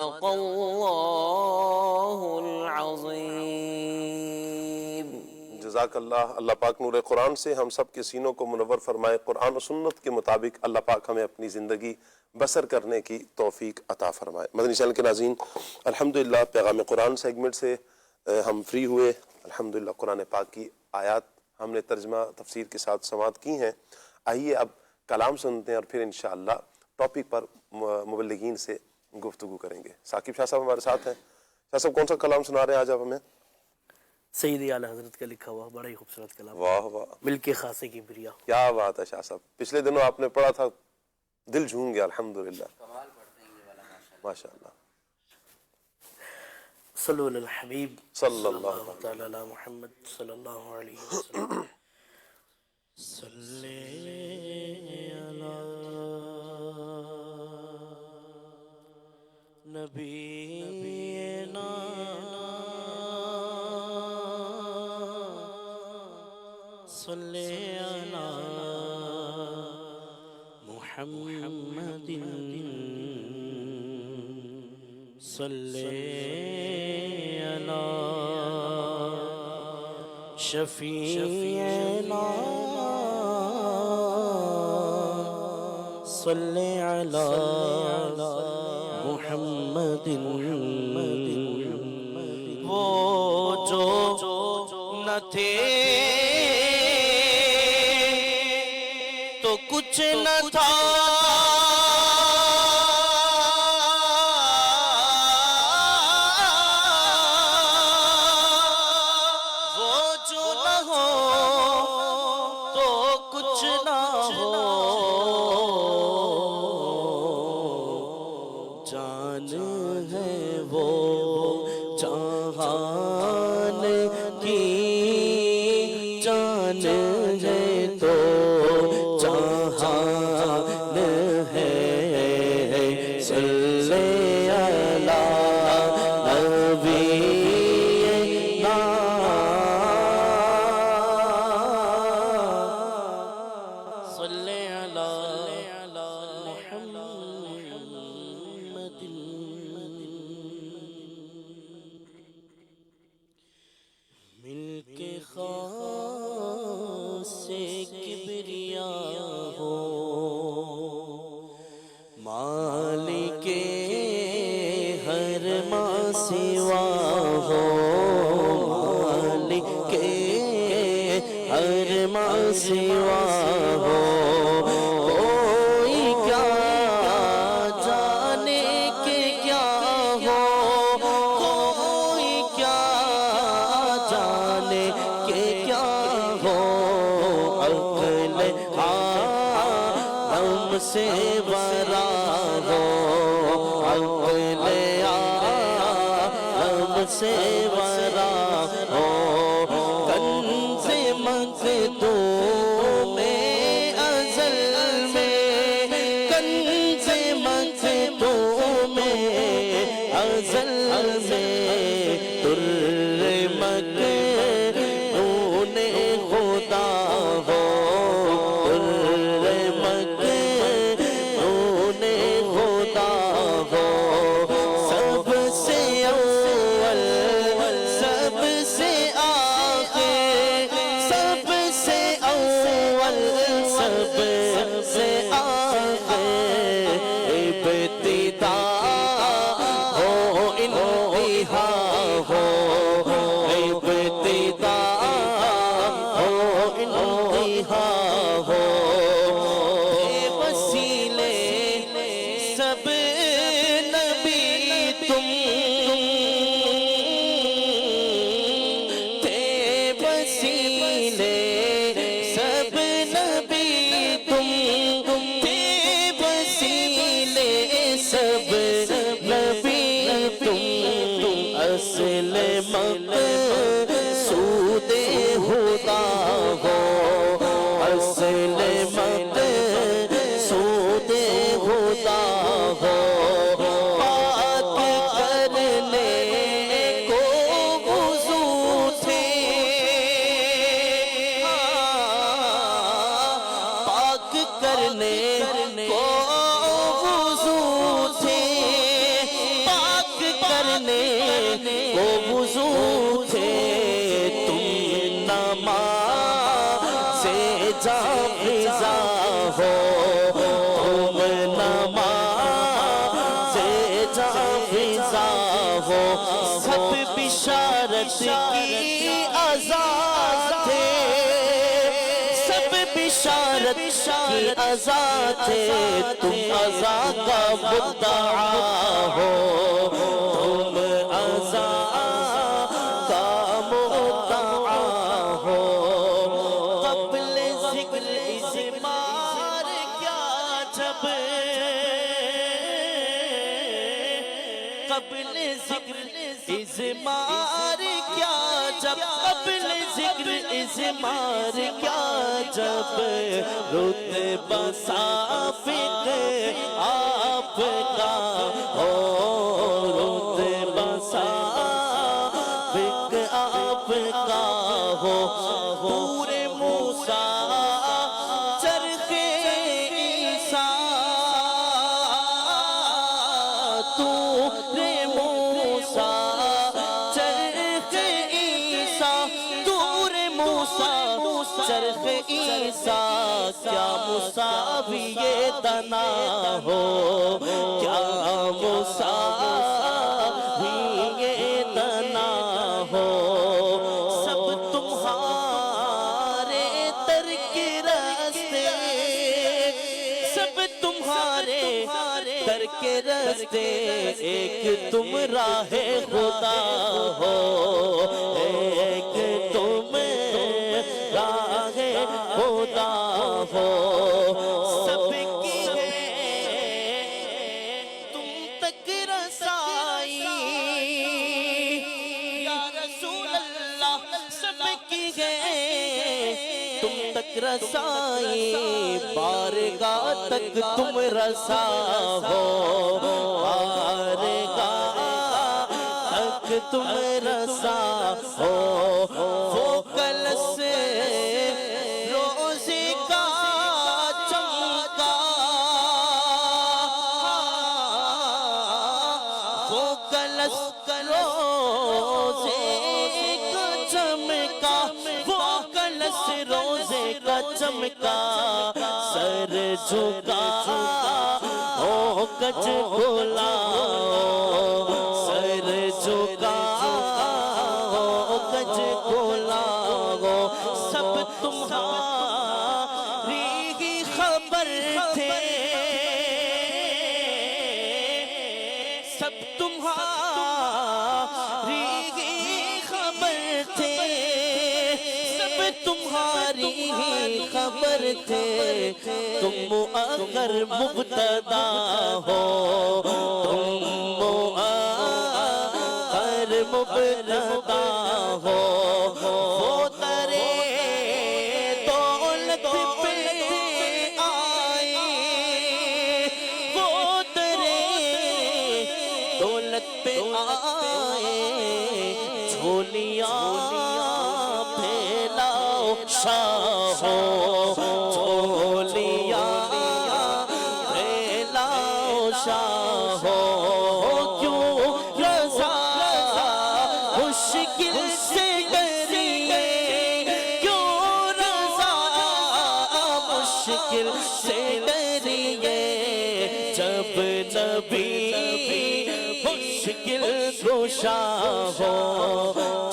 صدق اللہ العظیم۔ جزاک اللہ۔ اللہ پاک نور قرآن سے ہم سب کے سینوں کو منور فرمائے، قرآن و سنت کے مطابق اللہ پاک ہمیں اپنی زندگی بسر کرنے کی توفیق عطا فرمائے۔ مدنی چینل کے ناظرین، الحمدللہ پیغام قرآن سیگمنٹ سے ہم فری ہوئے۔ الحمدللہ قرآن پاک کی آیات ہم نے ترجمہ تفسیر کے ساتھ سماعت کی ہیں۔ آئیے اب کلام سنتے ہیں اور پھر انشاءاللہ ٹاپک پر مبلغین سے گفتگو کریں گے۔ ثاقب شاہ صاحب ہمارے ساتھ ہیں۔ شاہ صاحب کون سا کلام سنا رہے ہیں آج آپ ہمیں؟ سیدی اعلیٰ حضرت کا لکھا ہوا بڑا ہی خوبصورت کلام، واہ واہ، ملک خاصے کی بریا۔ کیا بات ہے شاہ صاحب، پچھلے دنوں آپ نے پڑھا تھا، دل جھوم گیا الحمدللہ، ماشاء اللہ۔ صلو علی الحبیب صلی اللہ تعالی علی محمد صلی اللہ علیہ وسلم۔ صلی علی نبینا صلی علی محمد صلی علی شفیعنا صلی علی محمد۔ وہ جو نہ تھے تو کچھ نہ تھا، وہ جو نہ ہو تو کچھ نہ ہو، جان ہے وہ جہان کی جان ہے تو جہان ہے۔ صلی علی نبینا صلی علی محمد۔ مل کے خاص سے کبریا ہو، مالک ہر ما سوا ہو، مالک ہر ما سوا ہو، کوئی کیا جانے کہ کیا ہو، کوئی کیا جانے کہ کیا ہو، عقل ہم سے برا ہو، عقل ہم سے برا ہو، کنز مخدوم ازل میں، کنز مخدوم ازل میں، در مکنون خدا ہو، در مکنون خدا ہو، سب سے اول سب سے آخر، سب سے اول سب سے آخر، ابتدا ہو انتہا ہو، ابتدا ہو انتہا ہو، بے وسیلے سب نبی تم تھے، وسیلے سب نبی تم تھے، وسیلے سب نبی تم، اصل مقصود خدا ہو، اصل مقصود خدا ہو، بات کرنے کو وضو تھے، پاک کرنے کو وضو تھے، کرنے کو وضو تھے تم نماز سے جا فضا ہو تم نماز سے جا فضا ہو سب بشارت کی آزاد تھے سب بشارت کی آزاد تھے تم ازا کا مدعا ہو تم ازا کا مدعا ہو قبل ذکر ازمار کیا جب قبل ذکر ازمار کیا جب قبل ذکر ازمار کیا جب رتبہ سابق آپ کا ہو رتبہ سابق آپ کا ہو پورے موسیٰ چرخ عیسیٰ تورے موسیٰ چرخ عیسیٰ تورے موسیٰ چرخ عیسیٰ کیا مساوی دنا ہو کیا مساوی دنا ہو سب تمہارے در کے راستے سب تمہارے در کے راستے ایک تم راہ خدا ہو ایک تم راہ خدا ہو سب کی ہے تم تک رسائی یا رسول اللہ سب کی ہے تم تک رسائی بارگاہ تک تم رسا ہو بارگاہ تک تم رسا ہو وہ کلس روزے کا چمکا وہ کلس روزے کا چمکا وہ کلس روزے کا چمکا سر جھکا ہو کچھ کھولا سر جھکا ہو کچھ کھولا ہو سب تمہاری ہی خبر تھے سب تمہاری ہی خبر تھے سب تمہاری ہی خبر تھے تم مؤخر مبتدا ہو تم مؤخر مبتدا ہو وہ ترے دولت پہ آئے وہ ترے دولت پہ آئے جھولیاں پھیلاؤ شاہو جھولیاں پھیلاؤ شاہو کیوں رضا مشکل سے ڈریے کیوں رضا مشکل سے ڈریے جب نبی مشکل کشا ہو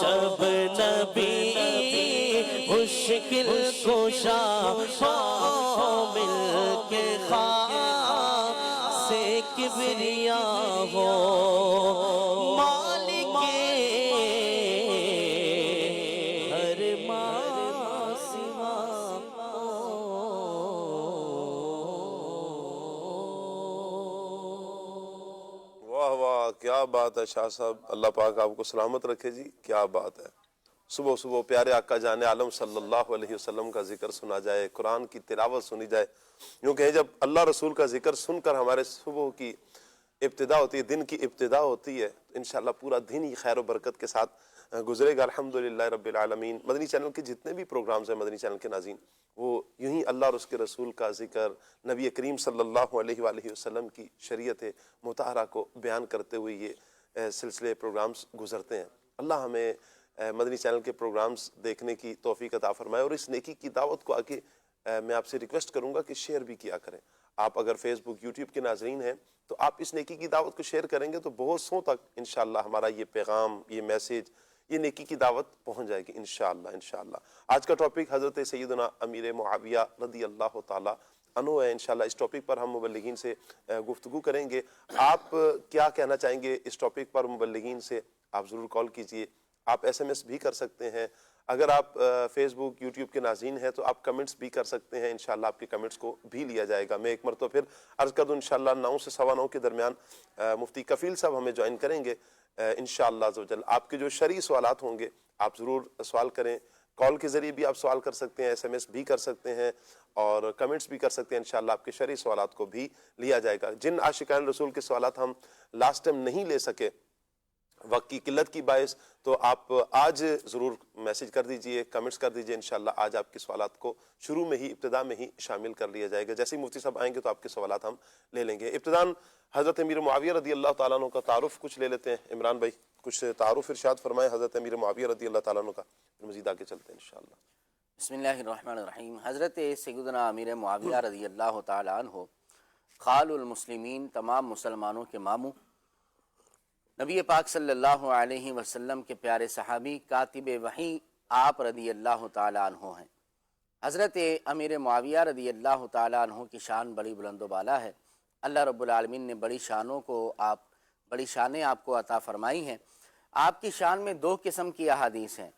جب نبی مشکل کشا ہو مل کے خواہ سے کبریا ہو مالک ہر ماں سوا واہ واہ کیا بات ہے شاہ صاحب، اللہ پاک آپ کو سلامت رکھے جی، کیا بات ہے۔ صبح صبح پیارے آقا جان عالم صلی اللہ علیہ وسلم کا ذکر سنا جائے، قرآن کی تلاوت سنی جائے، یوں کہ جب اللہ رسول کا ذکر سن کر ہمارے صبح کی ابتدا ہوتی ہے، دن کی ابتدا ہوتی ہے، انشاءاللہ پورا دن ہی خیر و برکت کے ساتھ گزرے گا الحمدللہ رب العالمین۔ مدنی چینل کے جتنے بھی پروگرامز ہیں مدنی چینل کے ناظرین، وہ یوں ہی اللہ اور اس کے رسول کا ذکر، نبی کریم صلی اللہ علیہ وآلہ وسلم کی شریعت مطہرہ کو بیان کرتے ہوئے یہ سلسلے پروگرامز گزرتے ہیں. اللہ ہمیں مدنی چینل کے پروگرامز دیکھنے کی توفیق عطا فرمائے, اور اس نیکی کی دعوت کو آگے میں آپ سے ریکویسٹ کروں گا کہ شیئر بھی کیا کریں. آپ اگر فیس بک یوٹیوب کے ناظرین ہیں تو آپ اس نیکی کی دعوت کو شیئر کریں گے تو بہت سو تک انشاءاللہ ہمارا یہ پیغام, یہ میسیج, یہ نیکی کی دعوت پہنچ جائے گی انشاءاللہ. آج کا ٹاپک حضرت سیدنا امیر معاویہ رضی اللہ تعالی عنہ ہے. انشاءاللہ اس ٹاپک پر ہم مبلغین سے گفتگو کریں گے. آپ کیا کہنا چاہیں گے اس ٹاپک پر مبلغین سے؟ آپ ضرور کال کیجئے, آپ ایس ایم ایس بھی کر سکتے ہیں. اگر آپ فیس بک یوٹیوب کے ناظرین ہیں تو آپ کمنٹس بھی کر سکتے ہیں, انشاءاللہ آپ کے کمنٹس کو بھی لیا جائے گا. میں ایک مرتبہ پھر عرض کر دوں انشاءاللہ 9 سے 9:15 کے درمیان مفتی کفیل صاحب ہمیں جوائن کریں گے انشاءاللہ عز و جل. آپ کے جو شرعی سوالات ہوں گے آپ ضرور سوال کریں. کال کے ذریعے بھی آپ سوال کر سکتے ہیں, ایس ایم ایس بھی کر سکتے ہیں, اور کمنٹس بھی کر سکتے ہیں. انشاءاللہ آپ کے شرعی سوالات کو بھی لیا جائے گا. جن عاشقان رسول کے سوالات ہم لاسٹ ٹائم نہیں لے سکے وقت کی قلت کی باعث, تو آپ آج ضرور میسیج کر دیجئے, کمنٹس کر دیجئے. انشاءاللہ آج آپ کے سوالات کو شروع میں ہی, ابتدا میں ہی شامل کر لیا جائے گا. جیسے ہی مفتی صاحب آئیں گے تو آپ کے سوالات ہم لے لیں گے. ابتداً حضرت امیر معاویہ رضی اللہ تعالیٰ عنہ کا تعارف کچھ لے لیتے ہیں. عمران بھائی کچھ تعارف ارشاد فرمائے حضرت امیر معاویہ رضی اللہ تعالیٰ عنہ کا, پھر مزید آگے چلتے ہیں انشاءاللہ. بسم اللہ الرحمن الرحیم. حضرت سیدنا امیر معاویہ رضی اللہ تعالیٰ عنہ خال المسلمین, تمام مسلمانوں کے ماموں, نبی پاک صلی اللہ علیہ وسلم کے پیارے صحابی, کاتب وحی آپ رضی اللہ تعالیٰ عنہ ہیں. حضرت امیر معاویہ رضی اللہ تعالیٰ عنہ کی شان بڑی بلند و بالا ہے. اللہ رب العالمین نے بڑی شانیں آپ کو عطا فرمائی ہیں. آپ کی شان میں 2 قسم کی احادیث ہیں.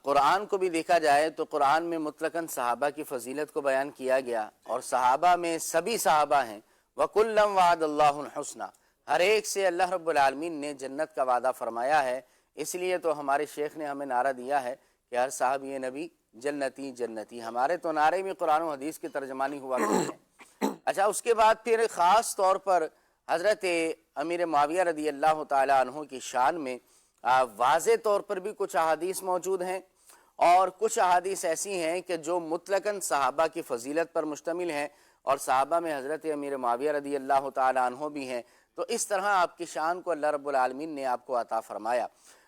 قرآن کو بھی دیکھا جائے تو قرآن میں مطلقاً صحابہ کی فضیلت کو بیان کیا گیا, اور صحابہ میں سبھی صحابہ ہیں. وَكُلًّا وَعَدَ اللَّهُ الْحُسْنَى, ہر ایک سے اللہ رب العالمین نے جنت کا وعدہ فرمایا ہے. اس لیے تو ہمارے شیخ نے ہمیں نعرہ دیا ہے کہ ہر صحابی نبی جنتی جنتی. ہمارے تو نعرے میں قرآن و حدیث کی ترجمانی ہوا کرتے ہیں. اچھا, اس کے بعد پھر خاص طور پر حضرت امیر معاویہ رضی اللہ تعالیٰ عنہ کی شان میں واضح طور پر بھی کچھ احادیث موجود ہیں, اور کچھ احادیث ایسی ہیں کہ جو مطلقاً صحابہ کی فضیلت پر مشتمل ہیں, اور صحابہ میں حضرت امیر معاویہ رضی اللہ تعالیٰ عنہ بھی ہیں. تو اس طرح آپ کی شان کو اللہ رب العالمین نے آپ کو عطا فرمایا.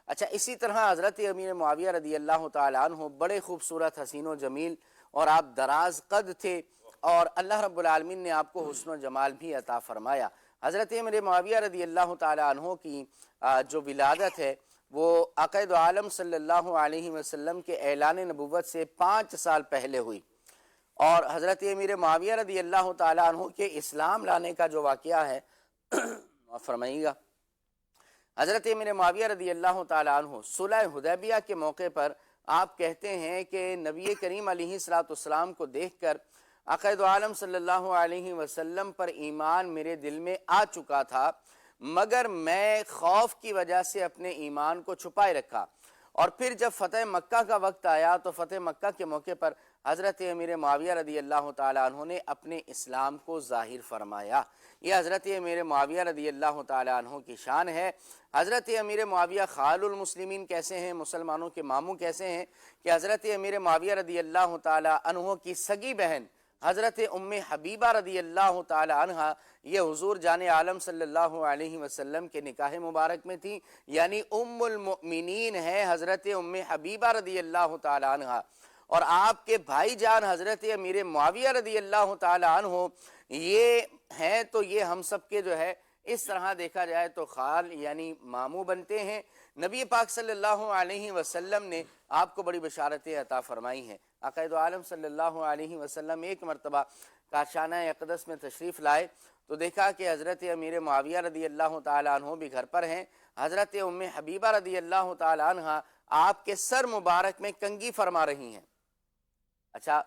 اچھا, اسی طرح حضرت امیر معاویہ رضی اللہ تعالیٰ عنہ بڑے خوبصورت, حسین و جمیل, اور آپ دراز قد تھے, اور اللہ رب العالمین نے آپ کو حسن و جمال بھی عطا فرمایا. حضرت امیر معاویہ رضی اللہ تعالیٰ عنہ کی جو ولادت ہے وہ عقائد عالم صلی اللہ علیہ وسلم کے اعلان نبوت سے 5 سال پہلے ہوئی. اور حضرت امیر معاویہ رضی اللہ تعالیٰ عنہ کے اسلام لانے کا جو واقعہ ہے فرمائیے گا, حضرت امیر معاویہ رضی اللہ تعالیٰ عنہ صلح حدیبیہ کے موقع پر آپ کہتے ہیں کہ نبی کریم علیہ السلام کو دیکھ کر عقائد عالم صلی اللہ علیہ وسلم پر ایمان میرے دل میں آ چکا تھا, مگر میں خوف کی وجہ سے اپنے ایمان کو چھپائے رکھا. اور پھر جب فتح مکہ کا وقت آیا تو فتح مکہ کے موقع پر حضرت امیر معاویہ رضی اللہ تعالیٰ عنہ نے اپنے اسلام کو ظاہر فرمایا. یہ حضرت امیر معاویہ رضی اللہ تعالیٰ عنہ کی شان ہے. حضرت امیر معاویہ خال المسلمین کیسے ہیں, مسلمانوں کے ماموں کیسے ہیں, کہ حضرت امیر معاویہ رضی اللہ تعالیٰ عنہ کی سگی بہن حضرت ام حبیبہ رضی اللہ تعالی عنہ یہ حضور جان عالم صلی اللہ علیہ وسلم کے نکاح مبارک میں تھی, یعنی ام المؤمنین ہے حضرت ام حبیبہ رضی اللہ تعالی عنہ. اور آپ کے بھائی جان حضرت امیر معاویہ رضی اللہ تعالی عنہ یہ ہیں, تو یہ ہم سب کے جو ہے اس طرح دیکھا جائے تو خال یعنی ماموں بنتے ہیں. نبی پاک صلی اللہ علیہ وسلم نے آپ کو بڑی بشارتیں عطا فرمائی ہیں. عقائد عالم صلی اللہ علیہ وسلم ایک مرتبہ کاشانہ اقدس میں تشریف لائے تو دیکھا کہ حضرت امیر معاویہ رضی اللہ تعالیٰ عنہ بھی گھر پر ہیں. حضرت ام حبیبہ رضی اللہ تعالیٰ عنہ آپ کے سر مبارک میں کنگھی فرما رہی ہیں. اچھا,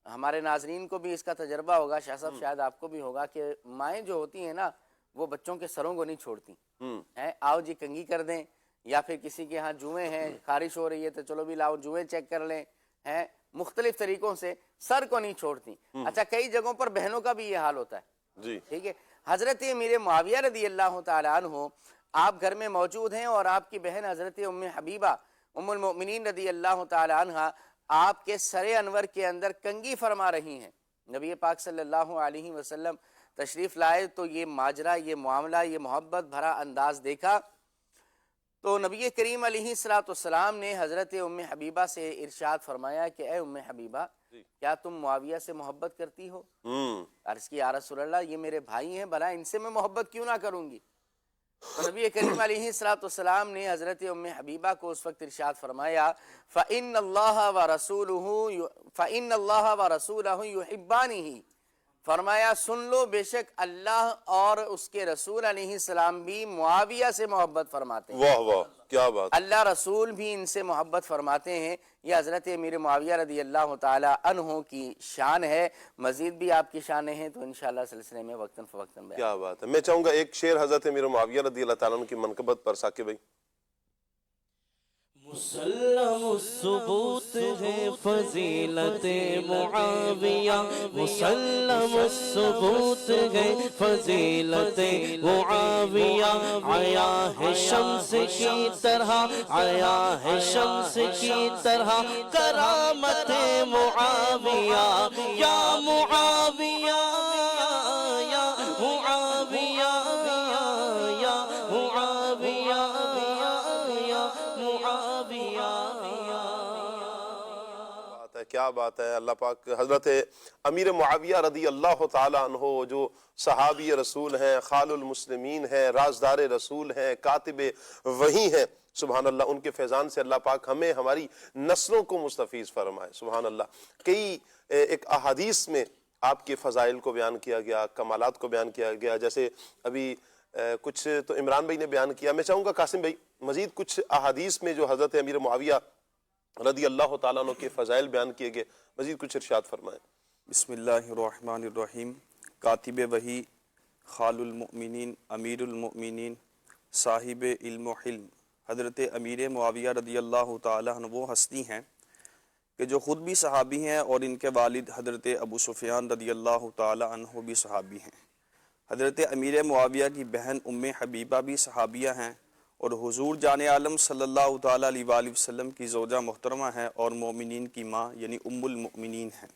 ہمارے ناظرین کو بھی اس کا تجربہ ہوگا, شاہ صاحب شاید آپ کو بھی ہوگا, کہ مائیں جو ہوتی ہیں نا وہ بچوں کے سروں کو نہیں چھوڑتی ہیں. آؤ جی کنگھی کر دیں, یا پھر کسی کے ہاں جوئیں ہیں, خارش ہو رہی ہے تو چلو بھی لاؤ جوئیں چیک کر لیں, ہیں مختلف طریقوں سے سر کو نہیں چھوڑتی. اچھا, کئی جگہوں پر بہنوں کا بھی یہ حال ہوتا ہے جی, ٹھیک ہے. حضرت امیر معاویہ رضی اللہ تعالیٰ عنہ آپ گھر میں موجود ہیں, اور آپ کی بہن حضرت ام حبیبہ ام المؤمنین رضی اللہ تعالیٰ عنہ آپ کے سر انور کے اندر کنگھی فرما رہی ہیں. نبی پاک صلی اللہ علیہ وسلم تشریف لائے تو یہ ماجرا، یہ معاملہ، یہ محبت بھرا انداز دیکھا تو نبی کریم علیہ السلام نے حضرت ام حبیبہ سے ارشاد فرمایا کہ اے ام حبیبہ کیا تم معاویہ سے محبت کرتی ہو؟ عرض کی یا رسول اللہ یہ میرے بھائی ہیں، بھلا ان سے میں محبت کیوں نہ کروں گی؟ تو نبی کریم علیہ السلام نے حضرت ام حبیبہ کو اس وقت ارشاد فرمایا فَإِنَّ اللَّهَ وَرَسُولَهُ يُحِبَّانِهِ، فرمایا سن لو بے شک اللہ اور اس کے رسول علیہ السلام بھی معاویہ سے محبت فرماتے ہیں۔ واہ واہ کیا بات، اللہ رسول بھی ان سے محبت فرماتے ہیں۔ یہ حضرت امیر معاویہ رضی اللہ تعالی عنہ کی شان ہے، مزید بھی آپ کی شانیں ہیں تو انشاءاللہ سلسلے میں وقتاً فوقتاً بیان۔ کیا بات ہے۔ میں چاہوں گا ایک شعر حضرت امیر معاویہ رضی اللہ تعالیٰ عنہ کی منقبت پر ثاقب بھائی۔ مسلم الثبوت ہے فضیلت معاویہ، مسلم الثبوت ہے فضیلت معاویہ، آیا ہے شمس کی طرح، آیا ہے شمس کی طرح کرامت معاویہ، یا معاویہ یا معاویہ یا معاویہ کیا بات ہے۔ اللہ پاک حضرت امیر معاویہ رضی اللہ تعالیٰ عنہ جو صحابی رسول ہیں، خال المسلمین ہیں، رازدار رسول ہیں، کاتب وحی ہیں، سبحان اللہ، ان کے فیضان سے اللہ پاک ہمیں ہماری نسلوں کو مستفیض فرمائے، سبحان اللہ۔ کئی ایک احادیث میں آپ کے فضائل کو بیان کیا گیا، کمالات کو بیان کیا گیا، جیسے ابھی کچھ تو عمران بھائی نے بیان کیا۔ میں چاہوں گا قاسم بھائی مزید کچھ احادیث میں جو حضرت امیر معاویہ رضی اللہ تعالیٰ عنہ کے فضائل بیان کیے گئے، مزید کچھ ارشاد فرمائیں۔ بسم اللہ الرحمن الرحیم۔ کاتب وحی، خال المؤمنین، امیر المؤمنین، صاحب علم و حلم، حضرت امیر معاویہ رضی اللہ تعالیٰ عنہ وہ ہستی ہیں کہ جو خود بھی صحابی ہیں اور ان کے والد حضرت ابو سفیان رضی اللہ تعالیٰ عنہ بھی صحابی ہیں۔ حضرت امیر معاویہ کی بہن ام حبیبہ بھی صحابیہ ہیں اور حضور جان عالم صلی اللہ تعالیٰ علیہ وآلہ وسلم کی زوجہ محترمہ ہیں اور مومنین کی ماں یعنی ام المؤمنین ہیں۔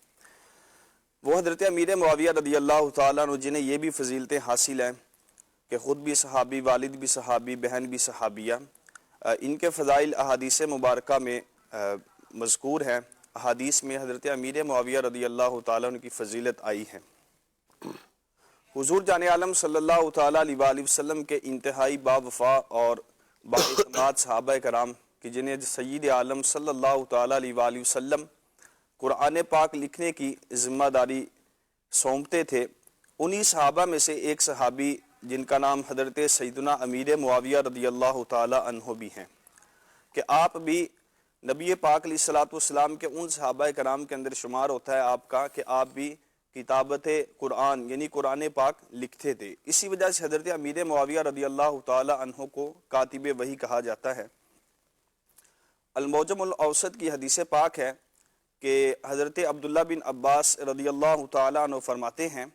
وہ حضرت امیر معاویہ رضی اللہ تعالیٰ عنہ جنہیں یہ بھی فضیلتیں حاصل ہیں کہ خود بھی صحابی، والد بھی صحابی، بہن بھی صحابیہ، ان کے فضائل احادیث مبارکہ میں مذکور ہیں۔ احادیث میں حضرت امیر معاویہ رضی اللہ تعالیٰ عنہ کی فضیلت آئی ہے۔ حضور جان عالم صلی اللہ تعالیٰ علیہ وآلہ وسلم کے انتہائی باوفا اور باعتماد صحابہ کرام کہ جنہیں سید عالم صلی اللہ تعالیٰ علیہ وآلہ وسلم قرآن پاک لکھنے کی ذمہ داری سونپتے تھے، انہی صحابہ میں سے ایک صحابی جن کا نام حضرت سیدنا امیر معاویہ رضی اللہ تعالیٰ عنہ بھی ہیں کہ آپ بھی نبی پاک علیہ السلام کے ان صحابہ کرام کے اندر شمار ہوتا ہے آپ کا کہ آپ بھی کتابت قرآن یعنی قرآن پاک لکھتے تھے۔ اسی وجہ سے حضرت امیر معاویہ رضی اللہ تعالی عنہ کو کاتب وحی کہا جاتا ہے۔ المعجم الاوسط کی حدیث پاک ہے کہ حضرت عبداللہ بن عباس رضی اللہ تعالی عنہ فرماتے ہیں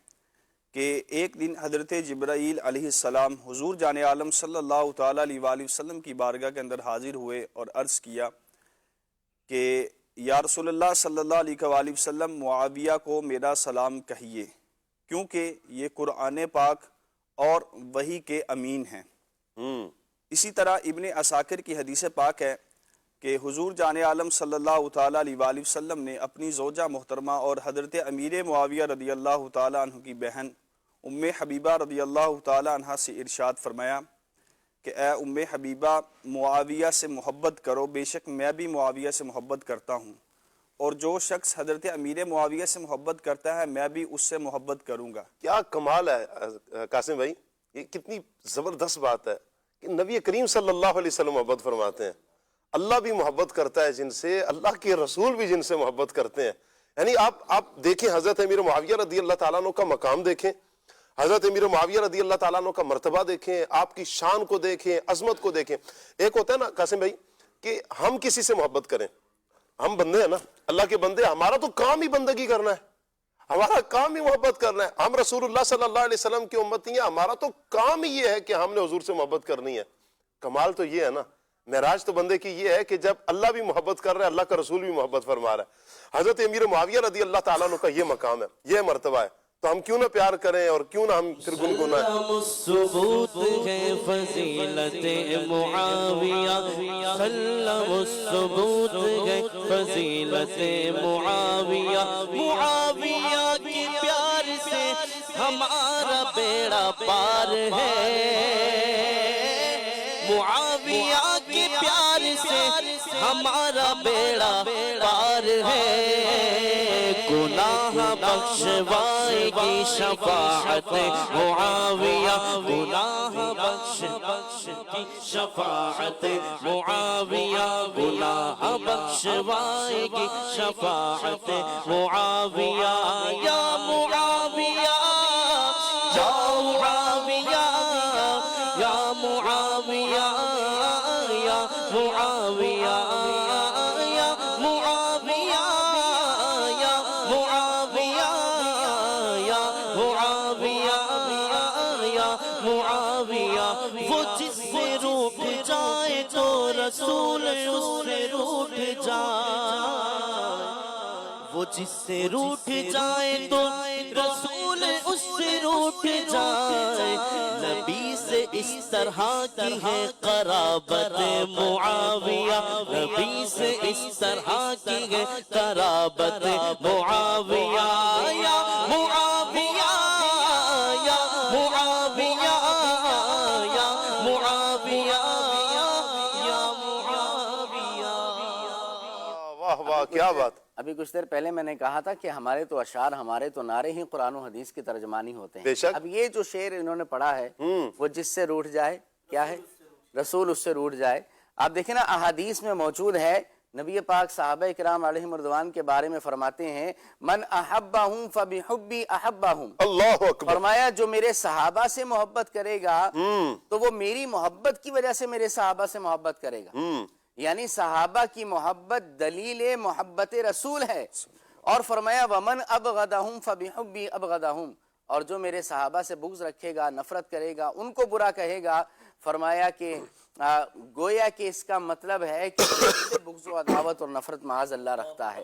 کہ ایک دن حضرت جبرائیل علیہ السلام حضور جان عالم صلی اللہ تعالی علیہ وآلہ وسلم کی بارگاہ کے اندر حاضر ہوئے اور عرض کیا کہ یا رسول اللہ صلی اللہ علیہ وآلہ وسلم معاویہ کو میرا سلام کہیے کیونکہ یہ قرآن پاک اور وحی کے امین ہیں۔ اسی طرح ابن عساکر کی حدیث پاک ہے کہ حضور جان عالم صلی اللہ تعالیٰ علیہ وآلہ وسلم نے اپنی زوجہ محترمہ اور حضرت امیر معاویہ رضی اللہ تعالیٰ عنہ کی بہن ام حبیبہ رضی اللہ تعالیٰ عنہ سے ارشاد فرمایا کہ اے ام حبیبہ معاویہ سے محبت کرو، بے شک میں بھی معاویہ سے محبت کرتا ہوں، اور جو شخص حضرت امیر معاویہ سے محبت کرتا ہے میں بھی اس سے محبت کروں گا۔ کیا کمال ہے قاسم بھائی، یہ کتنی زبردست بات ہے کہ نبی کریم صلی اللہ علیہ وسلم محبت فرماتے ہیں، اللہ بھی محبت کرتا ہے جن سے، اللہ کے رسول بھی جن سے محبت کرتے ہیں۔ یعنی آپ دیکھیں حضرت امیر معاویہ رضی اللہ تعالیٰ عنہ کا مقام دیکھیں، حضرت امیر معاویہ رضی اللہ تعالیٰ عنہ کا مرتبہ دیکھیں، آپ کی شان کو دیکھیں، عظمت کو دیکھیں۔ ایک ہوتا ہے نا قاسم بھائی کہ ہم کسی سے محبت کریں، ہم بندے ہیں نا، اللہ کے بندے، ہمارا تو کام ہی بندگی کرنا ہے، ہمارا کام ہی محبت کرنا ہے، ہم رسول اللہ صلی اللہ علیہ وسلم کی امتی ہیں، ہمارا تو کام ہی یہ ہے کہ ہم نے حضور سے محبت کرنی ہے۔ کمال تو یہ ہے نا، معراج تو بندے کی یہ ہے کہ جب اللہ بھی محبت کر رہا ہے، اللہ کا رسول بھی محبت فرما رہا ہے۔ حضرت امیر معاویہ رضی اللہ تعالیٰ عنہ کا یہ مقام ہے، یہ مرتبہ ہے۔ تو ہم کیوں نہ پیار کریں اور کیوں نہ ہم پھر گنگنائیں. سلم الثبوت ہے فضیلت معاویہ، سلم الثبوت ہے فضیلت معاویہ، معاویہ کے پیار سے ہمارا بیڑا پار ہے، معاویہ کے پیار سے ہمارا بیڑا پار ہے، گناہ بخشوائے گی شفاعت معاویہ، گناہ بخش کی شفاعت معاویہ، گناہ بخشوائے گی شفاعت معاویہ، یا معاویہ یا معاویہ یا معاویہ یا معاویہ یا معاویہ یا معاویہ یا معاویہ یا معاویہ، وہ جس سے روٹھ جائے تو رسول اس سے روٹھ جائے، وہ جس سے روٹھ جائے تو رسول اس سے روٹھ جائے، نبی سے اس طرح کی ہے قرابت معاویہ، نبی سے اس طرح کی ہے قرابت معاویہ، یا معاویہ یا معاویہ یا معاویہ یا معاویہ۔ واہ واہ کیا بات. ابھی کچھ دیر پہلے میں نے کہا تھا کہ ہمارے تو اشعار، ہمارے تو نعرے ہی قرآن و حدیث کی ترجمانی ہوتے ہیں. بے شک. اب یہ جو شعر انہوں نے پڑھا ہے وہ جس سے روٹھ جائے کیا ہے؟ رسول اس سے روٹھ جائے. آپ دیکھیں نا احادیث میں موجود ہے، نبی پاک صحابہ کرام علیہم رضوان کے بارے میں فرماتے ہیں من احبہم فبحبی احبہم، اللہ اکبر. فرمایا جو میرے صحابہ سے محبت کرے گا تو وہ میری محبت کی وجہ سے میرے صحابہ سے محبت کرے گا. یعنی صحابہ کی محبت دلیل محبت رسول ہے. اور فرمایا ومن ابغضہم فبحبی ابغضہم، اور جو میرے صحابہ سے بغض رکھے گا، نفرت کرے گا، ان کو برا کہے گا، فرمایا کہ گویا کہ اس کا مطلب ہے کہ بغض و عداوت اور نفرت معاذ اللہ رکھتا ہے.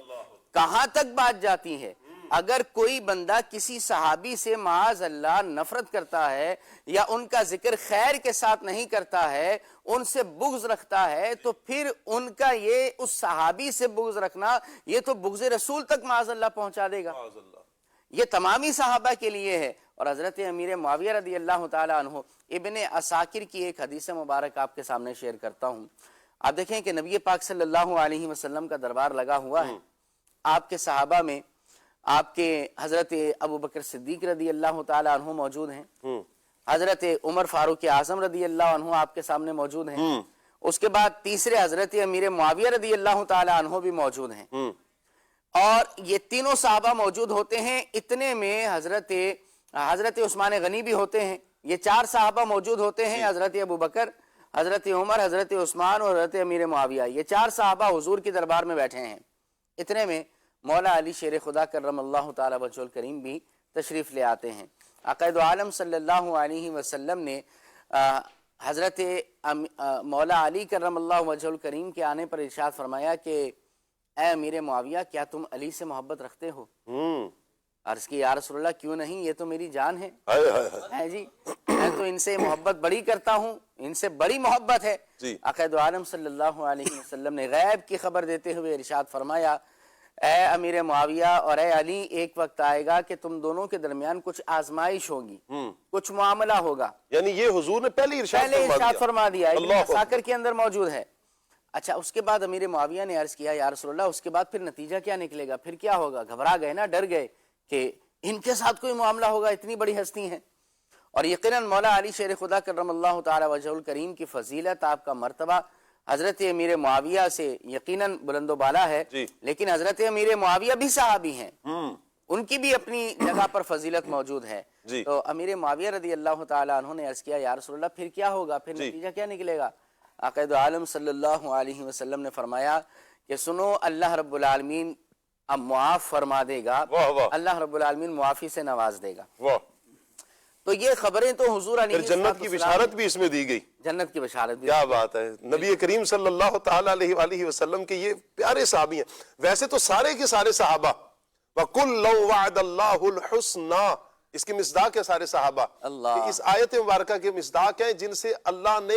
کہاں تک بات جاتی ہے؟ اگر کوئی بندہ کسی صحابی سے معاذ اللہ نفرت کرتا ہے یا ان کا ذکر خیر کے ساتھ نہیں کرتا ہے، ان سے بغض رکھتا ہے، تو پھر ان کا یہ اس صحابی سے بغض رکھنا یہ تو بغض رسول تک معاذ اللہ پہنچا دے گا. یہ تمامی صحابہ کے لیے ہے. اور حضرت امیر معاویہ رضی اللہ تعالی عنہ، ابن عساکر کی ایک حدیث مبارک آپ کے سامنے شیئر کرتا ہوں. آپ دیکھیں کہ نبی پاک صلی اللہ علیہ وسلم کا دربار لگا ہوا ہے. آپ کے صحابہ میں آپ کے حضرت ابو بکر صدیق رضی اللہ تعالی عنہ موجود ہیں، حضرت عمر فاروق اعظم رضی اللہ عنہ آپ کے سامنے موجود ہیں، اس کے بعد تیسرے حضرت امیر معاویہ رضی اللہ تعالی عنہ بھی موجود ہیں، اور یہ تینوں صحابہ موجود ہوتے ہیں. اتنے میں حضرت عثمان غنی بھی ہوتے ہیں. یہ چار صحابہ موجود ہوتے ہیں، حضرت ابو بکر، حضرت عمر، حضرت عثمان اور حضرت امیر معاویہ. یہ چار صحابہ حضور کے دربار میں بیٹھے ہیں. اتنے میں مولا علی شیر خدا کرم اللہ تعالی وجہ الکریم بھی تشریف لے آتے ہیں. عقائد عالم صلی اللہ علیہ وسلم نے حضرت مولا علی کرم اللہ وجہ الکریم کے آنے پر ارشاد فرمایا کہ اے امیر معاویہ کیا تم علی سے محبت رکھتے ہو؟ عرض کی یا رسول اللہ کیوں نہیں، یہ تو میری جان ہے. ہے جی، میں تو ان سے محبت بڑی کرتا ہوں، ان سے بڑی محبت ہے. عقائد عالم صلی اللہ علیہ وسلم نے غیب کی خبر دیتے ہوئے ارشاد فرمایا اے امیر معاویہ اور اے علی، ایک وقت آئے گا کہ تم دونوں کے درمیان کچھ آزمائش ہوگی، کچھ معاملہ ہوگا. یعنی یہ حضور نے پہلے ارشاد فرما دیا، ابن عساکر کے اندر موجود ہے. اچھا، اس کے بعد امیر معاویہ نے عرض کیا یا رسول اللہ اس کے بعد پھر نتیجہ کیا نکلے گا، پھر کیا ہوگا؟ گھبرا گئے نا، ڈر گئے کہ ان کے ساتھ کوئی معاملہ ہوگا، اتنی بڑی ہستی ہیں. اور یقیناً مولا علی شیر خدا کرم اللہ تعالی وجہ الکریم کی فضیلت، آپ کا مرتبہ حضرت امیر معاویہ سے یقیناً بلند و بالا ہے. لیکن حضرت امیر معاویہ بھی صحابی ہیں، ان کی بھی اپنی جگہ پر فضیلت موجود ہے. تو امیر معاویہ رضی اللہ تعالی عنہ نے عرض کیا یا رسول اللہ پھر کیا ہوگا، پھر نتیجہ کیا نکلے گا؟ عقائد عالم صلی اللہ علیہ وسلم نے فرمایا کہ سنو، اللہ رب العالمین اب معاف فرما دے گا، اللہ رب العالمین معافی سے نواز دے گا. تو یہ خبریں تو حضور علیہ جنت کی بشارت بھی اس میں دی گئی. جنت کی بشارت بھی. کیا بات ہے. نبی کریم صلی اللہ تعالی علیہ وآلہ وسلم کے یہ پیارے صحابی ہیں. ویسے تو سارے کے سارے صحابہ وَقُلْ لَوْ وَعَدَ اللَّهُ الْحُسْنَى، اس کی مصداق ہے سارے صحابہ اللہ، کہ اس آیت مبارکہ کے مصداق ہیں جن سے اللہ نے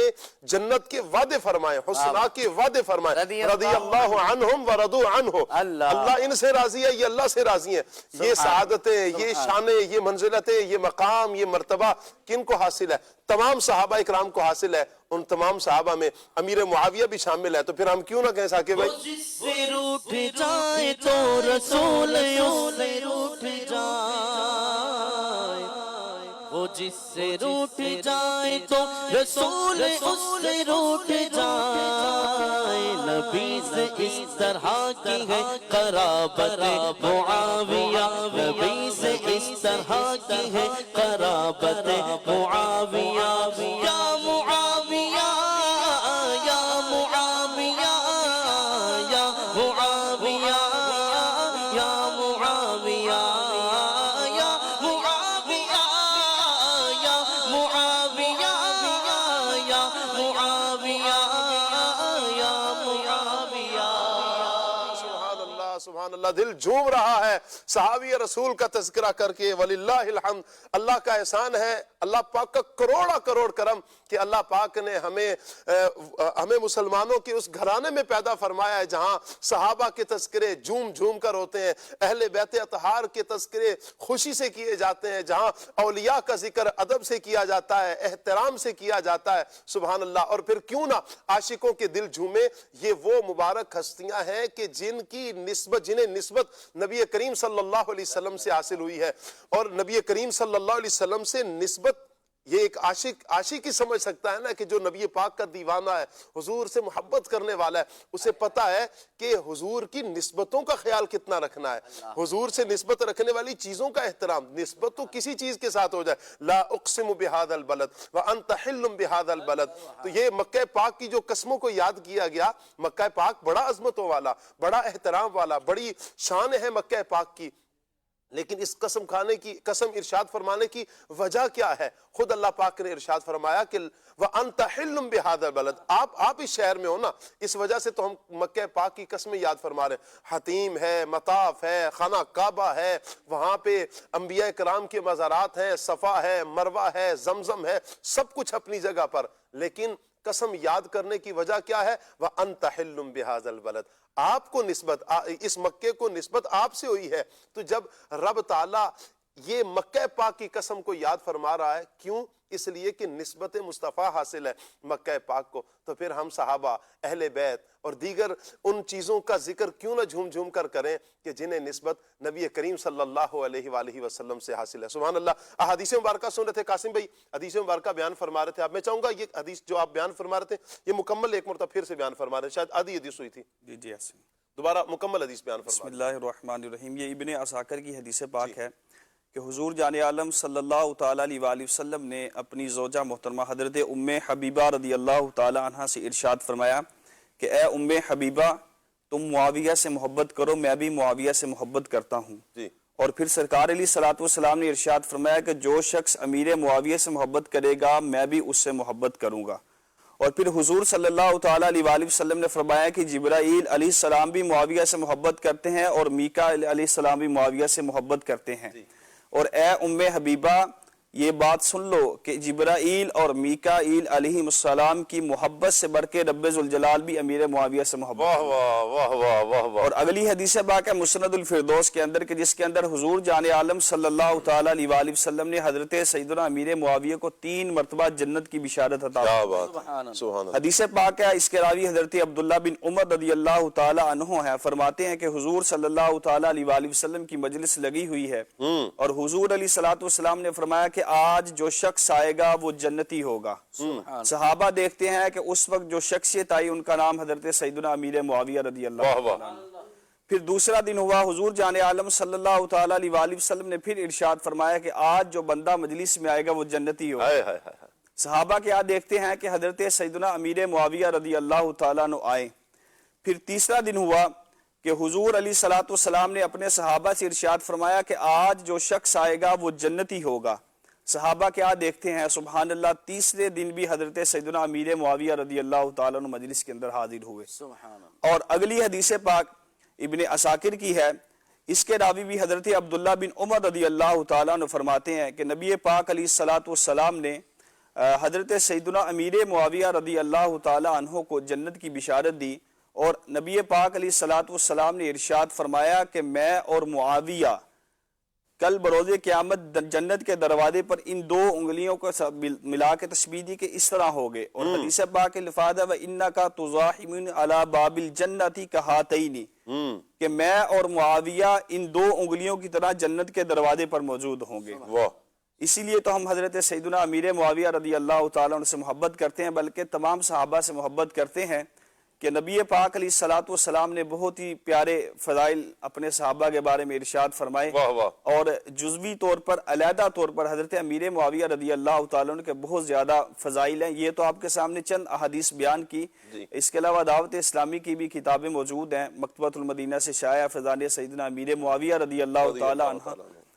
جنت کے وعدے فرمائے، حسنہ کے وعدے فرمائے، رضی اللہ عنہم ورضوا عنہ، اللہ ان سے راضی ہے، یہ اللہ سے راضی ہیں۔ یہ سعادتیں، یہ شانیں، یہ منزلتیں، یہ مقام، یہ مرتبہ کن کو حاصل ہے؟ تمام صحابہ اکرام کو حاصل ہے۔ ان تمام صحابہ میں امیر معاویہ بھی شامل ہے۔ تو پھر ہم کیوں نہ کہیں ساکے بھائی جس سے روٹھ جائے تو رسول اس سے روٹھ جائے، وہ جس سے روٹھ جائے تو رسول اس سے روٹھ جائے، نبی سے اس طرح کی ہے قرابت معاویہ، نبی سے اس طرح کی ہے قرابت معاویہ، یا معاویہ یا معاویہ یا معاویہ یا معاویہ یا معاویہ یا معاویہ یا معاویہ یا معاویہ۔ سبحان اللہ سبحان اللہ، دل جھوم رہا ہے صحابی رسول کا تذکرہ کر کے۔ وللہ الحمد، اللہ کا احسان ہے، اللہ پاک کا کروڑا کروڑ کرم کہ اللہ پاک نے ہمیں مسلمانوں کے اس گھرانے میں پیدا فرمایا ہے جہاں صحابہ کے تذکرے جھوم جھوم کر ہوتے ہیں، اہل بیت اطہار کے تذکرے خوشی سے کیے جاتے ہیں، جہاں اولیاء کا ذکر ادب سے کیا جاتا ہے، احترام سے کیا جاتا ہے۔ سبحان اللہ۔ اور پھر کیوں نہ عاشقوں کے دل جھومے۔ یہ وہ مبارک ہستیاں ہیں کہ جنہیں نسبت نبی کریم صلی اللہ علیہ وسلم سے حاصل ہوئی ہے، اور نبی کریم صلی اللہ علیہ وسلم سے نسبت یہ ایک عاشق ہی سمجھ سکتا ہے نا کہ جو نبی پاک کا دیوانہ ہے، حضور سے محبت کرنے والا ہے، اسے پتا ہے کہ حضور کی نسبتوں کا خیال کتنا رکھنا ہے، حضور سے نسبت رکھنے والی چیزوں کا احترام۔ نسبت تو کسی چیز کے ساتھ ہو جائے، لا اقسم بہذا البلد وانت حل بہذا البلد، تو یہ مکہ پاک کی جو قسموں کو یاد کیا گیا۔ مکہ پاک بڑا عظمتوں والا، بڑا احترام والا، بڑی شان ہے مکہ پاک کی، لیکن اس قسم ارشاد فرمانے کی وجہ کیا ہے؟ خود اللہ پاک نے ارشاد فرمایا کہ وَأَنْتَ حِلٌّ بِهَذَا الْبَلَدِ، آپ اس شہر میں ہو نا، اس وجہ سے تو ہم مکہ پاک کی قسمیں یاد فرما رہے ہیں۔ حتیم ہے، مطاف ہے، خانہ کعبہ ہے، وہاں پہ انبیاء کرام کے مزارات ہیں، صفا ہے، مروہ ہے، زمزم ہے، سب کچھ اپنی جگہ پر، لیکن قسم یاد کرنے کی وجہ کیا ہے؟ وَأَنْتَ حِلٌّ بِهَذَا الْبَلَدِ، آپ کو نسبت، اس مکے کو نسبت آپ سے ہوئی ہے۔ تو جب رب تعالیٰ یہ مکہ پاک کی قسم کو یاد فرما رہا ہے، کیوں؟ اس لیے کہ نسبت مصطفیٰ حاصل ہے مکہ پاک کو، تو پھر ہم صحابہ، اہل بیت اور دیگر ان چیزوں کا ذکر کیوں نہ جھوم جھوم کر کریں کہ جنہیں نسبت نبی کریم صلی اللہ علیہ وآلہ وسلم سے حاصل ہے۔ سبحان اللہ۔ حدیث مبارکہ سن رہے تھے قاسم بھائی، حدیث مبارکہ بیان فرما رہے تھے آپ، میں چاہوں گا یہ حدیث جو آپ بیان فرما رہے تھے یہ مکمل ایک مرتبہ پھر سے بیان فرما رہے ہیں، شاید آدھی حدیث ہوئی تھی، جی ایسے دوبارہ مکمل حدیث بیان فرما بسم اللہ الرحمن الرحیم۔ یہ ابن عساکر کی حدیث پاک ہے کہ حضور جان عالم صلی اللہ تعالیٰ علیہ وآلہ وسلم نے اپنی زوجہ محترمہ حضرت ام حبیبہ رضی اللہ تعالیٰ عنہ سے ارشاد فرمایا کہ اے ام حبیبہ، تم معاویہ سے محبت کرو، میں بھی معاویہ سے محبت کرتا ہوں۔ جی۔ اور پھر سرکار علیہ الصلوۃ والسلام نے ارشاد فرمایا کہ جو شخص امیر معاویہ سے محبت کرے گا میں بھی اس سے محبت کروں گا۔ اور پھر حضور صلی اللہ تعالیٰ علیہ وآلہ وسلم نے فرمایا کہ جبرائیل علیہ السلام بھی معاویہ سے محبت کرتے ہیں اور میکا علیہ السلام بھی معاویہ سے محبت کرتے ہیں۔ اور اے ام حبیبہ، یہ بات سن لو کہ جبرائیل اور میکائیل علیہ السلام کی محبت سے بڑھ کے رب ذوالجلال بھی امیر معاویہ سے محبت واہ واہ واہ واہ واہ واہ۔ اور اگلی حدیث پاک ہے مسند الفردوس کے اندر کہ جس کے اندر حضور جان عالم صلی اللہ تعالیٰ علیہ وآلہ وسلم نے حضرت سیدنا امیر معاویہ کو 3 مرتبہ جنت کی بشارت عطا کیا کی۔ بات ہے، سبحان اللہ۔ حدیث پاک ہے، اس کے راوی حضرت عبداللہ بن عمر رضی اللہ تعالیٰ عنہ ہے، فرماتے ہیں کہ حضور صلی اللہ تعالیٰ علیہ وآلہ وسلم کی مجلس لگی ہوئی ہے اور حضور علیہ الصلوۃ والسلام نے فرمایا کہ آج جو شخص آئے گا وہ جنتی ہوگا۔ صحابہ دیکھتے ہیں کہ اس وقت جو شخصیت آئی ان کا نام حضرت سیدنا امیر معاویہ رضی اللہ تعالیٰ عنہ۔ پھر دوسرا دن ہوا، حضور جان عالم صلی اللہ تعالیٰ علیہ وآلہ وسلم نے پھر ارشاد فرمایا کہ آج جو بندہ مجلس میں آئے گا وہ جنتی ہوگا۔ صحابہ کیا دیکھتے ہیں کہ حضرت سیدنا امیر معاویہ رضی اللہ تعالیٰ عنہ آئے۔ پھر تیسرا دن ہوا کہ حضور علیہ الصلوۃ والسلام نے اپنے صحابہ سے ارشاد فرمایا کہ آج جو شخص آئے گا وہ جنتی ہوگا۔ صحابہ کیا دیکھتے ہیں، سبحان اللہ، تیسرے دن بھی حضرت سیدنا امیر معاویہ رضی اللہ تعالیٰ عنہ مجلس کے اندر حاضر ہوئے۔ اور اگلی حدیث پاک ابن عساکر کی ہے اس کے راوی بھی حضرت عبداللہ بن عمر رضی اللہ تعالیٰ عنہ فرماتے ہیں کہ نبی پاک علیہ الصلاۃ والسلام نے حضرت سیدنا امیر معاویہ رضی اللہ تعالیٰ عنہ کو جنت کی بشارت دی، اور نبی پاک علیہ الصلاۃ والسلام نے ارشاد فرمایا کہ میں اور معاویہ کل بروز قیامت جنت کے دروازے پر ان دو انگلیوں کو ملا کے تشبیہ دی کہ اس طرح ہو گئے، اور حدیث پاک کے الفاظ ہے وَإِنَّكَ تُزَاحِمُنِ عَلَى بَابِ الْجَنَّةِ كَهَاتَيْنِ کہ میں اور معاویہ ان دو انگلیوں کی طرح جنت کے دروازے پر موجود ہوں گے۔ اسی لیے تو ہم حضرت سیدنا امیر معاویہ رضی اللہ تعالیٰ عنہ سے محبت کرتے ہیں، بلکہ تمام صحابہ سے محبت کرتے ہیں کہ نبی پاک علیہ الصلاۃ والسلام نے بہت ہی پیارے فضائل اپنے صحابہ کے بارے میں ارشاد فرمائے، اور جزوی طور پر علیحدہ طور پر حضرت امیر معاویہ رضی اللہ تعالیٰ عنہ کے بہت زیادہ فضائل ہیں۔ یہ تو آپ کے سامنے چند احادیث بیان کی، اس کے علاوہ دعوت اسلامی کی بھی کتابیں موجود ہیں، مکتبۃ المدینہ سے شائع فضائل سیدنا امیر معاویہ رضی اللہ تعالیٰ عنہ،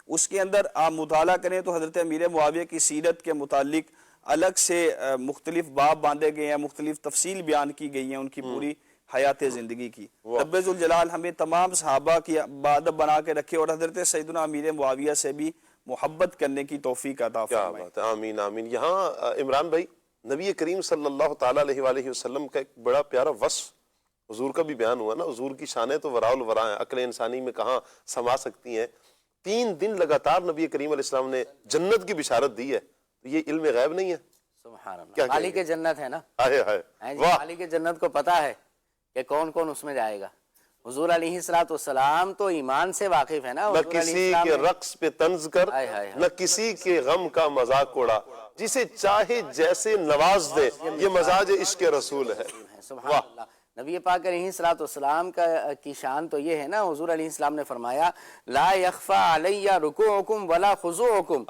اس کے اندر آپ مطالعہ کریں تو حضرت امیر معاویہ کی سیرت کے متعلق الگ سے مختلف باب باندھے گئے ہیں، مختلف تفصیل بیان کی گئی ہیں ان کی پوری حیات زندگی کی۔ رب ذوالجلال ہمیں تمام صحابہ کی بادب بنا کے رکھے، اور حضرت سیدنا امیر معاویہ سے بھی محبت کرنے کی توفیق عطا فرمائے۔ کیا بات ہے، آمین آمین۔ یہاں عمران بھائی، نبی کریم صلی اللہ تعالیٰ علیہ وآلہ وسلم کا ایک بڑا پیارا وصف حضور کا بھی بیان ہوا نا۔ حضور کی شانیں تو وراء الورا ہیں، عقل انسانی میں کہاں سما سکتی ہیں۔ 3 دن لگاتار نبی کریم علیہ السلام نے جنت کی بشارت دی ہے، یہ علم غیب نہیں ہے؟ سبحان اللہ، مالک جنت ہے نا، مالک جنت کو پتا ہے کہ کون کون اس میں جائے گا۔ حضور علیہ الصلوۃ والسلام تو ایمان سے واقف ہے نا، نہ کسی کے رقص پہ طنز کر، نہ کسی کے غم کا مذاق اڑا، جسے چاہے جیسے نواز دے، یہ مزاج عشق رسول ہے۔ سبحان اللہ۔ نبی پاک علیہ الصلوۃ والسلام کی شان تو یہ ہے نا، حضور علیہ السلام نے فرمایا لا یخفی علی رکوعکم ولا خضوعکم،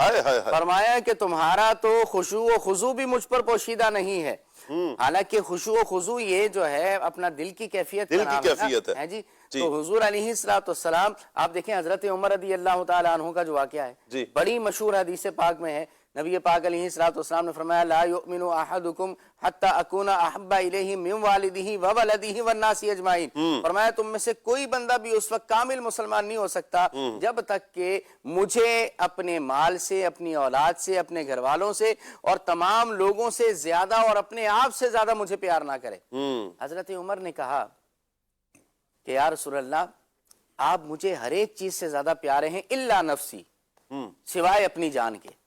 فرمایا کہ تمہارا تو خشوع و خضوع بھی مجھ پر پوشیدہ نہیں ہے۔ حالانکہ خشوع و خضوع یہ جو ہے اپنا دل کی کیفیت ہے جی۔ تو حضور علیہ الصلوۃ والسلام آپ دیکھیں، حضرت عمر رضی اللہ تعالی عنہ کا جو واقعہ ہے بڑی مشہور حدیث پاک میں ہے، نبی پاک علیہ الصلوۃ والسلام نے فرمایا لا یؤمن احدکم حتی اکون احب الیہ من والدہ وولدہ والناس اجمعین، فرمایا تم میں سے کوئی بندہ بھی اس وقت کامل مسلمان نہیں ہو سکتا جب تک کہ مجھے اپنے مال سے، اپنی اولاد سے، اپنے گھر والوں سے اور تمام لوگوں سے زیادہ اور اپنے آپ سے زیادہ مجھے پیار نہ کرے۔ حضرت عمر نے کہا کہ یا رسول اللہ، آپ مجھے ہر ایک چیز سے زیادہ پیارے ہیں الا نفسی، سوائے اپنی جان کے۔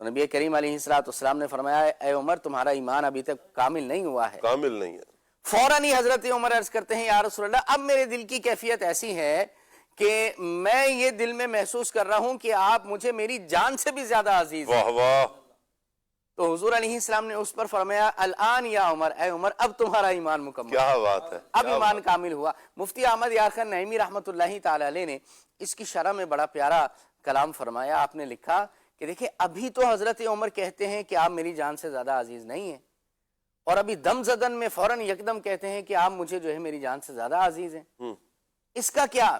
نبی کریم علیہ الصلوۃ والسلام نے فرمایا اے عمر، تمہارا ایمان ابھی تک کامل نہیں ہوا ہے، کامل نہیں ہے۔ فوراً ہی حضرت عمر عرض کرتے ہیں یا رسول اللہ، اب میرے دل کی کیفیت ایسی ہے کہ میں یہ دل میں محسوس کر رہا ہوں کہ آپ مجھے میری جان سے بھی زیادہ عزیز ہیں۔ واہ واہ۔ تو حضور علیہ السلام نے اس پر فرمایا الان یا عمر، اے عمر اب تمہارا ایمان مکمل، کیا بات ہے، اب ایمان کامل ہوا۔ مفتی احمد یار خان نعیمی رحمۃ اللہ تعالی علیہ نے اس کی شرح میں بڑا پیارا کلام فرمایا۔ آپ نے لکھا کہ دیکھیں ابھی تو حضرت عمر کہتے ہیں کہ آپ میری جان سے زیادہ عزیز نہیں ہیں، اور ابھی دم زدن میں فوراً یکدم کہتے ہیں کہ آپ مجھے جو ہے میری جان سے زیادہ عزیز ہیں۔ اس کا کیا؟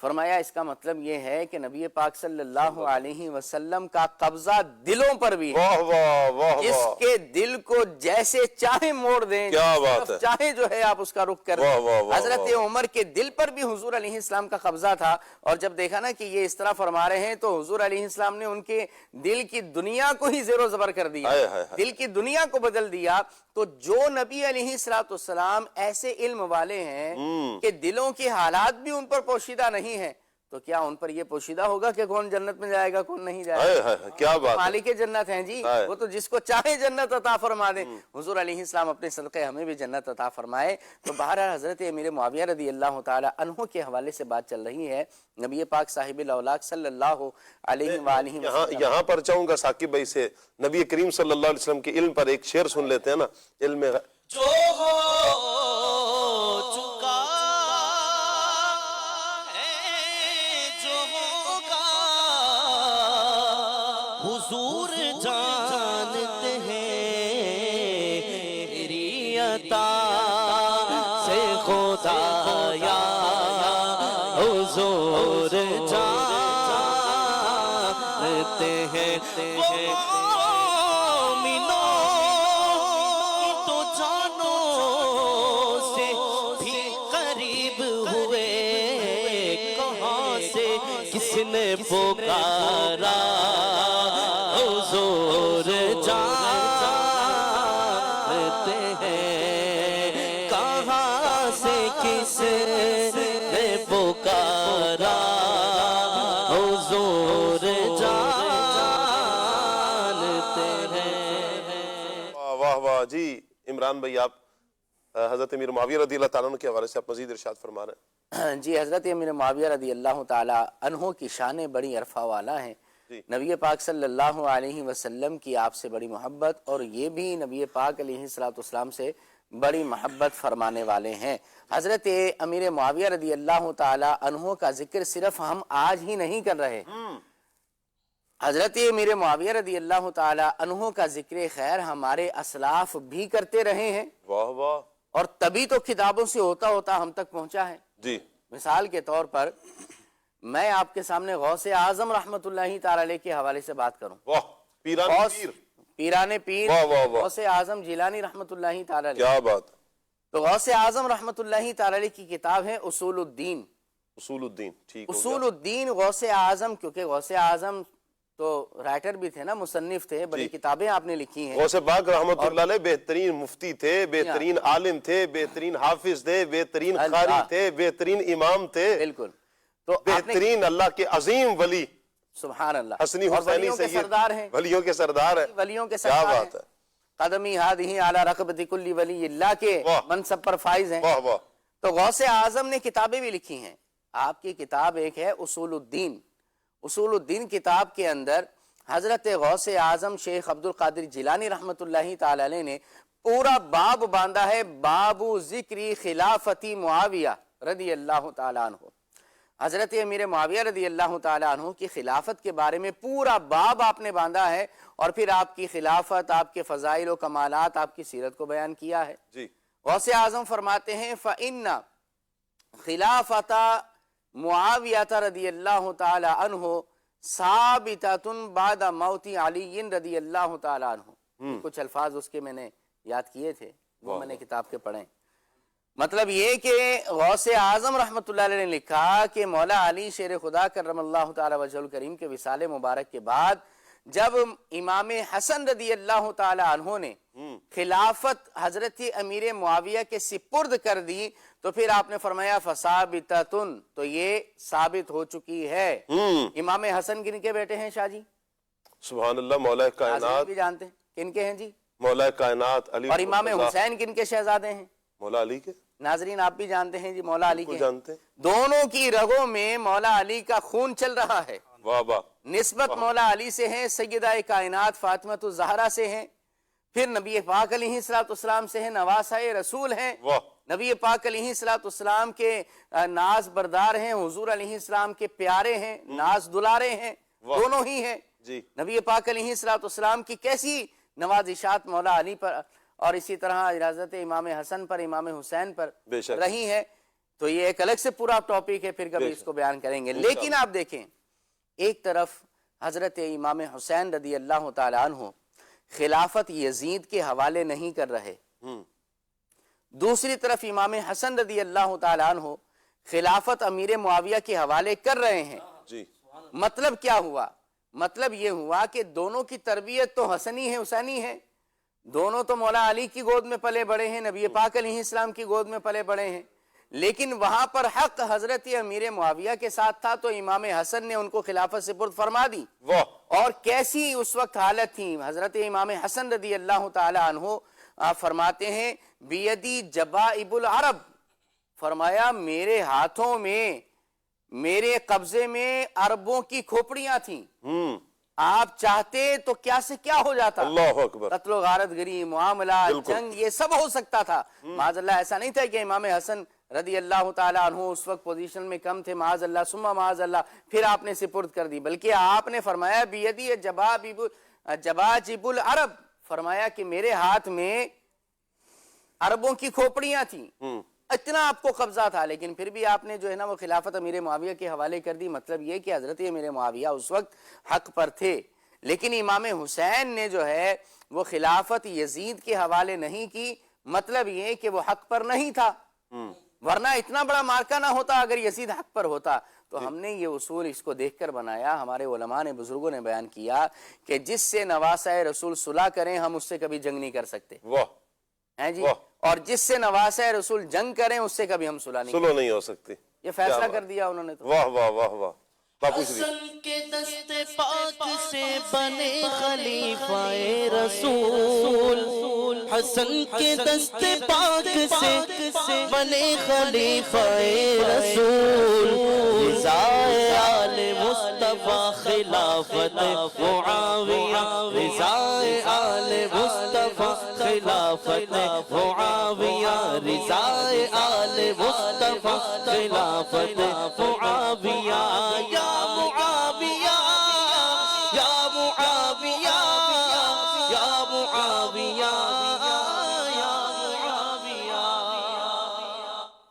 فرمایا اس کا مطلب یہ ہے کہ نبی پاک صلی اللہ علیہ وسلم کا قبضہ دلوں پر بھی ہے، جس کے دل کو جیسے چاہے موڑ دیں، چاہے جو ہے آپ اس کا رخ کر دیں۔ حضرت عمر کے دل پر بھی حضور علیہ السلام کا قبضہ تھا، اور جب دیکھا نا کہ یہ اس طرح فرما رہے ہیں تو حضور علیہ السلام نے ان کے دل کی دنیا کو ہی زیر و زبر کر دیا، دل کی دنیا کو بدل دیا۔ تو جو نبی علیہ الصلوۃ والسلام ایسے علم والے ہیں کہ دلوں کے حالات بھی ان پر پوشیدہ نہیں ہیں، تو کیا ان پر یہ پوشیدہ ہوگا کہ کون جنت میں جائے گا کون نہیں جائے گا؟ کیا بات، مالک جنت ہیں جی، وہ تو جس کو چاہے جنت عطا فرما دیں۔ حضور علیہ السلام اپنے صدقے ہمیں بھی جنت عطا فرمائے۔ تو بہرحال حضرت امیر معاویہ رضی اللہ تعالی عنہ کے حوالے سے بات چل رہی ہے، نبی پاک صاحب الاولاق صلی اللہ علیہ وآلہ وسلم۔ یہاں پر چاہوں گا ثاقب بھائی سے نبی کریم صلی اللہ علیہ وسلم کے علم پر ایک شعر سن لیتے ہیں نا، علم جو ہو چکا ہے جو ہوگا حضور جانتے ہیں، تیری عطا سے خدایا حضور جانتے ہیں۔ کس نے پکارا حضور جانتے ہیں کہاں سے کس نے پکارا حضور جانتے ہیں. واہ واہ جی. عمران بھائی آپ حضرت امیر معاویہ رضی اللہ تعالیٰ عنہ کے حوالے سے آپ مزید ارشاد فرما رہے ہیں. جی حضرت امیر معاویہ رضی اللہ تعالی عنہ کی شانیں بڑی عرفہ والا ہیں. نبی پاک صلی اللہ علیہ وسلم کی آپ سے بڑی محبت اور یہ بھی نبی پاک علیہ السلام سے بڑی محبت فرمانے والے ہیں. حضرت امیر معاویہ رضی اللہ تعالی عنہ کا ذکر صرف ہم آج ہی نہیں کر رہے. حضرت امیر معاویہ رضی اللہ تعالی عنہ کا ذکر خیر ہمارے اسلاف بھی کرتے رہے ہیں. واہ واہ. اور تبھی تو کتابوں سے ہوتا ہوتا ہم تک پہنچا ہے. جی. مثال کے طور پر میں آپ کے سامنے غوث اعظم رحمت اللہ تعالی علیہ کے حوالے سے بات کروں. واہ. پیران پیر واہ واہ واہ. غوث اعظم جیلانی رحمت اللہ تعالی علیہ. کیا بات. تو غوث اعظم رحمت اللہ تعالی علیہ کی کتاب ہے اصول الدین. اصول الدین. ٹھیک. اصول الدین غوث اعظم، کیونکہ غوث اعظم تو رائٹر بھی تھے نا، مصنف تھے، بڑی کتابیں آپ نے لکھی ہیں. غوث پاک رحمت اللہ علیہ بہترین مفتی تھے، بہترین عالم تھے، بہترین حافظ تھے، بہترین قاری تھے، بہترین امام تھے. بالکل. تو بہترین اللہ کے عظیم ولی. سبحان اللہ. حسنی اور حسینی ولیوں کے سید سردار ہیں. ولیوں کے سردار ہیں. ولیوں کے کیا سردار بات ہے. ہیں. قدمی ہادی اعلی رقبت کل ولی اللہ کے منصب پر فائز ہیں. واہ واہ. تو غوث اعظم نے کتابیں بھی لکھی ہیں. آپ کی کتاب ایک ہے اصول الدین. اصول الدین کتاب کے اندر حضرت غوث اعظم شیخ عبد القادر جیلانی رحمت اللہ تعالی علیہ نے پورا باب باندھا ہے، باب ذکری خلافتی معاویہ رضی اللہ تعالی عنہ. حضرت امیر معاویہ رضی اللہ تعالی عنہ کی خلافت کے بارے میں پورا باب آپ نے باندھا ہے، اور پھر آپ کی خلافت، آپ کے فضائل و کمالات، آپ کی سیرت کو بیان کیا ہے. جی. غوث اعظم فرماتے ہیں فَإِنَّ خلافت معاویہ رضی اللہ تعالی عنہ ثابتۃ بعد موت علی رضی اللہ تعالی عنہ. کچھ الفاظ اس کے میں نے یاد کیے تھے، وہ میں نے کتاب کے پڑھے. مطلب یہ کہ غوث اعظم رحمت اللہ علیہ نے لکھا کہ مولا علی شیر خدا کرم اللہ تعالی وجہ الکریم کے وصال مبارک کے بعد جب امام حسن رضی اللہ تعالی عنہ نے خلافت حضرت امیر معاویہ کے سپرد کر دی تو پھر آپ نے فرمایا فثابتۃ، تو یہ ثابت ہو چکی ہے. امام حسن کن کے بیٹے ہیں شاہ جی؟ سبحان اللہ. مولا کائنات بھی جانتے ہیں کن کے ہیں جی؟ مولا کائنات علی. اور امام حسین کن کے شہزادے ہیں؟ مولا علی کے. ناظرین آپ بھی جانتے ہیں جی، مولا علی کے جانتے ہیں. دونوں کی رگوں میں مولا علی کا خون چل رہا ہے. واہ واہ. نسبت مولا علی سے ہیں، سیدہ کائنات فاطمہ الزہرا سے ہیں، پھر نبی پاک علیہ السلام سے ہیں، نواسہ رسول ہیں. واہ. نبی پاک علیہ السلام کے ناز بردار ہیں، حضور علیہ السلام کے پیارے ہیں، ناز دلارے ہیں، دونوں ہی ہیں. جی. نبی پاک علیہ السلام کی کیسی نوازشات مولا علی پر اور اسی طرح حضرت امام حسن پر، امام حسین پر رہی ہے. تو یہ ایک الگ سے پورا ٹاپک ہے، پھر کبھی اس کو بیان کریں گے. لیکن آپ دیکھیں، ایک طرف حضرت امام حسین رضی اللہ تعالی عنہ خلافت یزید کے حوالے نہیں کر رہے، دوسری طرف امام حسن رضی اللہ تعالی عنہ خلافت امیر معاویہ کے حوالے کر رہے ہیں. جی. مطلب کیا ہوا؟ مطلب یہ ہوا کہ دونوں کی تربیت تو حسنی ہے، حسینی ہے. دونوں تو مولا علی کی گود میں پلے بڑے ہیں، نبی پاک علیہ السلام کی گود میں پلے بڑے ہیں. لیکن وہاں پر حق حضرت امیر معاویہ کے ساتھ تھا تو امام حسن نے ان کو خلافت سپرد فرما دی. اور کیسی اس وقت حالت تھی. حضرت امام حسن رضی اللہ تعالی عنہ فرماتے ہیں بیدی جبائب العرب، فرمایا میرے ہاتھوں میں، میرے قبضے میں عربوں کی کھوپڑیاں تھیں. آپ چاہتے تو کیا سے کیا ہو جاتا. اللہ اکبر. قتل و غارت گری، معاملات، جنگ، یہ سب ہو سکتا تھا. معاذ اللہ ایسا نہیں تھا کہ امام حسن رضی اللہ تعالی عنہ اس وقت پوزیشن میں کم تھے، معاذ اللہ ثم معاذ اللہ، پھر آپ نے سپرد کر دی. بلکہ آپ نے فرمایا بیدی جباجب العرب، فرمایا کہ میرے ہاتھ میں عربوں کی کھوپڑیاں تھیں. اتنا آپ کو قبضہ تھا، لیکن پھر بھی آپ نے جو ہے نا وہ خلافت امیر معاویہ کے حوالے کر دی. مطلب یہ کہ حضرت امیر معاویہ اس وقت حق پر تھے، لیکن امام حسین نے جو ہے وہ خلافت یزید کے حوالے نہیں کی. مطلب یہ کہ وہ حق پر نہیں تھا. ورنہ اتنا بڑا مارکا نہ ہوتا اگر یزید حق پر ہوتا. تو ہم نے یہ اصول اس کو دیکھ کر بنایا. ہمارے علماء نے بزرگوں نے بیان کیا کہ جس سے نواسۂ رسول صلح کریں ہم اس سے کبھی جنگ نہیں کر سکتے ہیں جی, اور جس سے نواسۂ رسول جنگ کریں اس سے کبھی ہم صلح نہیں ہو سکتی. یہ فیصلہ کر دیا انہوں نے. واہ واہ واہ واہ. حسن کے دست پاک سے بنے خلیفہ رسول, حسن کے دست پاک سے بنے خلیفہ رسول, رضائے آل مصطفیٰ خلافت معاویہ, رضائے آل مصطفیٰ خلافت معاویہ, رضائے آل مصطفیٰ خلافت معاویہ.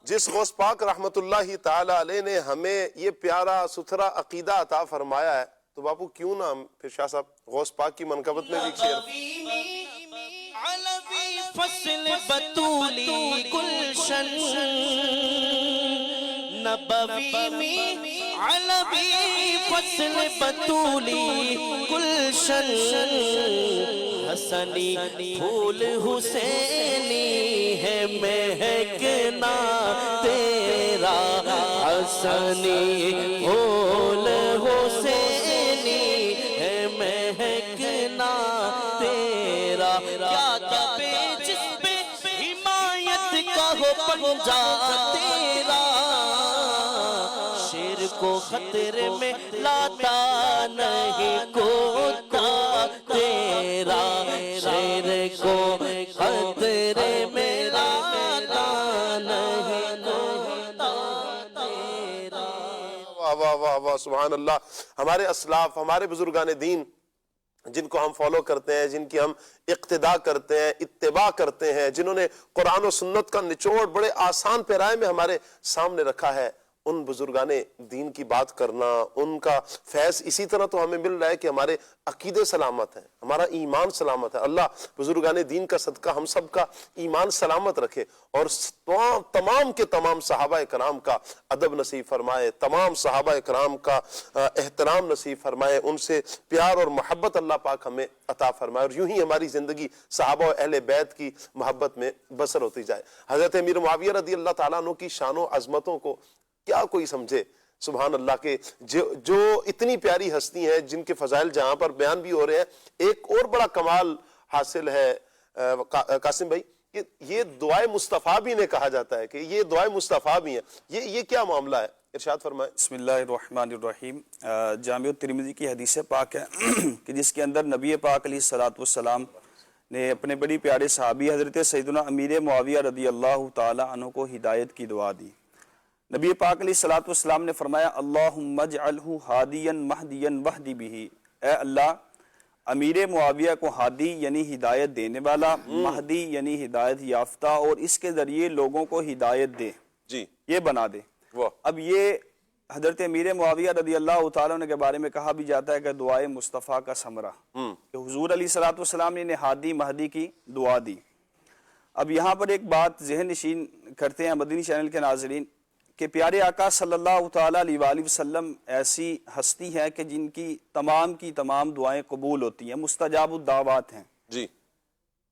جس غوث پاک رحمت اللہ تعالی علیہ نے ہمیں یہ پیارا ستھرا عقیدہ عطا فرمایا ہے, تو باپو کیوں نہ ہم پھر شاہ صاحب غوث پاک کی منقبت میں بھی ایک شعر. علوی فصل بطولی گلشن, نبوی میں علوی فصل بطولی گلشن, حسنی پھول حسینی ہے مہکنا تیرا, حسنی پھول حسینی ہے مہکنا تیرا. کیا دبے جس پہ حمایت کا ہو پنجا تیرا, شیر کو خطرے میں لاتا نہیں کوتا تیرا, شیر کو خطرے میں لاتا نہیں کوتا تیرا. واہ واہ واہ واہ, سبحان اللہ. ہمارے اسلاف, ہمارے بزرگان دین جن کو ہم فالو کرتے ہیں, جن کی ہم اقتداء کرتے ہیں, اتباع کرتے ہیں, جنہوں نے قرآن و سنت کا نچوڑ بڑے آسان پیرائے میں ہمارے سامنے رکھا ہے, ان بزرگان دین کی بات کرنا, ان کا فیض اسی طرح تو ہمیں مل رہا ہے کہ ہمارے عقیدے سلامت ہیں, ہمارا ایمان سلامت ہے. اللہ بزرگان دین کا صدقہ ہم سب کا ایمان سلامت رکھے, اور تمام کے تمام صحابہ کرام کا ادب نصیب فرمائے, تمام صحابہ کرام کا احترام نصیب فرمائے, ان سے پیار اور محبت اللہ پاک ہمیں عطا فرمائے, اور یوں ہی ہماری زندگی صحابہ و اہل بیت کی محبت میں بسر ہوتی جائے. حضرت امیر معاویہ رضی اللہ تعالیٰ عنہ کی شان و عظمتوں کو کیا کوئی سمجھے, سبحان اللہ کے جو اتنی پیاری ہستی ہیں جن کے فضائل جہاں پر بیان بھی ہو رہے ہیں. ایک اور بڑا کمال حاصل ہے قاسم بھائی کہ یہ دعائے مصطفیٰ بھی نے کہا جاتا ہے کہ یہ دعائے مصطفیٰ بھی ہیں. یہ کیا معاملہ ہے, ارشاد فرمائیں. بسم اللہ الرحمن الرحیم. جامع الترمذی کی حدیث پاک ہے کہ جس کے اندر نبی پاک علیہ الصلوۃ والسلام نے اپنے بڑی پیارے صحابی حضرت سیدنا امیر معاویہ رضی اللہ تعالی عنہ کو ہدایت کی دعا دی. نبی پاک علیہ الصلوۃ والسلام نے فرمایا اللہم اجعلہ ہادیا مہدیا واہدی بہ, اے اللہ امیر معاویہ کو ہادی یعنی ہدایت دینے والا, مہدی یعنی ہدایت یافتہ, اور اس کے ذریعے لوگوں کو ہدایت دے, جی یہ بنا دے. اب یہ حضرت امیر معاویہ رضی اللہ تعالیٰ عنہ کے بارے میں کہا بھی جاتا ہے کہ دعائے مصطفیٰ کا ثمرہ, کہ حضور علیہ الصلوۃ والسلام نے انہیں ہادی مہدی کی دعا دی. اب یہاں پر ایک بات ذہن نشین کرتے ہیں مدنی چینل کے ناظرین کہ پیارے آقا صلی اللہ تعالیٰ علیہ وآلہ وسلم ایسی ہستی ہے کہ جن کی تمام دعائیں قبول ہوتی ہیں, مستجاب الدعوات ہیں. جی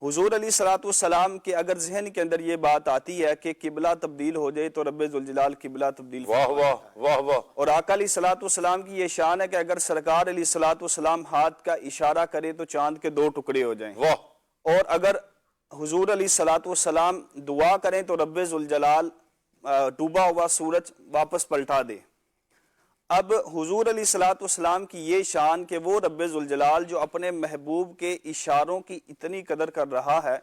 حضور علیہ الصلوۃ والسلام کے اگر ذہن کے اندر یہ بات آتی ہے کہ قبلہ تبدیل ہو جائے تو رب ذوالجلال قبلہ تبدیل واہ واہ واہ واہ, اور آقا علیہ الصلوۃ والسلام کی یہ شان ہے کہ اگر سرکار علیہ الصلوۃ والسلام ہاتھ کا اشارہ کرے تو چاند کے 2 ٹکڑے ہو جائیں, اور اگر حضور علیہ الصلوۃ والسلام دعا کریں تو رب ذوالجلال ڈوبا ہوا سورج واپس پلٹا دے. اب حضور علیہ الصلوۃ والسلام کی یہ شان کہ وہ رب ذوالجلال جو اپنے محبوب کے اشاروں کی اتنی قدر کر رہا ہے,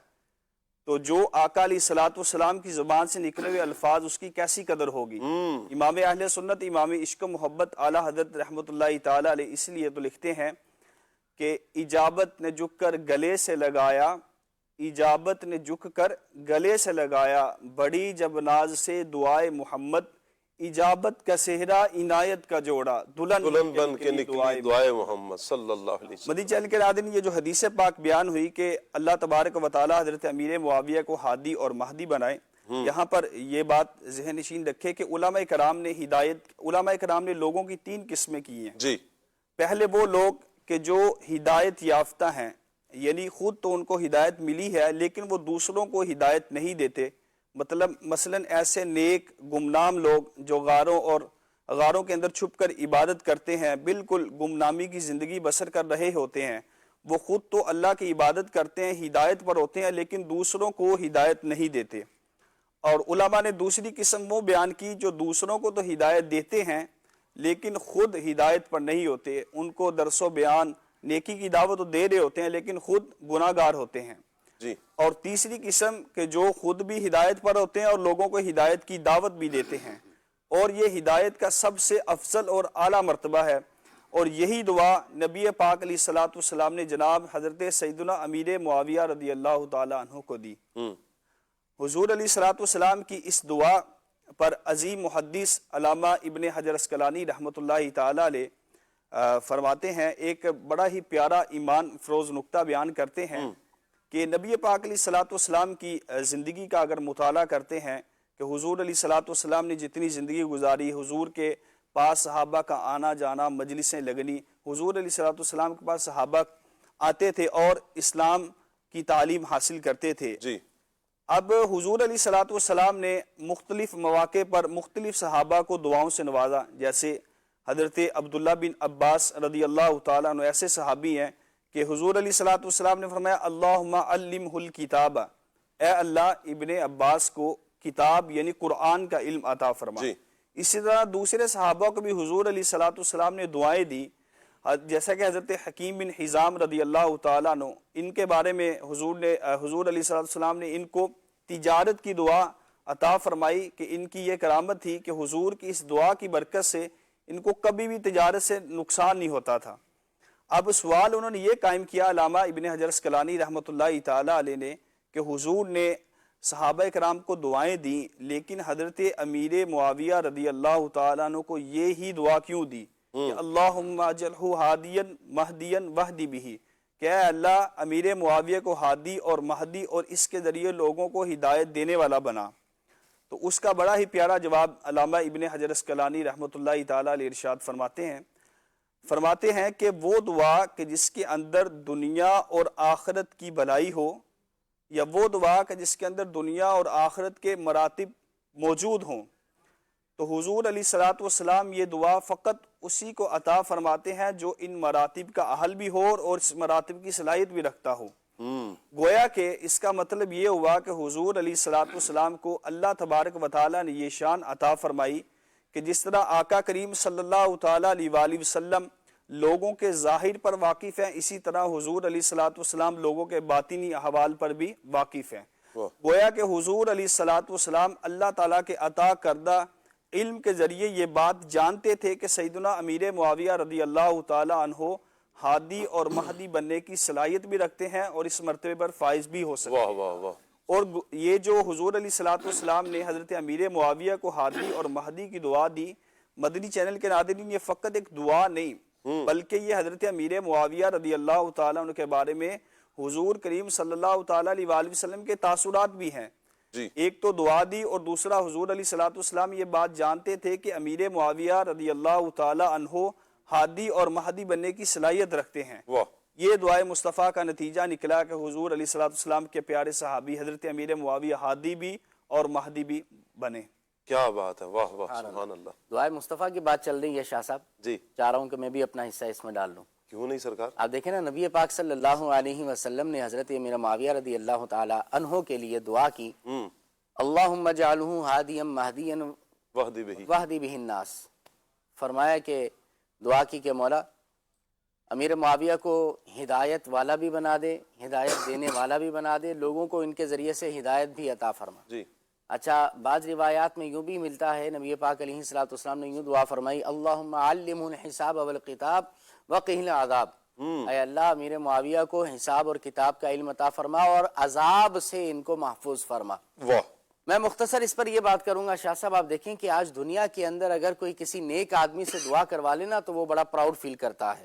تو جو آقا علیہ الصلوۃ والسلام کی زبان سے نکلے ہوئے الفاظ اس کی کیسی قدر ہوگی. امام اہل سنت امام عشق و محبت اعلیٰ حضرت رحمۃ اللہ تعالی علیہ اس لیے تو لکھتے ہیں کہ اجابت نے جھک کر گلے سے لگایا, اجابت نے جھک کر گلے سے لگایا, بڑی جب ناز سے دعائے محمد, اجابت کا صحرا عنایت کا جوڑا, دلہن بن کے نکلی دعائے محمد صلی اللہ علیہ وسلم. مدنی چینل کے ناظرین, یہ جو حدیث پاک بیان ہوئی کہ اللہ تبارک و تعالی حضرت امیر معاویہ کو ہادی اور مہدی بنائے, یہاں پر یہ بات ذہن نشین رکھے کہ علماء کرام نے لوگوں کی 3 قسمیں کی ہیں. جی. پہلے وہ لوگ کہ جو ہدایت یافتہ ہیں، یعنی خود تو ان کو ہدایت ملی ہے لیکن وہ دوسروں کو ہدایت نہیں دیتے. مطلب مثلا ایسے نیک گمنام لوگ جو غاروں کے اندر چھپ کر عبادت کرتے ہیں، بالکل گمنامی کی زندگی بسر کر رہے ہوتے ہیں، وہ خود تو اللہ کی عبادت کرتے ہیں، ہدایت پر ہوتے ہیں لیکن دوسروں کو ہدایت نہیں دیتے. اور علماء نے دوسری قسم وہ بیان کی جو دوسروں کو تو ہدایت دیتے ہیں لیکن خود ہدایت پر نہیں ہوتے، ان کو درس و بیان نیکی کی دعوت تو دے رہے ہوتے ہیں لیکن خود گناہ گار ہوتے ہیں. جی. اور تیسری قسم کہ جو خود بھی ہدایت پر ہوتے ہیں اور لوگوں کو ہدایت کی دعوت بھی دیتے ہیں، اور یہ ہدایت کا سب سے افضل اور اعلیٰ مرتبہ ہے. اور یہی دعا نبی پاک علیہ الصلوۃ والسلام نے جناب حضرت سیدنا امیر معاویہ رضی اللہ تعالی عنہ کو دی. حضور علیہ الصلوۃ والسلام کی اس دعا پر عظیم محدث علامہ ابن حجر عسقلانی رحمۃ اللہ تعالی علیہ فرماتے ہیں، ایک بڑا ہی پیارا ایمان فروز نقطہ بیان کرتے ہیں کہ نبی پاک علیہ الصلوۃ والسلام کی زندگی کا اگر مطالعہ کرتے ہیں کہ حضور علیہ الصلوۃ والسلام نے جتنی زندگی گزاری، حضور کے پاس صحابہ کا آنا جانا، مجلسیں لگنی، حضور علیہ الصلوۃ والسلام کے پاس صحابہ آتے تھے اور اسلام کی تعلیم حاصل کرتے تھے. جی. اب حضور علیہ الصلوۃ والسلام نے مختلف مواقع پر مختلف صحابہ کو دعاؤں سے نوازا. جیسے حضرت عبداللہ بن عباس رضی اللہ تعالیٰ عنہ ایسے صحابی ہیں کہ حضور علیہ الصلوۃ والسلام نے فرمایا اللہم علمہ الکتاب، اے اللہ ابن عباس کو کتاب یعنی قرآن کا علم عطا فرما. جی. اسی طرح دوسرے صحابہ کو بھی حضور علیہ الصلوۃ والسلام نے دعائیں دی، جیسا کہ حضرت حکیم بن حزام رضی اللہ تعالیٰ عنہ، ان کے بارے میں حضور علیہ الصلوۃ والسلام نے ان کو تجارت کی دعا عطا فرمائی کہ ان کی یہ کرامت تھی کہ حضور کی اس دعا کی برکت سے ان کو کبھی بھی تجارت سے نقصان نہیں ہوتا تھا. اب سوال انہوں نے یہ قائم کیا علامہ ابن حجر عسقلانی رحمۃ اللہ تعالیٰ علیہ نے کہ حضور نے صحابہ کرام کو دعائیں دیں لیکن حضرت امیر معاویہ رضی اللہ تعالیٰ عنہ کو یہ ہی دعا کیوں دی کہ اللہم اجعلہ ہادیا مہدیا واہدی بہ، کہ اے اللہ امیر معاویہ کو ہادی اور مہدی اور اس کے ذریعے لوگوں کو ہدایت دینے والا بنا. تو اس کا بڑا ہی پیارا جواب علامہ ابن حجر عسقلانی رحمۃ اللہ تعالیٰ علیہ ارشاد فرماتے ہیں کہ وہ دعا کہ جس کے اندر دنیا اور آخرت کی بھلائی ہو، یا وہ دعا کہ جس کے اندر دنیا اور آخرت کے مراتب موجود ہوں، تو حضور علیہ الصلوۃ والسلام یہ دعا فقط اسی کو عطا فرماتے ہیں جو ان مراتب کا اہل بھی ہو اور اس مراتب کی صلاحیت بھی رکھتا ہو. گویا کہ اس کا مطلب یہ ہوا کہ حضور علیہ الصلوۃ والسلام کو اللہ تبارک و تعالیٰ نے یہ شان عطا فرمائی کہ جس طرح آقا کریم صلی اللہ تعالیٰ علیہ وآلہ وسلم لوگوں کے ظاہر پر واقف ہیں، اسی طرح حضور علیہ الصلوۃ والسلام لوگوں کے باطنی احوال پر بھی واقف ہیں. گویا کہ حضور علیہ الصلوۃ والسلام اللہ تعالیٰ کے عطا کردہ علم کے ذریعے یہ بات جانتے تھے کہ سیدنا امیر معاویہ رضی اللہ تعالیٰ عنہ ہادی اور مہدی بننے کی صلاحیت بھی رکھتے ہیں اور اس مرتبے پر فائز بھی ہو سکتے ہیں. اور یہ جو حضور علیہ الصلوۃ والسلام نے حضرت امیر معاویہ کو ہادی اور مہدی کی دعا دی، مدنی چینل کے ناظرین یہ فقط ایک دعا نہیں بلکہ یہ حضرت امیر معاویہ رضی اللہ تعالیٰ عنہ کے بارے میں حضور کریم صلی اللہ تعالیٰ علیہ وآلہ وسلم کے تاثرات بھی ہیں. ایک تو دعا دی اور دوسرا حضور علیہ الصلوۃ والسلام یہ بات جانتے تھے کہ امیر معاویہ رضی اللہ تعالیٰ عنہ ہادی اور مہدی بننے کی صلاحیت رکھتے ہیں. یہ دعائے مصطفیٰ کا نتیجہ نکلا کہ حضور علیہ الصلوۃ والسلام کے پیارے صحابی حضرت امیر معاویہ ہادی بھی اور مہدی بھی بنے. کیا بات ہے، واہ واہ سبحان اللہ. دعائے مصطفیٰ کی بات چل رہی ہے شاہ صاحب. جی. چاہ رہا ہوں کہ میں بھی اپنا حصہ اس میں ڈال لوں. کیوں نہیں سرکار؟ آپ دیکھیں نا، نبی پاک صلی اللہ علیہ وسلم نے حضرت امیر معاویہ رضی اللہ تعالی عنہ کے لیے دعا کی اللہم اجعلہ ہادیا مہدیا واہدی بہ الناس. فرمایا کہ دعا کی کہ مولا امیر معاویہ کو ہدایت والا بھی بنا دے، ہدایت دینے والا بھی بنا دے، لوگوں کو ان کے ذریعے سے ہدایت بھی عطا فرما. جی. اچھا، بعض روایات میں یوں بھی ملتا ہے نبی پاک علیہ الصلوۃ والسلام نے یوں دعا فرمائی اللہم علمہ الحساب والکتاب وقہ العذاب. اے اللہ امیر معاویہ کو حساب اور کتاب کا علم عطا فرما اور عذاب سے ان کو محفوظ فرما. واہ. میں مختصر اس پر یہ بات کروں گا شاہ صاحب. آپ دیکھیں کہ آج دنیا کے اندر اگر کوئی کسی نیک آدمی سے دعا کروا لینا تو وہ بڑا پراؤڈ فیل کرتا ہے،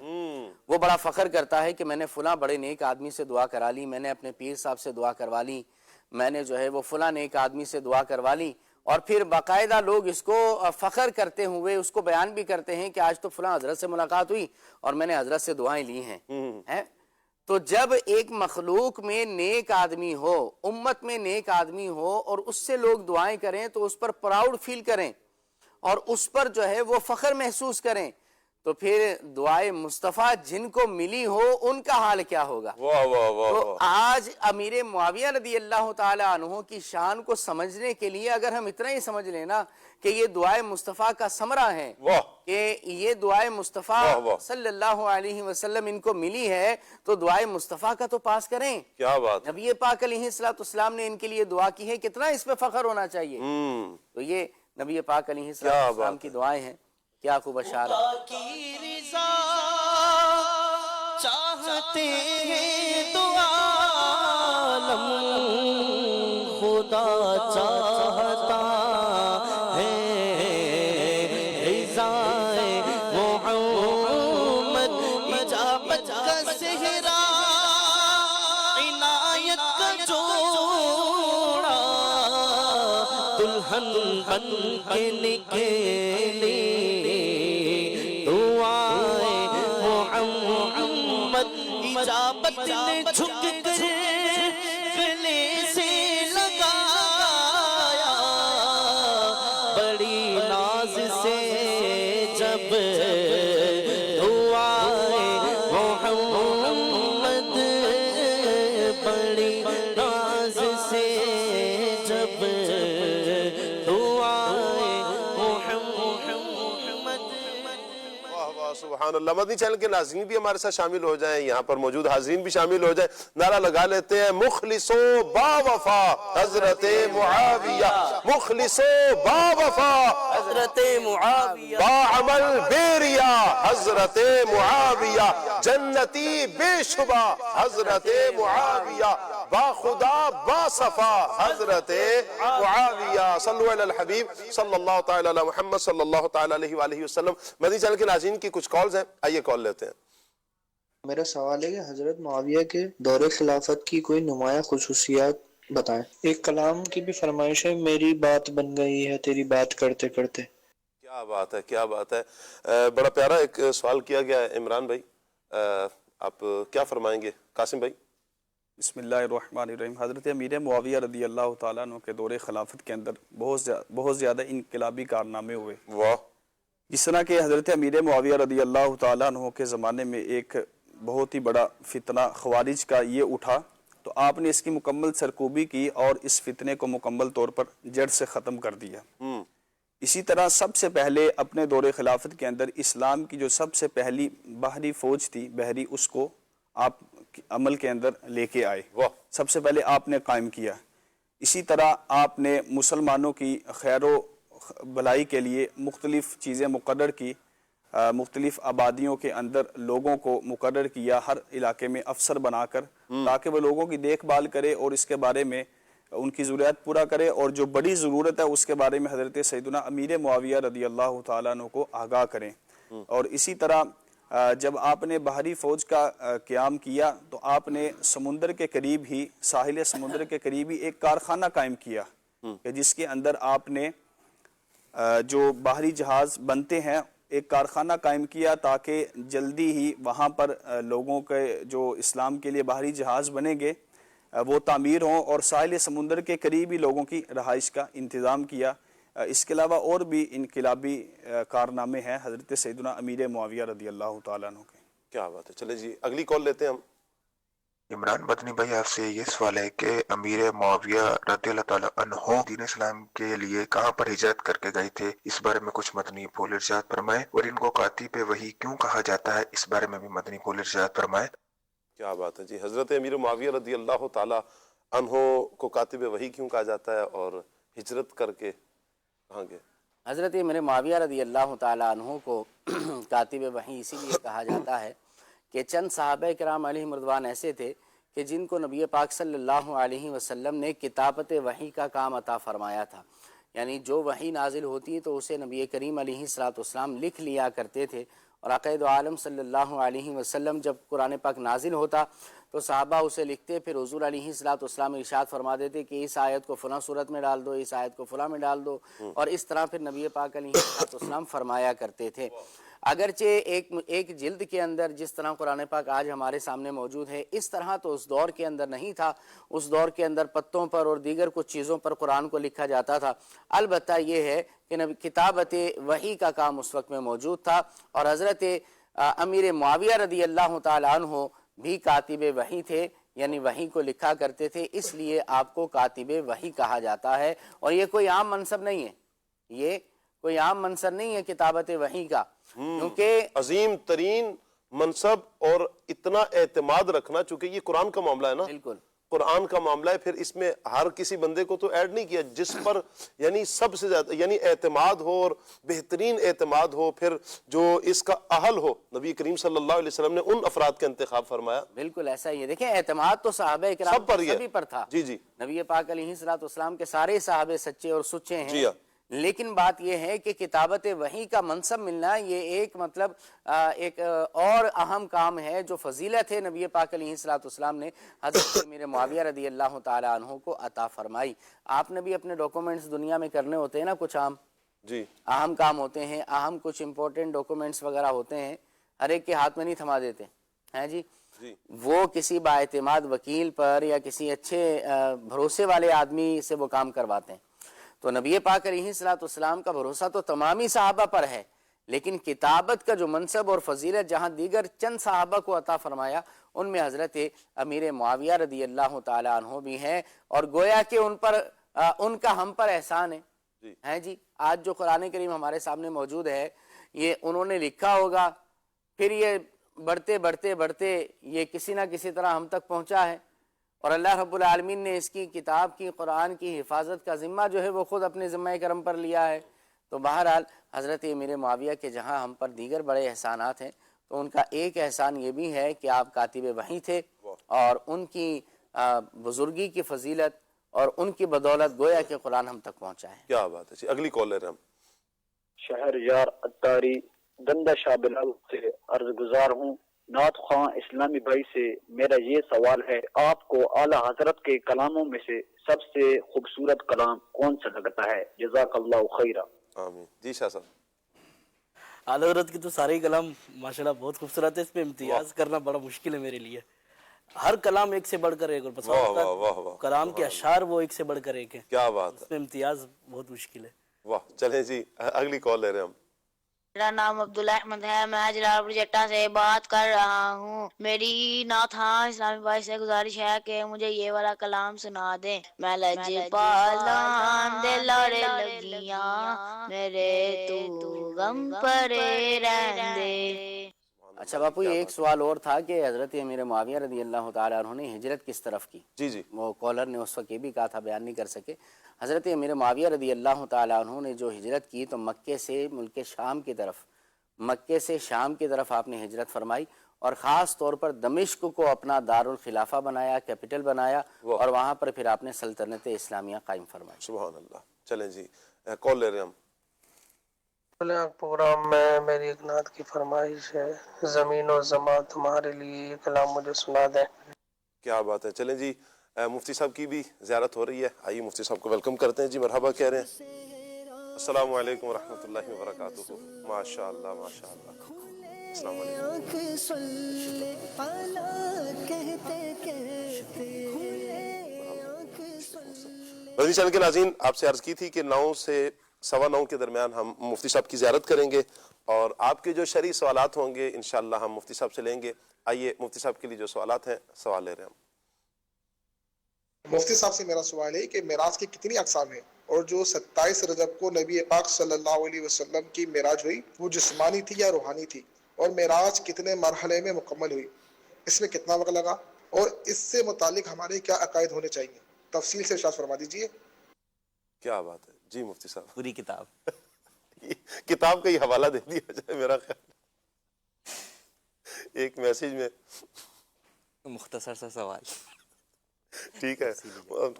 وہ بڑا فخر کرتا ہے کہ میں نے فلاں بڑے نیک آدمی سے دعا کرا لی، میں نے اپنے پیر صاحب سے دعا کروا لی، میں نے جو ہے وہ فلاں ایک آدمی سے دعا کروا لی، اور پھر باقاعدہ لوگ اس کو فخر کرتے ہوئے اس کو بیان بھی کرتے ہیں کہ آج تو فلاں حضرت سے ملاقات ہوئی اور میں نے حضرت سے دعائیں لی ہیں۔ تو جب ایک مخلوق میں نیک آدمی ہو، امت میں نیک آدمی ہو، اور اس سے لوگ دعائیں کریں تو اس پر پراؤڈ فیل کریں اور اس پر جو ہے وہ فخر محسوس کریں، تو پھر دعائے مصطفیٰ جن کو ملی ہو ان کا حال کیا ہوگا؟ واہ واہ واہ تو واہ، آج امیر معاویہ رضی اللہ تعالی عنہ کی شان کو سمجھنے کے لیے اگر ہم اتنا ہی سمجھ لیں نا کہ یہ دعائے مصطفیٰ کا ثمرہ ہے، واہ کہ یہ دعائے مصطفیٰ واہ واہ، صلی اللہ علیہ وسلم ان کو ملی ہے، تو دعائے مصطفیٰ کا تو پاس کریں۔ کیا بات ہے، نبی پاک علیہ السلام نے ان کے لیے دعا کی ہے، کتنا اس پہ فخر ہونا چاہیے۔ تو یہ نبی پاک علیہ السلام کی دعائیں ہیں، کیا خوب اشعار ہے۔ کی رضا چاہتے ہیں تو عالم خدا چاہتا ہے، رضا محمد اجابت کا صحرا، عنایت کا جوڑا، دلہن بن کے نکلی اجابت نے جھک کر گلے سے لگایا، بڑی ناز سے جب دعائے محمد، بڑی ناز سے جب دعائے محمد۔ واہ واہ، سبحان اللہ۔ مدنی چینل کے ناظرین بھی ہمارے ساتھ شامل ہو جائیں، یہاں پر موجود حاضرین بھی شامل ہو جائیں، نعرہ لگا لیتے ہیں، مخلصو با وفا حضرت معاویہ، مخلصو با وفا حضرت معاویہ، با عمل بیریا حضرت معاویہ، جنتی بے شبہ حضرت معاویہ، با خدا با صفا حضرت معاویہ۔ صلو علی الحبیب صلی اللہ تعالی علی محمد صلی اللہ تعالی علیہ وآلہ وسلم۔ مدنی چینل کے ناظرین کی کچھ کالز ہیں، آئیے کال لیتے ہیں۔ میرا سوال ہے کہ حضرت معاویہ کے دور خلافت کی کوئی نمایاں خصوصیات بتائیں۔ ایک کلام کی بھی فرمائش ہے، میری بات بن گئی ہے تیری بات کرتے کرتے۔ کیا بات ہے، کیا بات ہے، بڑا پیارا ایک سوال کیا گیا ہے۔ عمران بھائی آپ کیا فرمائیں گے؟ قاسم بھائی۔ بسم اللہ الرحمن الرحیم۔ حضرت امیر معاویہ رضی اللہ تعالیٰ عنہ کے دور خلافت کے اندر بہت زیادہ انقلابی کارنامے ہوئے۔ واہ، جس طرح کہ حضرت امیر معاویہ رضی اللہ تعالیٰ عنہ کے زمانے میں ایک بہت ہی بڑا فتنہ خوارج کا یہ اٹھا، تو آپ نے اس کی مکمل سرکوبی کی اور اس فتنے کو مکمل طور پر جڑ سے ختم کر دیا۔ اسی طرح سب سے پہلے اپنے دور خلافت کے اندر اسلام کی جو سب سے پہلی باہری فوج تھی، بحری، اس کو آپ عمل کے اندر لے کے آئے، سب سے پہلے آپ نے قائم کیا۔ اسی طرح آپ نے مسلمانوں کی خیر و بھلائی کے لیے مختلف چیزیں مقرر کی، مختلف آبادیوں کے اندر لوگوں کو مقرر کیا، ہر علاقے میں افسر بنا کر، تاکہ وہ لوگوں کی دیکھ بھال کرے اور اس کے بارے میں ان کی ضروریات پورا کرے، اور جو بڑی ضرورت ہے اس کے بارے میں حضرت سیدنا امیر معاویہ رضی اللہ تعالیٰ عنہ کو آگاہ کریں۔ اور اسی طرح جب آپ نے باہری فوج کا قیام کیا تو آپ نے سمندر کے قریب ہی، ساحل سمندر کے قریب ہی ایک کارخانہ قائم کیا، کہ جس کے اندر آپ نے جو باہری جہاز بنتے ہیں ایک کارخانہ قائم کیا، تاکہ جلدی ہی وہاں پر لوگوں کے جو اسلام کے لیے باہری جہاز بنیں گے وہ تعمیر ہوں، اور ساحل سمندر کے قریب ہی لوگوں کی رہائش کا انتظام کیا۔ اس کے علاوہ اور بھی انقلابی کارنامے ہیں حضرت سیدنا امیر معاویہ رضی اللہ تعالیٰ عنہ کے۔ کیا بات ہے، چلے جی اگلی کال لیتے ہیں ہم۔ عمران مدنی بھائی، آپ سے یہ سوال ہے کہ امیر معاویہ رضی اللہ تعالیٰ عنہ دین اسلام کے لیے کہاں پر ہجرت کر کے گئے تھے، اس بارے میں کچھ مدنی پھول ارشاد فرمائے، اور ان کو کاتب وحی کیوں کہا جاتا ہے، اس بارے میں بھی مدنی پھول ارشاد فرمائے۔ کیا بات ہے جی، حضرت امیر معاویہ رضی اللہ تعالی عنہ کو کاتب وحی کیوں کہا جاتا ہے، اور ہجرت کر کے کہاں گئے؟ حضرت امیر معاویہ رضی اللہ تعالیٰ عنہ کو کاتب وحی اسی لیے کہا جاتا ہے کہ چند صحابہ کرام علیہم رضوان ایسے تھے کہ جن کو نبی پاک صلی اللہ علیہ وسلم نے کتابت وحی کا کام عطا فرمایا تھا، یعنی جو وحی نازل ہوتی ہے تو اسے نبی کریم علیہ الصلوۃ والسلام لکھ لیا کرتے تھے، اور عقائد عالم صلی اللہ علیہ وسلم جب قرآن پاک نازل ہوتا تو صحابہ اسے لکھتے، پھر حضور علیہ الصلوۃ والسلام ارشاد فرما دیتے کہ اس آیت کو فلاں صورت میں ڈال دو، اس آیت کو فلاں میں ڈال دو، اور اس طرح پھر نبی پاک علیہ الصلوۃ والسلام فرمایا کرتے تھے۔ اگرچہ ایک جلد کے اندر جس طرح قرآن پاک آج ہمارے سامنے موجود ہے، اس طرح تو اس دور کے اندر نہیں تھا۔ اس دور کے اندر پتوں پر اور دیگر کچھ چیزوں پر قرآن کو لکھا جاتا تھا۔ البتہ یہ ہے کہ کتابت وحی کا کام اس وقت میں موجود تھا، اور حضرت امیر معاویہ رضی اللہ تعالیٰ عنہ بھی کاتب وحی تھے، یعنی وحی کو لکھا کرتے تھے، اس لیے آپ کو کاتب وحی کہا جاتا ہے۔ اور یہ کوئی عام منصب نہیں ہے، یہ کوئی عام منصب نہیں ہے کتابت وحی کا، کیونکہ عظیم ترین منصب اور اتنا اعتماد رکھنا، چونکہ یہ قرآن کا معاملہ ہے نا، بالکل قرآن کا معاملہ ہے، پھر اس میں ہر کسی بندے کو تو ایڈ نہیں کیا، جس پر یعنی سب سے زیادہ یعنی اعتماد ہو اور بہترین اعتماد ہو، پھر جو اس کا اہل ہو، نبی کریم صلی اللہ علیہ وسلم نے ان افراد کا انتخاب فرمایا۔ بالکل ایسا ہی ہے۔ دیکھیں اعتماد تو صحابہ کرام سب پر ہی ہے۔ سبھی پر تھا، جی جی نبی پاک علیہ الصلوۃ والسلام کے سارے صحابے سچے اور سچے ہیں، جی ہاں۔ لیکن بات یہ ہے کہ کتابت وحی کا منصب ملنا یہ ایک مطلب ایک اور اہم کام ہے، جو فضیلت ہے نبی پاک علیہ الصلوۃ والسلام نے حضرت امیر معاویہ رضی اللہ تعالیٰ عنہ کو عطا فرمائی۔ آپ نے بھی اپنے ڈاکومنٹس دنیا میں کرنے ہوتے ہیں نا، کچھ عام جی اہم کام ہوتے ہیں، اہم کچھ امپورٹنٹ ڈاکومنٹس وغیرہ ہوتے ہیں، ہر ایک کے ہاتھ میں نہیں تھما دیتے ہیں جی، وہ کسی بااعتماد وکیل پر یا کسی اچھے بھروسے والے آدمی سے وہ کام کرواتے ہیں۔ تو نبی پاک علیہ الصلوۃ والسلام کا بھروسہ تو تمامی صحابہ پر ہے، لیکن کتابت کا جو منصب اور فضیلت جہاں دیگر چند صحابہ کو عطا فرمایا، ان میں حضرت امیر معاویہ رضی اللہ تعالیٰ عنہ بھی ہیں، اور گویا کہ ان کا ہم پر احسان ہے جی۔ آج جو قرآن کریم ہمارے سامنے موجود ہے، یہ انہوں نے لکھا ہوگا، پھر یہ بڑھتے بڑھتے بڑھتے یہ کسی نہ کسی طرح ہم تک پہنچا ہے، اور اللہ رب العالمین نے اس کی کتاب کی، قرآن کی حفاظت کا ذمہ جو ہے وہ خود اپنے ذمہ کرم پر لیا ہے۔ تو بہرحال حضرت امیر معاویہ کے جہاں ہم پر دیگر بڑے احسانات ہیں، تو ان کا ایک احسان یہ بھی ہے کہ آپ کاتب وحی تھے، اور ان کی بزرگی کی فضیلت اور ان کی بدولت گویا کہ قرآن ہم تک پہنچا ہے۔ کیا بات ہے۔ اگلی کالر ہے ہم شہر یار اتاری دندہ شاہ بلال سے عرض گزار ہوں۔ نعت خواں اسلامی بھائی سے میرا یہ سوال ہے، آپ کو اعلیٰ حضرت کے کلاموں میں سے سب سے خوبصورت کلام کون سا لگتا ہے؟ جزاک اللہ خیرہ۔ آمین۔ جی شاہ صاحب۔ اعلیٰ حضرت کی تو سارے کلام ماشاءاللہ بہت خوبصورت ہے، اس پہ امتیاز کرنا بڑا مشکل ہے میرے لیے۔ ہر کلام ایک سے بڑھ کر ایک، اور بس کلام کے اشعار وہ ایک سے بڑھ کر ایک ہیں، کیا بات ہے، اس پہ امتیاز بہت مشکل ہے۔ واہ۔ چلیں جی اگلی کال لے رہے ہیں ہم۔ میرا نام عبداللہ احمد ہے، میں جلال پور جٹا سے بات کر رہا ہوں۔ میری نعت خواں اسلامی بھائی سے گزارش ہے کہ مجھے یہ والا کلام سنا دیں۔ میں لج پالاں دے لاڑے لگیاں، میرے تو غم پرے رہندے۔ اچھا باپو، یہ ایک سوال اور تھا کہ حضرت امیر معاویہ رضی اللہ تعالیٰ عنہ نے ہجرت کس طرف کی؟ جی جی، وہ کالر نے اس وقت یہ بھی کہا تھا، بیان نہیں کر سکے۔ حضرت امیر معاویہ رضی اللہ تعالیٰ عنہ نے جو ہجرت کی تو مکے سے ملک شام کی طرف، مکے سے شام کی طرف آپ نے ہجرت فرمائی، اور خاص طور پر دمشق کو اپنا دارالخلافہ بنایا، کیپٹل بنایا، اور وہاں پر پھر آپ نے سلطنت اسلامیہ قائم فرمائی۔ سبحان اللہ۔ چلیں جی کال لے رہے ہیں ہم۔ پروگرام میں میری ایک نعت کی فرمائش ہے، زمین و زمان تمہارے لیے، یہ کلام مجھے سنا دیں۔ کیا بات ہے۔ چلیں جی مفتی صاحب کی بھی زیارت ہو رہی ہے، آئیے مفتی صاحب کو ویلکم کرتے ہیں جی، مرحبا کہہ رہے ہیں۔ السلام علیکم ورحمۃ اللہ وبرکاتہ۔ ماشاء اللہ ماشاء اللہ۔ السلام علیکم۔ مدنی چینل کے ناظرین، آپ سے عرض کی تھی کہ 9 سے 9:15 کے درمیان ہم مفتی صاحب کی زیارت کریں گے، اور آپ کے جو شرعی سوالات ہوں گے انشاءاللہ ہم مفتی صاحب سے لیں گے۔ آئیے مفتی صاحب کے لیے جو سوالات ہیں سوال لے رہے ہیں ہم۔ مفتی صاحب سے میرا سوال ہے کہ معراج کی کتنی اقسام ہیں، اور جو 27 رجب کو نبی پاک صلی اللہ علیہ وسلم کی معراج ہوئی وہ جسمانی تھی یا روحانی تھی، اور معراج کتنے مرحلے میں مکمل ہوئی، اس میں کتنا وقت لگا، اور اس سے متعلق ہمارے کیا عقائد ہونے چاہیے؟ تفصیل سے ارشاد فرما دیجیے۔ کیا بات ہے جی مفتی صاحب۔ پوری کتاب کتاب کا ہی حوالہ دے دیا جائے میرا خیال ایک میسیج میں، مختصر سا سوال۔ ٹھیک ہے،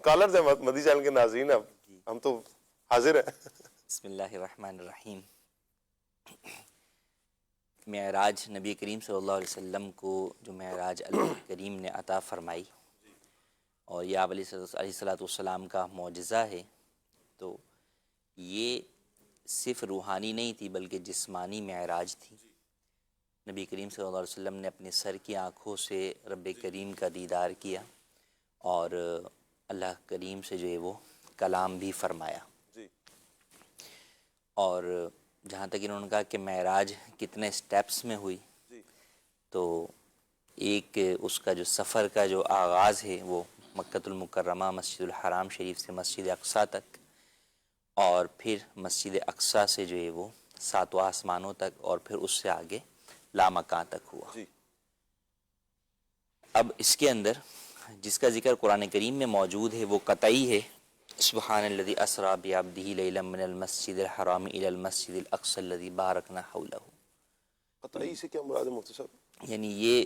کالرز ہیں مدنی چینل کے ناظرین، اب ہم تو حاضر ہیں۔ بسم اللہ الرحمن الرحیم۔ معراج نبی کریم صلی اللہ علیہ وسلم کو جو معراج اللہ کریم نے عطا فرمائی اور یہ آپ علیہ الصلوۃ والسلام کا معجزہ ہے، تو یہ صرف روحانی نہیں تھی بلکہ جسمانی معراج تھی۔ نبی کریم صلی اللہ علیہ وسلم نے اپنے سر کی آنکھوں سے رب کریم کا دیدار کیا اور اللہ کریم سے جو ہے وہ کلام بھی فرمایا۔ اور جہاں تک انہوں نے کہا کہ معراج کتنے سٹیپس میں ہوئی، تو ایک اس کا جو سفر کا جو آغاز ہے وہ مکۃ المکرمہ مسجد الحرام شریف سے مسجد اقصیٰ تک، اور پھر مسجد اقصیٰ سے جو ہے وہ ساتوں آسمانوں تک، اور پھر اس سے آگے لامکاں تک ہوا۔ اب اس کے اندر جس کا ذکر قرآن کریم میں موجود ہے وہ قطعی ہے، سبحان الذی اسریٰ بعبدہ لیلا من المسجد الحرام الی المسجد الاقصی الذی بارکنا حولہ۔ قطعی سے کیا مراد ہے مفتی صاحب؟ یعنی یہ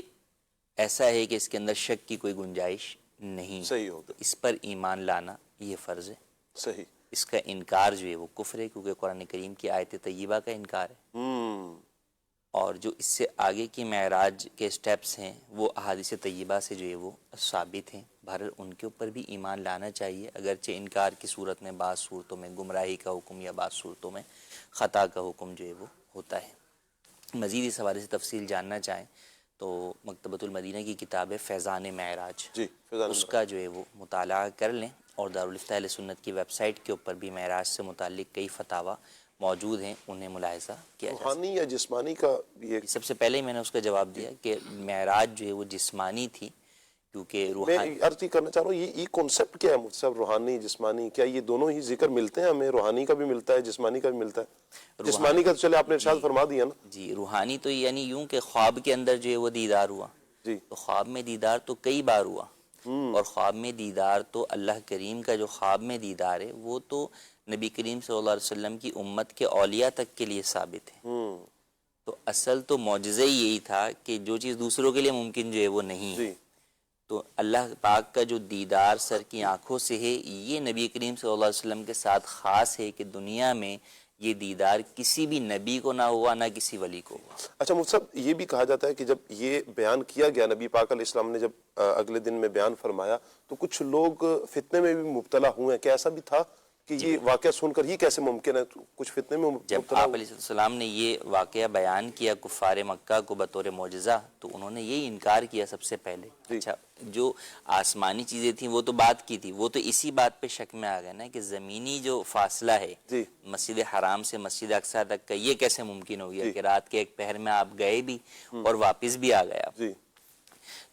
ایسا ہے کہ اس کے اندر شک کی کوئی گنجائش نہیں، صحیح ہوگا، اس پر ایمان لانا یہ فرض ہے۔ صحیح، اس کا انکار جو ہے وہ کفر ہے، کیونکہ قرآن کریم کی آیت طیبہ کا انکار ہے، اور جو اس سے آگے کی معراج کے سٹیپس ہیں وہ احادیث طیبہ سے جو ہے وہ ثابت ہیں، بہرحال ان کے اوپر بھی ایمان لانا چاہیے، اگرچہ انکار کی صورت میں بعض صورتوں میں گمراہی کا حکم یا بعض صورتوں میں خطا کا حکم جو ہے وہ ہوتا ہے۔ مزید اس حوالے سے تفصیل جاننا چاہیں تو مکتبۃ المدینہ کی کتاب ہے فیضان معراج، اس کا جو ہے وہ مطالعہ کر لیں، اور دارالفتاء اہل سنت کی ویب سائٹ کے اوپر بھی معراج سے متعلق کئی فتاوی موجود ہیں، انہیں ملاحظہ کیا جا سکتا ہے۔ روحانی یا جسمانی کا بھی ایک، سب سے پہلے ہی میں نے اس کا جواب دیا کہ معراج جو ہے وہ جسمانی تھی، کیونکہ میں روحانی عرض کرنا چاہ رہا ہوں یہ کانسیپٹ کیا ہے مفتی صاحب، روحانی جسمانی، کیا یہ دونوں ہی ذکر ملتے ہیں ہمیں؟ روحانی کا بھی ملتا ہے، جسمانی کا بھی ملتا ہے؟ جسمانی کا تو چلے آپ نے ارشاد فرما دیا نا جی، روحانی تو یعنی یوں کہ خواب کے اندر جو ہے وہ دیدار ہوا، جی، تو خواب میں دیدار تو کئی بار ہوا، اور خواب میں دیدار تو اللہ کریم کا جو خواب میں دیدار ہے وہ تو نبی کریم صلی اللہ علیہ وسلم کی امت کے اولیاء تک کے لیے ثابت ہے۔ تو اصل تو معجزہ ہی یہی تھا کہ جو چیز دوسروں کے لیے ممکن جو ہے وہ نہیں ہے، تو اللہ پاک کا جو دیدار سر کی آنکھوں سے ہے یہ نبی کریم صلی اللہ علیہ وسلم کے ساتھ خاص ہے کہ دنیا میں یہ دیدار کسی بھی نبی کو نہ ہوا، نہ کسی ولی کو ہوا۔ اچھا مفتی صاحب، یہ بھی کہا جاتا ہے کہ جب یہ بیان کیا گیا نبی پاک علیہ السلام نے جب اگلے دن میں بیان فرمایا تو کچھ لوگ فتنے میں بھی مبتلا ہوئے ہیں، کیا ایسا بھی تھا کہ یہ واقعہ سن کر یہ کیسے ممکن ہے کچھ فتنے میں جب مبتلا آپ ہوئے؟ علیہ السلام نے یہ واقعہ بیان کیا کفار مکہ کو بطور معجزہ، تو انہوں نے یہی انکار کیا سب سے پہلے۔ اچھا، جو آسمانی چیزیں تھیں وہ تو بات کی تھی، وہ تو اسی بات پہ شک میں آ گئے نا کہ زمینی جو فاصلہ ہے مسجد حرام سے مسجد اقصیٰ تک کا، یہ کیسے ممکن ہو گیا کہ رات کے ایک پہر میں آپ گئے بھی اور واپس بھی آ گئے آپ۔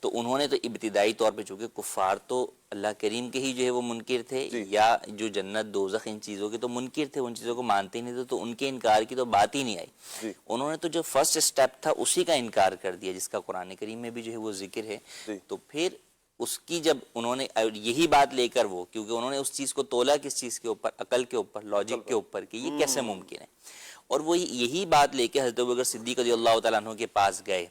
تو انہوں نے تو ابتدائی طور پہ، چونکہ کفار تو اللہ کریم کے ہی جو ہے وہ منکر تھے، یا جو جنت دوزخ ان چیزوں کے تو منکر تھے، ان چیزوں کو مانتے ہی نہیں تھے، تو ان کے انکار کی تو بات ہی نہیں آئی۔ انہوں نے تو جو فرسٹ سٹیپ تھا اسی کا انکار کر دیا، جس کا قرآن کریم میں بھی جو ہے وہ ذکر ہے۔ تو پھر اس کی جب انہوں نے یہی بات لے کر وہ، کیونکہ انہوں نے اس چیز کو تولا کس چیز کے اوپر، عقل کے اوپر، لاجک کے اوپر، کہ یہ کیسے ممکن ہے، اور وہ یہی بات لے کے حضرت ابوبکر صدیق رضی اللہ تعالیٰ عنہ کے پاس گئے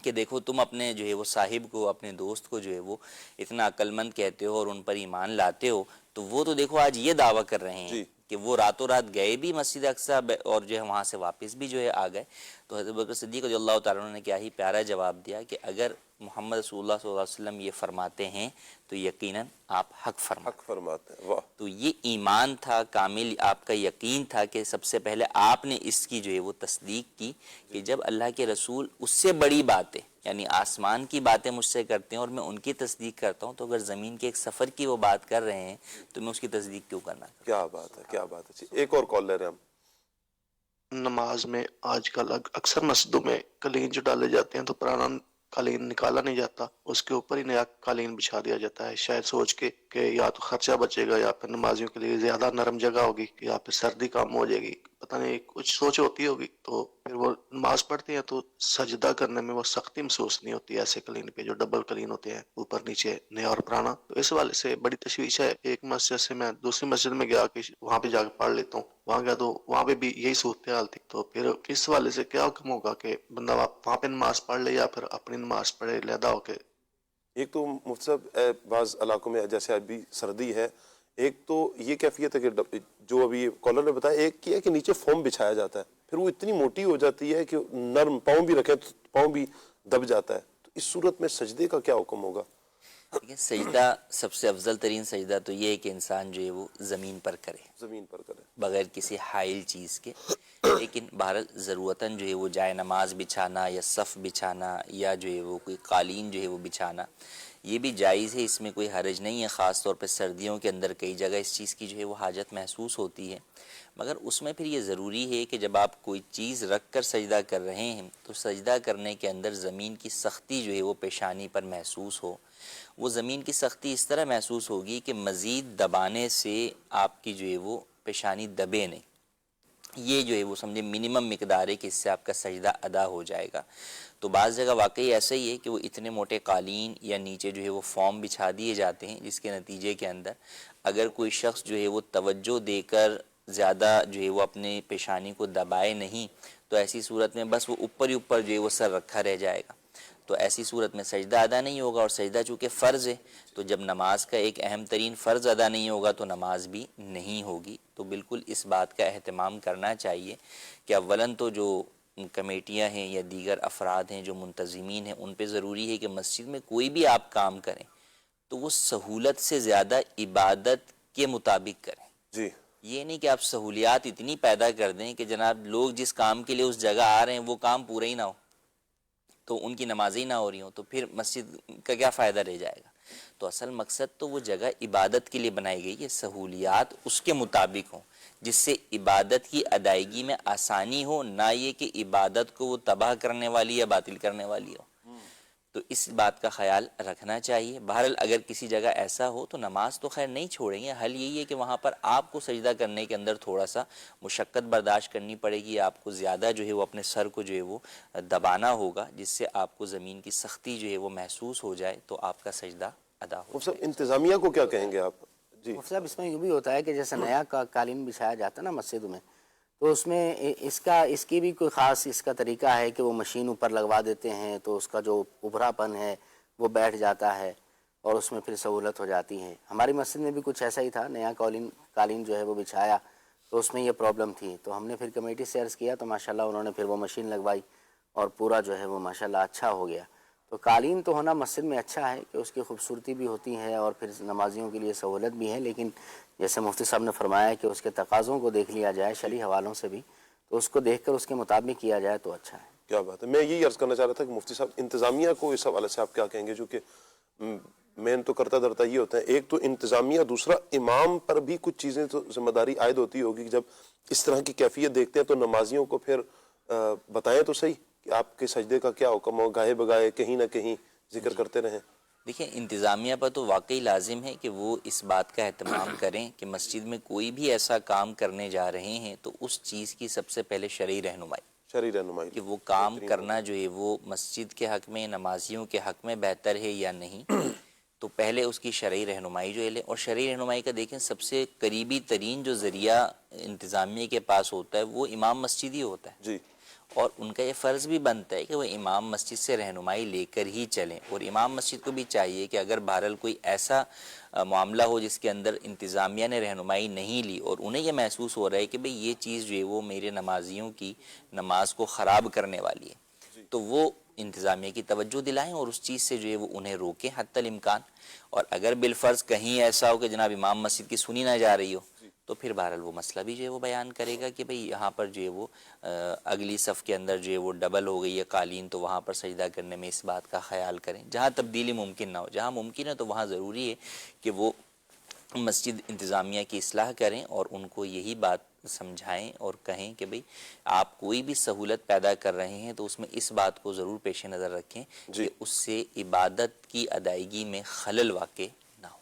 کہ دیکھو تم اپنے جو ہے وہ صاحب کو، اپنے دوست کو جو ہے وہ اتنا عقل مند کہتے ہو اور ان پر ایمان لاتے ہو، تو وہ تو دیکھو آج یہ دعویٰ کر رہے ہیں کہ وہ راتوں رات گئے بھی مسجد اقصیٰ اور جو ہے وہاں سے واپس بھی جو ہے آ گئے۔ تو حضرت ابوبکر صدیق رضی اللہ تعالیٰ عنہ نے کیا ہی پیارا جواب دیا کہ اگر محمد رسول اللہ صلی اللہ علیہ وسلم یہ فرماتے ہیں تو یقیناً آپ حق فرماتے ہیں۔ واہ، تو یہ ایمان تھا کامل، آپ کا یقین تھا کہ سب سے پہلے آپ نے اس کی جو ہے وہ تصدیق کی کہ جب اللہ کے رسول اس سے بڑی باتیں یعنی آسمان کی باتیں مجھ سے کرتے ہیں اور میں ان کی تصدیق کرتا ہوں، تو اگر زمین کے ایک سفر کی وہ بات کر رہے ہیں تو میں اس کی تصدیق کیوں کرنا؟ کیا بات ہے، کیا بات ہے۔ ایک اور کال لے رہے ہیں ہم۔ نماز میں آج کل اکثر مسجدوں میں قالین جو ڈالے جاتے ہیں تو پرانا قالین نکالا نہیں جاتا، اس کے اوپر ہی نیا قالین بچھا دیا جاتا ہے، شاید سوچ کے کہ یا تو خرچہ بچے گا یا پھر نمازیوں کے لیے زیادہ نرم جگہ ہوگی یا پھر سردی کم ہو جائے گی، پتہ نہیں کچھ سوچ ہوتی ہوگی، تو پھر وہ نماز پڑھتے ہیں تو سجدہ کرنے میں وہ سختی محسوس نہیں ہوتی ایسے قالین پہ جو ڈبل قالین ہوتے ہیں، اوپر نیچے نیا اور پرانا۔ تو اس والے سے بڑی تشویش ہے۔ ایک مسجد سے میں دوسری مسجد میں گیا کہ وہاں پہ جا کے پڑھ لیتا ہوں، وہاں گیا تو وہاں پہ بھی یہی صورتحال تھی، تو پھر اس والے سے کیا حکم ہوگا کہ بندہ وہاں پہ نماز پڑھ لے یا پھر اپنی نماز پڑھے علیحدہ ہو کے؟ ایک تو مفتی صاحب بعض علاقوں میں جیسے ابھی سردی ہے، ایک تو یہ کیفیت ہے کہ جو ابھی کالر نے بتایا، ایک کیا کہ نیچے فوم بچھایا جاتا ہے، پھر وہ اتنی موٹی ہو جاتی ہے کہ نرم پاؤں بھی رکھیں تو پاؤں بھی دب جاتا ہے. تو اس صورت میں سجدے کا کیا حکم ہوگا؟ دیکھیں سجدہ سب سے افضل ترین سجدہ تو یہ ہے کہ انسان جو ہے وہ زمین پر کرے، زمین پر کرے بغیر کسی حائل چیز کے. لیکن بہرحال ضرورتاً جو ہے وہ جائے نماز بچھانا یا صف بچھانا یا جو ہے وہ کوئی قالین جو ہے وہ بچھانا یہ بھی جائز ہے، اس میں کوئی حرج نہیں ہے. خاص طور پہ سردیوں کے اندر کئی جگہ اس چیز کی جو ہے وہ حاجت محسوس ہوتی ہے، مگر اس میں پھر یہ ضروری ہے کہ جب آپ کوئی چیز رکھ کر سجدہ کر رہے ہیں تو سجدہ کرنے کے اندر زمین کی سختی جو ہے وہ پیشانی پر محسوس ہو. وہ زمین کی سختی اس طرح محسوس ہوگی کہ مزید دبانے سے آپ کی جو ہے وہ پیشانی دبے نہیں. یہ جو ہے وہ سمجھے منیمم مقدار ہے کہ اس سے آپ کا سجدہ ادا ہو جائے گا. تو بعض جگہ واقعی ایسا ہی ہے کہ وہ اتنے موٹے قالین یا نیچے جو ہے وہ فارم بچھا دیے جاتے ہیں جس کے نتیجے کے اندر اگر کوئی شخص جو ہے وہ توجہ دے کر زیادہ جو ہے وہ اپنے پیشانی کو دبائے نہیں تو ایسی صورت میں بس وہ اوپر ہی اوپر جو ہے وہ سر رکھا رہ جائے گا. تو ایسی صورت میں سجدہ ادا نہیں ہوگا، اور سجدہ چونکہ فرض ہے تو جب نماز کا ایک اہم ترین فرض ادا نہیں ہوگا تو نماز بھی نہیں ہوگی. تو بالکل اس بات کا اہتمام کرنا چاہیے کہ اولاً تو جو کمیٹیاں ہیں یا دیگر افراد ہیں جو منتظمین ہیں ان پہ ضروری ہے کہ مسجد میں کوئی بھی آپ کام کریں تو وہ سہولت سے زیادہ عبادت کے مطابق کریں. جی یہ نہیں کہ آپ سہولیات اتنی پیدا کر دیں کہ جناب لوگ جس کام کے لیے اس جگہ آ رہے ہیں وہ کام پورا ہی نہ ہو تو ان کی نمازیں ہی نہ ہو رہی ہوں تو پھر مسجد کا کیا فائدہ رہ جائے گا. تو اصل مقصد تو وہ جگہ عبادت کے لیے بنائی گئی ہے، سہولیات اس کے مطابق ہوں جس سے عبادت کی ادائیگی میں آسانی ہو، نہ یہ کہ عبادت کو وہ تباہ کرنے والی یا باطل کرنے والی ہو. تو اس بات کا خیال رکھنا چاہیے. بہرحال اگر کسی جگہ ایسا ہو تو نماز تو خیر نہیں چھوڑیں گے، حل یہی ہے کہ وہاں پر آپ کو سجدہ کرنے کے اندر تھوڑا سا مشقت برداشت کرنی پڑے گی، آپ کو زیادہ جو ہے وہ اپنے سر کو جو ہے وہ دبانا ہوگا جس سے آپ کو زمین کی سختی جو ہے وہ محسوس ہو جائے تو آپ کا سجدہ ادا ہو مفتی جائے. صاحب انتظامیہ کو کیا کہیں گے آپ؟ جی مفتی صاحب اس میں یوں بھی ہوتا ہے کہ جیسے نیا قالین بچھایا جاتا ہے نا مسجد میں تو اس میں اس کی بھی کوئی خاص اس کا طریقہ ہے کہ وہ مشین اوپر لگوا دیتے ہیں تو اس کا جو ابھرا پن ہے وہ بیٹھ جاتا ہے اور اس میں پھر سہولت ہو جاتی ہے. ہماری مسجد میں بھی کچھ ایسا ہی تھا، نیا قالین جو ہے وہ بچھایا تو اس میں یہ پرابلم تھی تو ہم نے پھر کمیٹی سے عرض کیا تو ماشاءاللہ انہوں نے پھر وہ مشین لگوائی اور پورا جو ہے وہ ماشاءاللہ اچھا ہو گیا. تو قالین تو ہونا مسجد میں اچھا ہے کہ اس کی خوبصورتی بھی ہوتی ہے اور پھر نمازیوں کے لیے سہولت بھی ہے، لیکن جیسے مفتی صاحب نے فرمایا کہ اس کے تقاضوں کو دیکھ لیا جائے شرعی حوالوں سے بھی تو اس کو دیکھ کر اس کے مطابق کیا جائے تو اچھا ہے. کیا بات ہے. میں یہی عرض کرنا چاہ رہا تھا کہ مفتی صاحب انتظامیہ کو اس حوالے سے آپ کیا کہیں گے؟ جو کہ مین تو کرتا دھرتا یہ ہوتا ہے، ایک تو انتظامیہ، دوسرا امام پر بھی کچھ چیزیں تو ذمہ داری عائد ہوتی ہوگی کہ جب اس طرح کی کیفیت دیکھتے ہیں تو نمازیوں کو پھر بتائیں تو صحیح کہ آپ کے سجدے کا کیا حکم ہو، گاہے بگاہے کہیں نہ کہیں ذکر کرتے رہیں. دیکھیں انتظامیہ پر تو واقعی لازم ہے کہ وہ اس بات کا اہتمام کریں کہ مسجد میں کوئی بھی ایسا کام کرنے جا رہے ہیں تو اس چیز کی سب سے پہلے شرعی رہنمائی کہ وہ کام کرنا جو ہے وہ مسجد کے حق میں، نمازیوں کے حق میں بہتر ہے یا نہیں، تو پہلے اس کی شرعی رہنمائی جو ہے. اور شرعی رہنمائی کا دیکھیں سب سے قریبی ترین جو ذریعہ انتظامیہ کے پاس ہوتا ہے وہ امام مسجد ہی ہوتا ہے جی اور ان کا یہ فرض بھی بنتا ہے کہ وہ امام مسجد سے رہنمائی لے کر ہی چلیں. اور امام مسجد کو بھی چاہیے کہ اگر بہرحال کوئی ایسا معاملہ ہو جس کے اندر انتظامیہ نے رہنمائی نہیں لی اور انہیں یہ محسوس ہو رہا ہے کہ بھئی یہ چیز جو ہے وہ میرے نمازیوں کی نماز کو خراب کرنے والی ہے تو وہ انتظامیہ کی توجہ دلائیں اور اس چیز سے جو ہے وہ انہیں روکیں حتی الامکان. اور اگر بالفرض کہیں ایسا ہو کہ جناب امام مسجد کی سنی نہ جا رہی ہو تو پھر بہرحال وہ مسئلہ بھی جو ہے وہ بیان کرے گا کہ بھئی یہاں پر جو ہے وہ اگلی صف کے اندر جو ہے وہ ڈبل ہو گئی ہے قالین تو وہاں پر سجدہ کرنے میں اس بات کا خیال کریں. جہاں تبدیلی ممکن نہ ہو، جہاں ممکن ہے تو وہاں ضروری ہے کہ وہ مسجد انتظامیہ کی اصلاح کریں اور ان کو یہی بات سمجھائیں اور کہیں کہ بھئی آپ کوئی بھی سہولت پیدا کر رہے ہیں تو اس میں اس بات کو ضرور پیش نظر رکھیں کہ اس سے عبادت کی ادائیگی میں خلل واقع نہ ہو.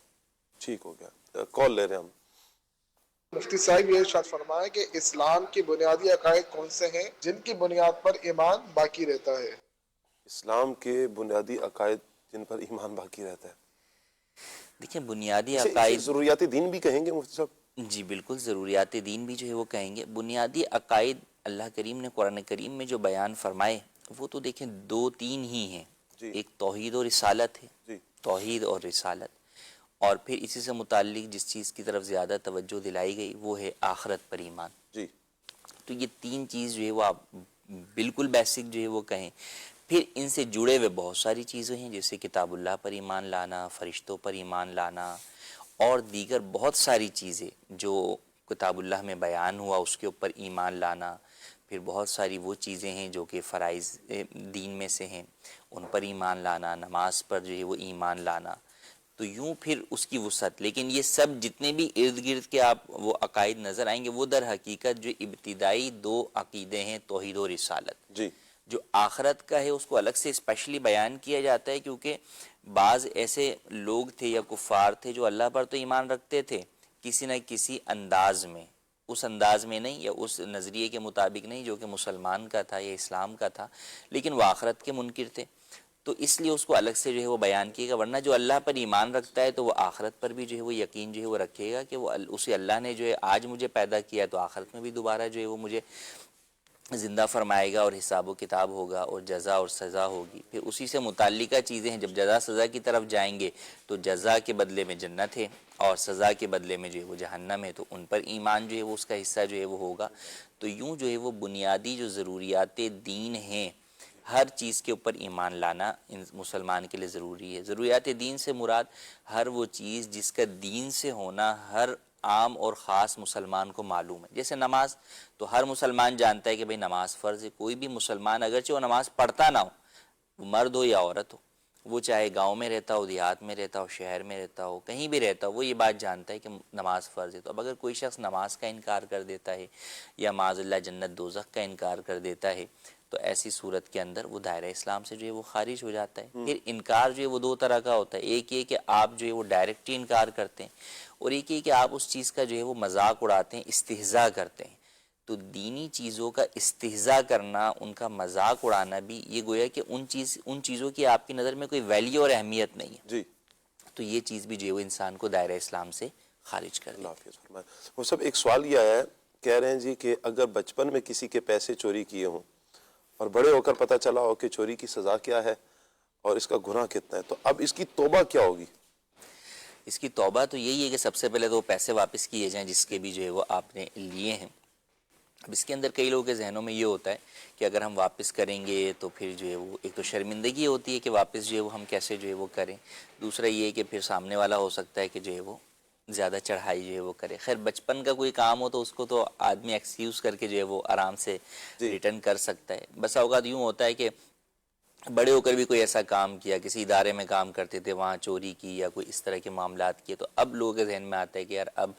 ٹھیک ہو گیا. کال لے رہے ہیں ہم. مفتی صاحب یہ ارشاد فرمائے کہ اسلام کی بنیادی عقائد کون سے ہیں جن کی بنیاد پر ایمان باقی رہتا ہے؟ اسلام کے بنیادی عقائد جن پر ایمان باقی رہتا ہے. دیکھیں بنیادی عقائد ضروریات دین بھی کہیں گے مفتی صاحب؟ جی بالکل ضروریات دین بھی جو ہے وہ کہیں گے. بنیادی عقائد اللہ کریم نے قرآن کریم میں جو بیان فرمائے وہ تو دیکھیں 2-3 ہی ہیں. ایک توحید اور رسالت ہے، توحید اور رسالت. اور پھر اسی سے متعلق جس چیز کی طرف زیادہ توجہ دلائی گئی وہ ہے آخرت پر ایمان. جی. تو یہ تین چیز جو ہے وہ آپ بالکل بیسک جو ہے وہ کہیں. پھر ان سے جڑے ہوئے بہت ساری چیزیں ہیں جیسے کتاب اللہ پر ایمان لانا، فرشتوں پر ایمان لانا اور دیگر بہت ساری چیزیں جو کتاب اللہ میں بیان ہوا اس کے اوپر ایمان لانا. پھر بہت ساری وہ چیزیں ہیں جو کہ فرائض دین میں سے ہیں ان پر ایمان لانا، نماز پر جو ہے وہ ایمان لانا. تو یوں پھر اس کی وسعت. لیکن یہ سب جتنے بھی ارد گرد کے آپ وہ عقائد نظر آئیں گے وہ در حقیقت جو ابتدائی دو عقیدے ہیں توحید و رسالت. جی. جو آخرت کا ہے اس کو الگ سے اسپیشلی بیان کیا جاتا ہے کیونکہ بعض ایسے لوگ تھے یا کفار تھے جو اللہ پر تو ایمان رکھتے تھے کسی نہ کسی انداز میں، اس انداز میں نہیں یا اس نظریے کے مطابق نہیں جو کہ مسلمان کا تھا یا اسلام کا تھا، لیکن وہ آخرت کے منکر تھے. تو اس لیے اس کو الگ سے جو ہے وہ بیان کیے گا. ورنہ جو اللہ پر ایمان رکھتا ہے تو وہ آخرت پر بھی جو ہے وہ یقین جو ہے وہ رکھے گا کہ وہ اسے اللہ نے جو ہے آج مجھے پیدا کیا ہے تو آخرت میں بھی دوبارہ جو ہے وہ مجھے زندہ فرمائے گا اور حساب و کتاب ہوگا اور جزا اور سزا ہوگی. پھر اسی سے متعلقہ چیزیں ہیں. جب جزا سزا کی طرف جائیں گے تو جزا کے بدلے میں جنت ہے اور سزا کے بدلے میں جو ہے وہ جہنم ہے، تو ان پر ایمان جو ہے وہ اس کا حصہ جو ہے وہ ہوگا. تو یوں جو ہے وہ بنیادی جو ضروریات دین ہیں ہر چیز کے اوپر ایمان لانا مسلمان کے لیے ضروری ہے. ضروریات دین سے مراد ہر وہ چیز جس کا دین سے ہونا ہر عام اور خاص مسلمان کو معلوم ہے. جیسے نماز تو ہر مسلمان جانتا ہے کہ بھئی نماز فرض ہے. کوئی بھی مسلمان اگرچہ وہ نماز پڑھتا نہ ہو، وہ مرد ہو یا عورت ہو، وہ چاہے گاؤں میں رہتا ہو، دیہات میں رہتا ہو، شہر میں رہتا ہو، کہیں بھی رہتا ہو، وہ یہ بات جانتا ہے کہ نماز فرض ہے. تو اب اگر کوئی شخص نماز کا انکار کر دیتا ہے یا معاذ اللہ جنت دوزخ کا انکار کر دیتا ہے تو ایسی صورت کے اندر وہ دائرہ اسلام سے جو ہے وہ خارج ہو جاتا ہے. پھر انکار جو ہے وہ دو طرح کا ہوتا ہے. ایک یہ کہ آپ جو ہے وہ ڈائریکٹ انکار کرتے ہیں اور ایک یہ کہ آپ اس چیز کا جو ہے وہ مذاق اڑاتے ہیں، استہزاء کرتے ہیں. تو دینی چیزوں کا استہزاء کرنا، ان کا مذاق اڑانا بھی یہ گویا کہ ان چیزوں کی آپ کی نظر میں کوئی ویلیو اور اہمیت نہیں ہے. جی. تو یہ چیز بھی جو ہے وہ انسان کو دائرہ اسلام سے خارج کر دیتی ہے. وہ سب ایک سوال یہ آیا ہے، کہہ رہے ہیں جی کہ اگر بچپن میں کسی کے پیسے چوری کیے ہوں اور بڑے ہو کر پتہ چلا ہو کہ چوری کی سزا کیا ہے اور اس کا گناہ کتنا ہے، تو اب اس کی توبہ کیا ہوگی؟ اس کی توبہ تو یہی ہے کہ سب سے پہلے تو وہ پیسے واپس کیے جائیں جس کے بھی جو ہے وہ آپ نے لیے ہیں. اب اس کے اندر کئی لوگوں کے ذہنوں میں یہ ہوتا ہے کہ اگر ہم واپس کریں گے تو پھر جو ہے وہ ایک تو شرمندگی ہوتی ہے کہ واپس جو ہے وہ ہم کیسے جو ہے وہ کریں. دوسرا یہ ہے کہ پھر سامنے والا ہو سکتا ہے کہ جو ہے وہ زیادہ چڑھائی جو ہے وہ کرے. خیر بچپن کا کوئی کام ہو تو اس کو تو آدمی ایکسکیوز کر کے جو ہے وہ آرام سے ریٹرن کر سکتا ہے. بس اوقات یوں ہوتا ہے کہ بڑے ہو کر بھی کوئی ایسا کام کیا، کسی ادارے میں کام کرتے تھے وہاں چوری کی یا کوئی اس طرح کے معاملات کیے، تو اب لوگوں کے ذہن میں آتا ہے کہ یار اب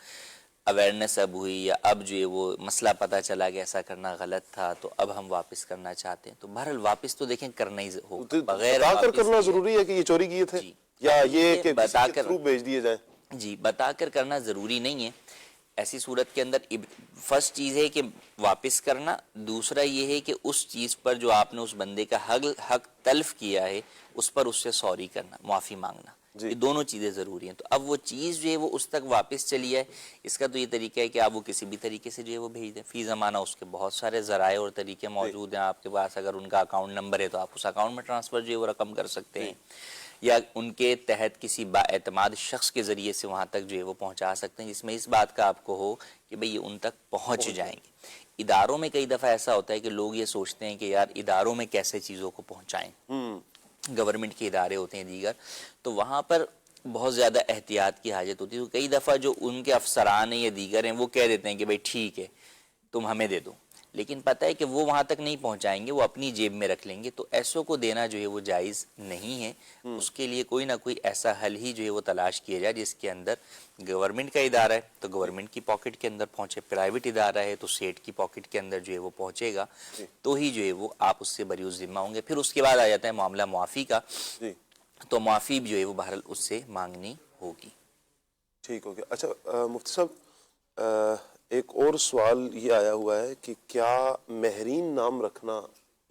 اویئرنیس اب ہوئی یا اب جو ہے وہ مسئلہ پتہ چلا کہ ایسا کرنا غلط تھا تو اب ہم واپس کرنا چاہتے ہیں. تو بہرحال واپس تو دیکھیں کرنا ہی ہو، بغیر بتا کر کرنا ضروری ہے کہ یہ چوری کیے تھے یا یہ کہ بتا کسی کے تھرو بھیج دیے جائیں؟ جی بتا کر کرنا ضروری نہیں ہے. ایسی صورت کے اندر فرسٹ چیز ہے کہ واپس کرنا. دوسرا یہ ہے کہ اس چیز پر جو آپ نے اس بندے کا حق تلف کیا ہے اس پر اس سے سوری کرنا، معافی مانگنا. یہ دونوں چیزیں ضروری ہیں. تو اب وہ چیز جو ہے وہ اس تک واپس چلی ہے، اس کا تو یہ طریقہ ہے کہ آپ وہ کسی بھی طریقے سے جو ہے وہ بھیج دیں. فی زمانہ اس کے بہت سارے ذرائع اور طریقے موجود ہیں آپ کے پاس. اگر ان کا اکاؤنٹ نمبر ہے تو آپ اس اکاؤنٹ میں ٹرانسفر جو ہے وہ رقم کر سکتے ہیں، یا ان کے تحت کسی با اعتماد شخص کے ذریعے سے وہاں تک جو ہے وہ پہنچا سکتے ہیں جس میں اس بات کا آپ کو ہو کہ بھئی یہ ان تک پہنچ جائیں گے. اداروں میں کئی دفعہ ایسا ہوتا ہے کہ لوگ یہ سوچتے ہیں کہ یار اداروں میں کیسے چیزوں کو پہنچائیں، گورنمنٹ کے ادارے ہوتے ہیں دیگر، تو وہاں پر بہت زیادہ احتیاط کی حاجت ہوتی ہے. تو کئی دفعہ جو ان کے افسران ہیں یا دیگر ہیں وہ کہہ دیتے ہیں کہ بھئی ٹھیک ہے تم ہمیں دے دو، لیکن پتہ ہے کہ وہ وہاں تک نہیں پہنچائیں گے، وہ اپنی جیب میں رکھ لیں گے. تو ایسوں کو دینا جو ہے وہ جائز نہیں ہے. اس کے لیے کوئی نہ کوئی ایسا حل ہی جو ہے وہ تلاش کیا جائے جس کے اندر گورنمنٹ کا ادارہ ہے تو گورنمنٹ کی پاکٹ کے اندر پہنچے، پرائیویٹ ادارہ ہے تو سیٹ کی پاکٹ کے اندر جو ہے وہ پہنچے گا، تو ہی جو ہے وہ آپ اس سے بری ذمہ ہوں گے. پھر اس کے بعد آ جاتا ہے معاملہ معافی کا. تو معافی جو ہے وہ بہرحال اس سے مانگنی ہوگی. ٹھیک ہو گیا. اچھا مفتی صاحب ایک اور سوال یہ آیا ہوا ہے کہ کیا مہرین نام رکھنا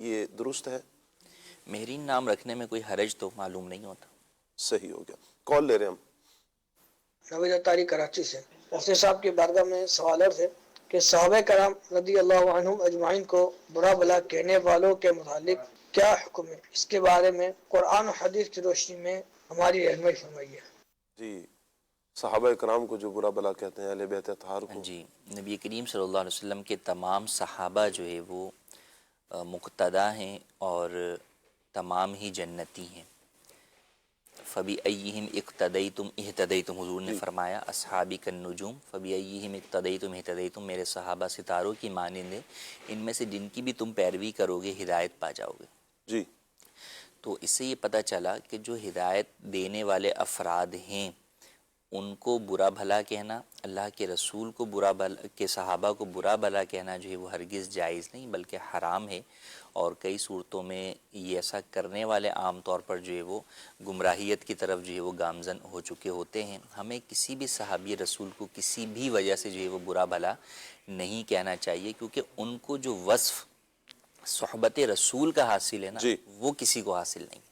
یہ درست ہے؟ مہرین نام رکھنے میں کوئی حرج تو معلوم نہیں ہوتا. صحیح ہو گیا. کال لے رہے ہیں ہم. نوید اتاری کراچی سے. مفتی صاحب کی بارگاہ میں سوال ہے کہ صحابہ کرام رضی اللہ عنہم اجمعین کو برا بلا کہنے والوں کے متعلق کیا حکم ہے؟ اس کے بارے میں قرآن و حدیث کی روشنی میں ہماری رہنمائی فرمائیے. جی صحابہ کرام کو جو برا بلا کہتے ہیں، اہل بیت اطہار کو؟ جی، نبی کریم صلی اللہ علیہ وسلم کے تمام صحابہ جو ہے وہ مقتدا ہیں اور تمام ہی جنتی ہیں. فَبِأَيِّهِمْ اقتدیتم اہتدیتم، حضور نے فرمایا اصحابی کالنجوم فَبِأَيِّهِمْ اقتدیتم اہتدیتم، میرے صحابہ ستاروں کی مانند ہیں، ان میں سے جن کی بھی تم پیروی کرو گے ہدایت پا جاؤ گے. جی. تو اس سے یہ پتہ چلا کہ جو ہدایت دینے والے افراد ہیں ان کو برا بھلا کہنا، اللہ کے رسول کو برا بھلا کے صحابہ کو برا بھلا کہنا جو ہے وہ ہرگز جائز نہیں بلکہ حرام ہے. اور کئی صورتوں میں یہ ایسا کرنے والے عام طور پر جو ہے وہ گمراہیت کی طرف جو ہے وہ گامزن ہو چکے ہوتے ہیں. ہمیں کسی بھی صحابی رسول کو کسی بھی وجہ سے جو ہے وہ برا بھلا نہیں کہنا چاہیے، کیونکہ ان کو جو وصف صحبت رسول کا حاصل ہے نا وہ کسی کو حاصل نہیں.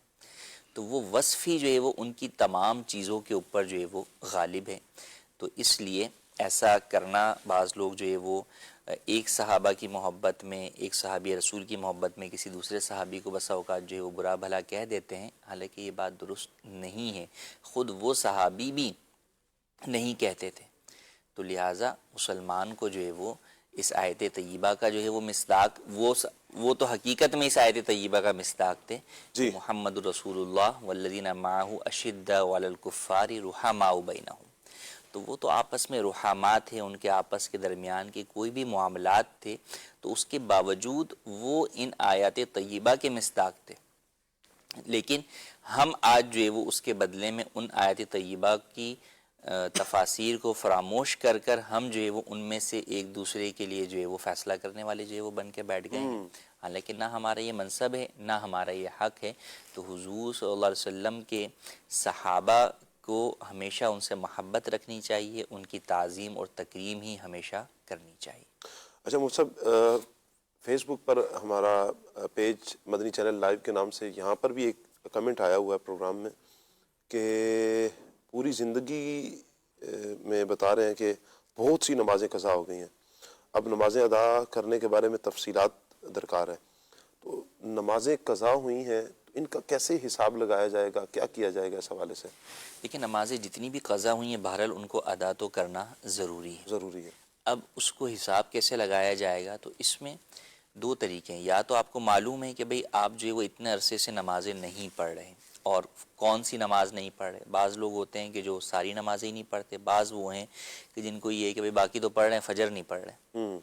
تو وہ وصف ہی جو ہے وہ ان کی تمام چیزوں کے اوپر جو ہے وہ غالب ہے. تو اس لیے ایسا کرنا، بعض لوگ جو ہے وہ ایک صحابہ کی محبت میں، ایک صحابی رسول کی محبت میں کسی دوسرے صحابی کو بسا اوقات جو ہے وہ برا بھلا کہہ دیتے ہیں، حالانکہ یہ بات درست نہیں ہے. خود وہ صحابی بھی نہیں کہتے تھے. تو لہٰذا مسلمان کو جو ہے وہ اس آیت طیبہ کا جو ہے وہ مصداق، وہ تو حقیقت میں اس آیت طیبہ کا مصداق تھے. محمد رسول اللہ والذین معہ اشداء علی الکفار رحماء بینہم. تو وہ تو آپس میں رحمات ہیں، ان کے آپس کے درمیان کے کوئی بھی معاملات تھے، تو اس کے باوجود وہ ان آیات طیبہ کے مصداق تھے. لیکن ہم آج جو ہے وہ اس کے بدلے میں ان آیات طیبہ کی تفاسیر کو فراموش کر کر ہم جو ہے وہ ان میں سے ایک دوسرے کے لیے جو ہے وہ فیصلہ کرنے والے جو ہے وہ بن کے بیٹھ گئے ہیں. حالانکہ نہ ہمارا یہ منصب ہے نہ ہمارا یہ حق ہے. تو حضور صلی اللہ علیہ وسلم کے صحابہ کو ہمیشہ ان سے محبت رکھنی چاہیے، ان کی تعظیم اور تکریم ہی ہمیشہ کرنی چاہیے. اچھا مفتی صاحب، فیس بک پر ہمارا پیج مدنی چینل لائیو کے نام سے، یہاں پر بھی ایک کمنٹ آیا ہوا ہے پروگرام میں کہ پوری زندگی میں بتا رہے ہیں کہ بہت سی نمازیں قضا ہو گئی ہیں، اب نمازیں ادا کرنے کے بارے میں تفصیلات درکار ہے. تو نمازیں قضا ہوئی ہیں، ان کا کیسے حساب لگایا جائے گا، کیا کیا جائے گا اس حوالے سے؟ دیکھیں، نمازیں جتنی بھی قضا ہوئی ہیں بہرحال ان کو ادا تو کرنا ضروری ہے. اب اس کو حساب کیسے لگایا جائے گا؟ تو اس میں دو طریقے ہیں. یا تو آپ کو معلوم ہے کہ بھئی آپ جو ہے وہ اتنے عرصے سے نمازیں نہیں پڑھ رہے ہیں، اور کون سی نماز نہیں پڑھ رہے. بعض لوگ ہوتے ہیں کہ جو ساری نمازیں ہی نہیں پڑھتے، بعض وہ ہیں کہ جن کو یہ ہے کہ بھئی باقی تو پڑھ رہے ہیں، فجر نہیں پڑھ رہے.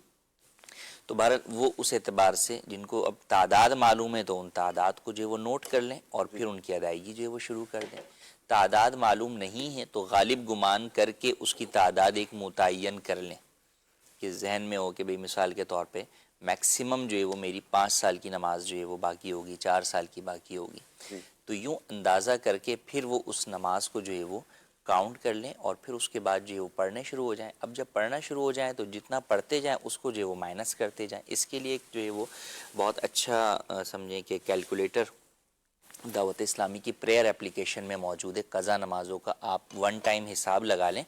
تو بہرحال وہ اس اعتبار سے جن کو اب تعداد معلوم ہے تو ان تعداد کو جو ہے وہ نوٹ کر لیں اور پھر ان کی ادائیگی جو ہے وہ شروع کر دیں. تعداد معلوم نہیں ہے تو غالب گمان کر کے اس کی تعداد ایک متعین کر لیں کہ ذہن میں ہو کہ بھئی مثال کے طور پہ میکسیمم جو ہے وہ میری 5 سال کی نماز جو ہے وہ باقی ہوگی، 4 سال کی باقی ہوگی. تو یوں اندازہ کر کے پھر وہ اس نماز کو جو ہے وہ کاؤنٹ کر لیں اور پھر اس کے بعد جو ہے وہ پڑھنے شروع ہو جائیں. اب جب پڑھنا شروع ہو جائیں تو جتنا پڑھتے جائیں اس کو جو ہے وہ مائنس کرتے جائیں. اس کے لیے ایک جو ہے وہ بہت اچھا سمجھیں کہ کیلکولیٹر دعوت اسلامی کی پریئر اپلیکیشن میں موجود ہے. قضا نمازوں کا آپ 1 ٹائم حساب لگا لیں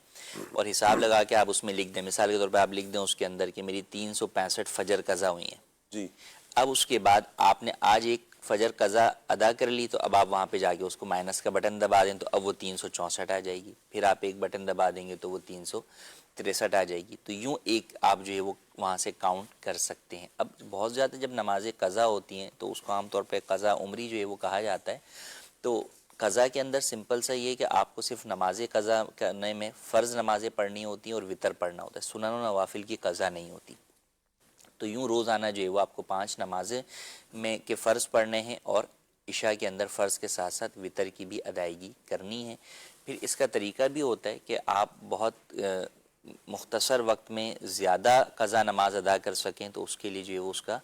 اور حساب لگا کے آپ اس میں لکھ دیں. مثال کے طور پہ آپ لکھ دیں اس کے اندر کہ میری 365 فجر قضا ہوئی ہیں. جی. اب اس کے بعد آپ نے آج ایک فجر قضا ادا کر لی تو اب آپ وہاں پہ جا کے اس کو مائنس کا بٹن دبا دیں تو اب وہ 364 آ جائے گی. پھر آپ ایک بٹن دبا دیں گے تو وہ 363 آ جائے گی. تو یوں ایک آپ جو ہے وہ وہاں سے کاؤنٹ کر سکتے ہیں. اب بہت زیادہ جب نمازیں قضا ہوتی ہیں تو اس کو عام طور پہ قضا عمری جو ہے وہ کہا جاتا ہے. تو قضا کے اندر سمپل سا یہ ہے کہ آپ کو صرف نماز قضا کرنے میں فرض نمازیں پڑھنی ہوتی ہیں اور وطر پڑھنا ہوتا ہے، سنن و نوافل کی قضا نہیں ہوتی. تو یوں روزانہ جو ہے وہ آپ کو 5 نمازیں میں کے فرض پڑھنے ہیں اور عشاء کے اندر فرض کے ساتھ ساتھ وطر کی بھی ادائیگی کرنی ہے. پھر اس کا طریقہ بھی ہوتا ہے کہ آپ بہت مختصر وقت میں زیادہ قضا نماز ادا کر سکیں تو اس کے لیے جو ہے وہ اس کا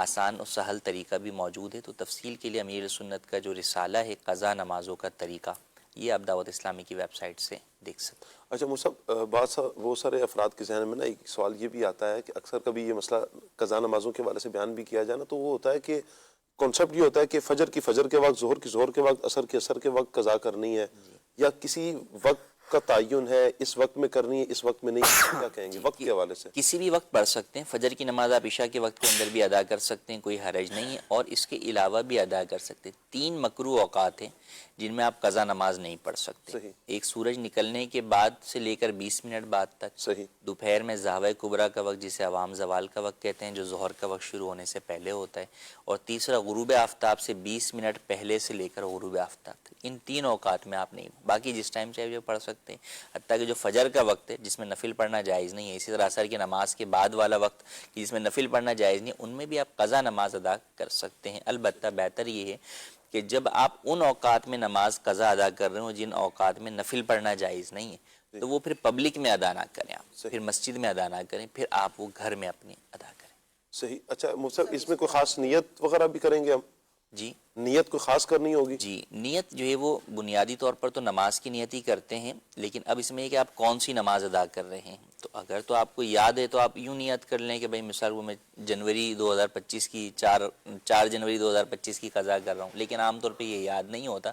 آسان اور سہل طریقہ بھی موجود ہے. تو تفصیل کے لیے امیر سنت کا جو رسالہ ہے قضا نمازوں کا طریقہ، یہ آپ دعوت اسلامی کی ویب سائٹ سے دیکھ سکتے ہیں. اچھا مصعب، بہت سارے افراد کے ذہن میں نا ایک سوال یہ بھی آتا ہے کہ اکثر کبھی یہ مسئلہ قضا نمازوں کے حوالے سے بیان بھی کیا جائے نا، تو وہ ہوتا ہے کہ کانسیپٹ یہ ہوتا ہے کہ فجر کی فجر کے وقت، ظہر کی ظہر کے وقت، عصر کی عصر کے وقت قضا کرنی ہے، یا کسی وقت کا تعین ہے اس وقت میں کرنی ہے اس وقت میں نہیں، کیا کہیں گے وقت کے حوالے سے؟ کسی بھی وقت پڑھ سکتے ہیں، فجر کی نماز آپ عشاء کے وقت کے اندر بھی ادا کر سکتے ہیں، کوئی حرج نہیں ہے، اور اس کے علاوہ بھی ادا کر سکتے ہیں۔ 3 مکروہ اوقات ہیں جن میں آپ قضا نماز نہیں پڑھ سکتے۔ صحیح۔ ایک سورج نکلنے کے بعد سے لے کر 20 منٹ بعد تک، صحیح۔ دوپہر میں زاویہ کبریٰ کا وقت جسے عوام زوال کا وقت کہتے ہیں، جو ظہر کا وقت شروع ہونے سے پہلے ہوتا ہے، اور تیسرا غروب آفتاب سے 20 منٹ پہلے سے لے کر غروب آفتاب تک۔ ان 3 اوقات میں آپ نہیں، باقی جس ٹائم چاہے وہ پڑھ سکتے ہیں، حتیٰ کہ جو فجر کا وقت ہے جس میں نفل پڑھنا جائز نہیں ہے، اسی طرح عصر کی نماز کے بعد والا وقت جس میں نفل پڑھنا جائز نہیں ہے، ان میں بھی آپ قضا نماز ادا کر سکتے ہیں۔ البتہ بہتر یہ ہے کہ جب آپ ان اوقات میں نماز قضا ادا کر رہے ہوں جن اوقات میں نفل پڑھنا جائز نہیں ہے، تو وہ پھر پبلک میں ادا نہ کریں، آپ پھر مسجد میں ادا نہ کریں، پھر آپ وہ گھر میں اپنی ادا کریں۔ صحیح۔ اچھا مصعب، اس میں کوئی خاص نیت وغیرہ بھی کریں گے ہم؟ جی، نیت کو خاص کرنی ہوگی؟ جی، نیت جو ہے وہ بنیادی طور پر تو نماز کی نیت ہی کرتے ہیں، لیکن اب اس میں یہ کہ آپ کون سی نماز ادا کر رہے ہیں۔ تو اگر تو آپ کو یاد ہے تو آپ یوں نیت کر لیں کہ بھائی مثال وہ میں جنوری 2025 کی 4 جنوری 2025 کی قضا کر رہا ہوں، لیکن عام طور پہ یہ یاد نہیں ہوتا،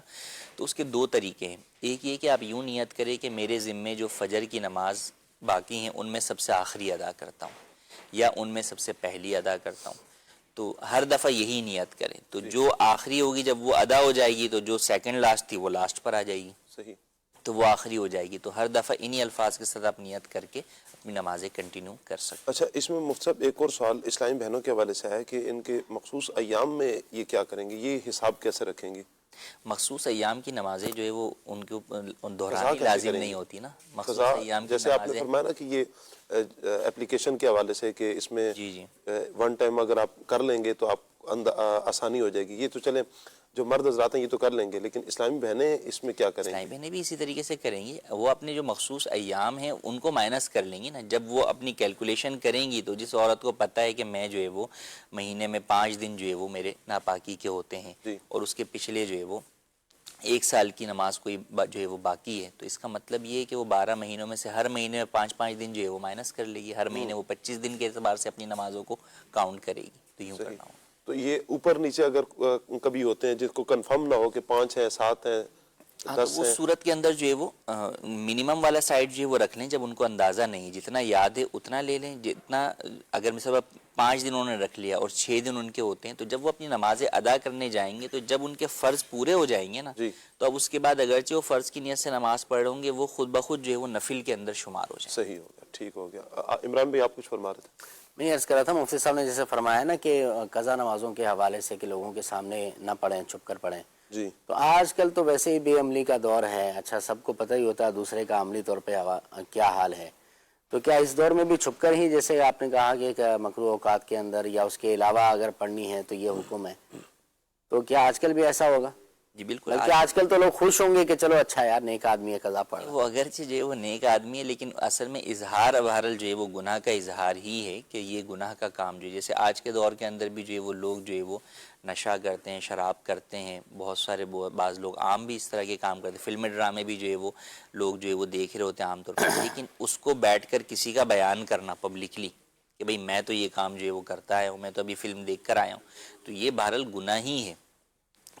تو اس کے 2 طریقے ہیں۔ ایک یہ کہ آپ یوں نیت کریں کہ میرے ذمے جو فجر کی نماز باقی ہیں ان میں سب سے آخری ادا کرتا ہوں، یا ان میں سب سے پہلی ادا کرتا ہوں، تو ہر دفعہ یہی نیت کریں، تو جو آخری ہوگی جب وہ ادا ہو جائے گی تو جو سیکنڈ لاسٹ تھی وہ لاسٹ پر آ جائے گی، صحیح، تو وہ آخری ہو جائے گی۔ تو ہر دفعہ انہی الفاظ کے ساتھ آپ نیت کر کے اپنی نمازیں کنٹینیو کر سکتے۔ اچھا، اس میں مفتی صاحب ایک اور سوال اسلامی بہنوں کے حوالے سے ہے کہ ان کے مخصوص ایام میں یہ کیا کریں گے، یہ حساب کیسے رکھیں گے؟ مخصوص ایام کی نمازیں جو ہے وہ ان کے اوپر دہرانی لازم نہیں ہوتی نا، مخصوص ایام کی جیسے آپ نے نمازیں، فرمایا نا کہ یہ اپلیکیشن کے حوالے سے کہ اس میں ون ٹائم اگر آپ کر لیں گے تو آپ آسانی ہو جائے گی، یہ تو چلیں جو مرد حضرات ہیں یہ تو کر لیں گے، لیکن اسلامی بہنیں اس میں کیا کریں گی؟ اسلامی بہنیں بھی اسی طریقے سے کریں گی، وہ اپنے جو مخصوص ایام ہیں ان کو مائنس کر لیں گی نا۔ جب وہ اپنی کیلکولیشن کریں گی تو جس عورت کو پتہ ہے کہ میں جو ہے وہ مہینے میں 5 دن جو ہے وہ میرے ناپاکی کے ہوتے ہیں، اور اس کے پچھلے جو ہے وہ 1 سال کی نماز کوئی جو ہے وہ باقی ہے، تو اس کا مطلب یہ ہے کہ وہ 12 مہینوں میں سے ہر مہینے میں 5 دن جو ہے وہ مائنس کر لے گی، ہر مہینے وہ 25 دن کے اعتبار سے اپنی نمازوں کو کاؤنٹ کرے گی، تو یوں کرنا ہوگا۔ تو یہ اوپر نیچے اگر کبھی ہوتے ہیں جس کو کنفرم نہ ہو کہ 5 ہیں 7 ہیں 10 وہ ہیں، صورت کے اندر جو ہے وہ منیمم والا سائڈ جو ہے وہ رکھ لیں، جب ان کو اندازہ نہیں، جتنا یاد ہے اتنا لے لیں، جتنا اگر مثلا 5 دن انہوں نے رکھ لیا اور 6 دن ان کے ہوتے ہیں، تو جب وہ اپنی نمازیں ادا کرنے جائیں گے تو جب ان کے فرض پورے ہو جائیں گے نا، تو اب اس کے بعد اگرچہ وہ فرض کی نیت سے نماز پڑھ رہے ہوں گے، وہ خود بخود جو ہے وہ نفل کے اندر شمار ہو جائیں۔ صحیح ہو گیا، ٹھیک ہو گیا۔ عمران بھائی آپ کچھ فرما رہے تھے؟ میں عرض کر رہا تھا مفتی صاحب نے جیسے فرمایا نا کہ قضا نمازوں کے حوالے سے کہ لوگوں کے سامنے نہ پڑھیں، چھپ کر پڑھیں، جی، تو آج کل تو ویسے ہی بے عملی کا دور ہے، اچھا سب کو پتہ ہی ہوتا ہے دوسرے کا عملی طور پہ کیا حال ہے، تو کیا اس دور میں بھی چھپ کر ہی جیسے آپ نے کہا کہ مکروہ اوقات کے اندر یا اس کے علاوہ اگر پڑھنی ہے تو یہ حکم ہے، تو کیا آج کل بھی ایسا ہوگا؟ جی بالکل، بلکہ آج کل تو لوگ خوش ہوں گے کہ چلو اچھا یار نیک آدمی ہے قضا پڑھ رہا ہے۔ وہ اگرچہ جو ہے وہ نیک آدمی ہے، لیکن اصل میں اظہار بہرحال جو ہے وہ گناہ کا اظہار ہی ہے، کہ یہ گناہ کا کام جو ہے جیسے آج کے دور کے اندر بھی جو ہے وہ لوگ جو ہے وہ نشہ کرتے ہیں، شراب کرتے ہیں، بہت سارے بعض لوگ عام بھی اس طرح کے کام کرتے ہیں، فلمیں ڈرامے بھی جو ہے وہ لوگ جو ہے وہ دیکھ رہے ہوتے ہیں عام طور پر، لیکن اس کو بیٹھ کر کسی کا بیان کرنا پبلکلی کہ بھئی میں تو یہ کام جو ہے وہ کرتا ہے، میں تو ابھی فلم دیکھ کر آیا ہوں، تو یہ بہرحال گناہ ہی ہے،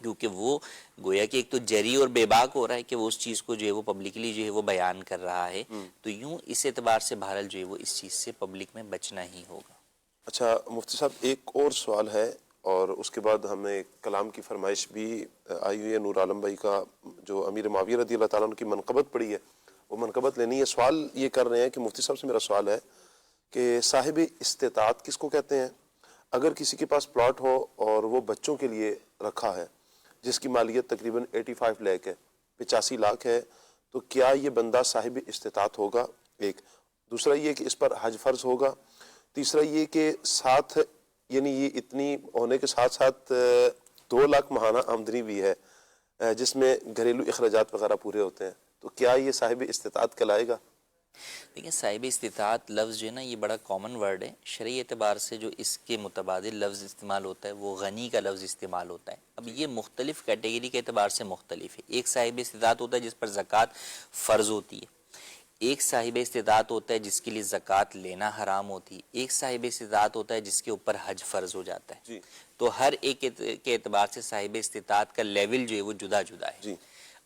کیونکہ وہ گویا کہ ایک تو جری اور بے باک ہو رہا ہے کہ وہ اس چیز کو جو ہے وہ پبلکلی جو ہے وہ بیان کر رہا ہے، تو یوں اس اعتبار سے بہرحال جو ہے وہ اس چیز سے پبلک میں بچنا ہی ہوگا۔ اچھا مفتی صاحب ایک اور سوال ہے، اور اس کے بعد ہمیں کلام کی فرمائش بھی آئی ہوئی ہے، نور عالم بھائی کا جو امیر معاویہ رضی اللہ تعالیٰ عنہ کی منقبت پڑھی ہے وہ منقبت لینی ہے۔ سوال یہ کر رہے ہیں کہ مفتی صاحب سے میرا سوال ہے کہ صاحب استطاعت کس کو کہتے ہیں؟ اگر کسی کے پاس پلاٹ ہو اور وہ بچوں کے لیے رکھا ہے جس کی مالیت تقریباً 85 لاکھ ہے، 85 لاکھ ہے، تو کیا یہ بندہ صاحب استطاعت ہوگا؟ ایک دوسرا یہ کہ اس پر حج فرض ہوگا، تیسرا یہ کہ ساتھ یعنی یہ اتنی ہونے کے ساتھ ساتھ 2 لاکھ ماہانہ آمدنی بھی ہے جس میں گھریلو اخراجات وغیرہ پورے ہوتے ہیں، تو کیا یہ صاحب استطاعت کہلائے گا؟ دیکھیں صاحب استطاعت لفظ جو ہے نا یہ بڑا کامن ورڈ ہے، شرعی اعتبار سے جو اس کے متبادل لفظ استعمال ہوتا ہے وہ غنی کا لفظ استعمال ہوتا ہے۔ اب یہ مختلف کیٹیگری کے اعتبار سے مختلف ہے، ایک صاحب استطاعت ہوتا ہے جس پر زکوٰۃ فرض ہوتی ہے، ایک صاحب استطاعت ہوتا ہے جس کے لیے زکوٰۃ لینا حرام ہوتی ہے، ایک صاحب استطاعت ہوتا ہے جس کے اوپر حج فرض ہو جاتا ہے، تو ہر ایک کے اعتبار سے صاحب استطاعت کا لیول جو ہے وہ جدا جدا ہے۔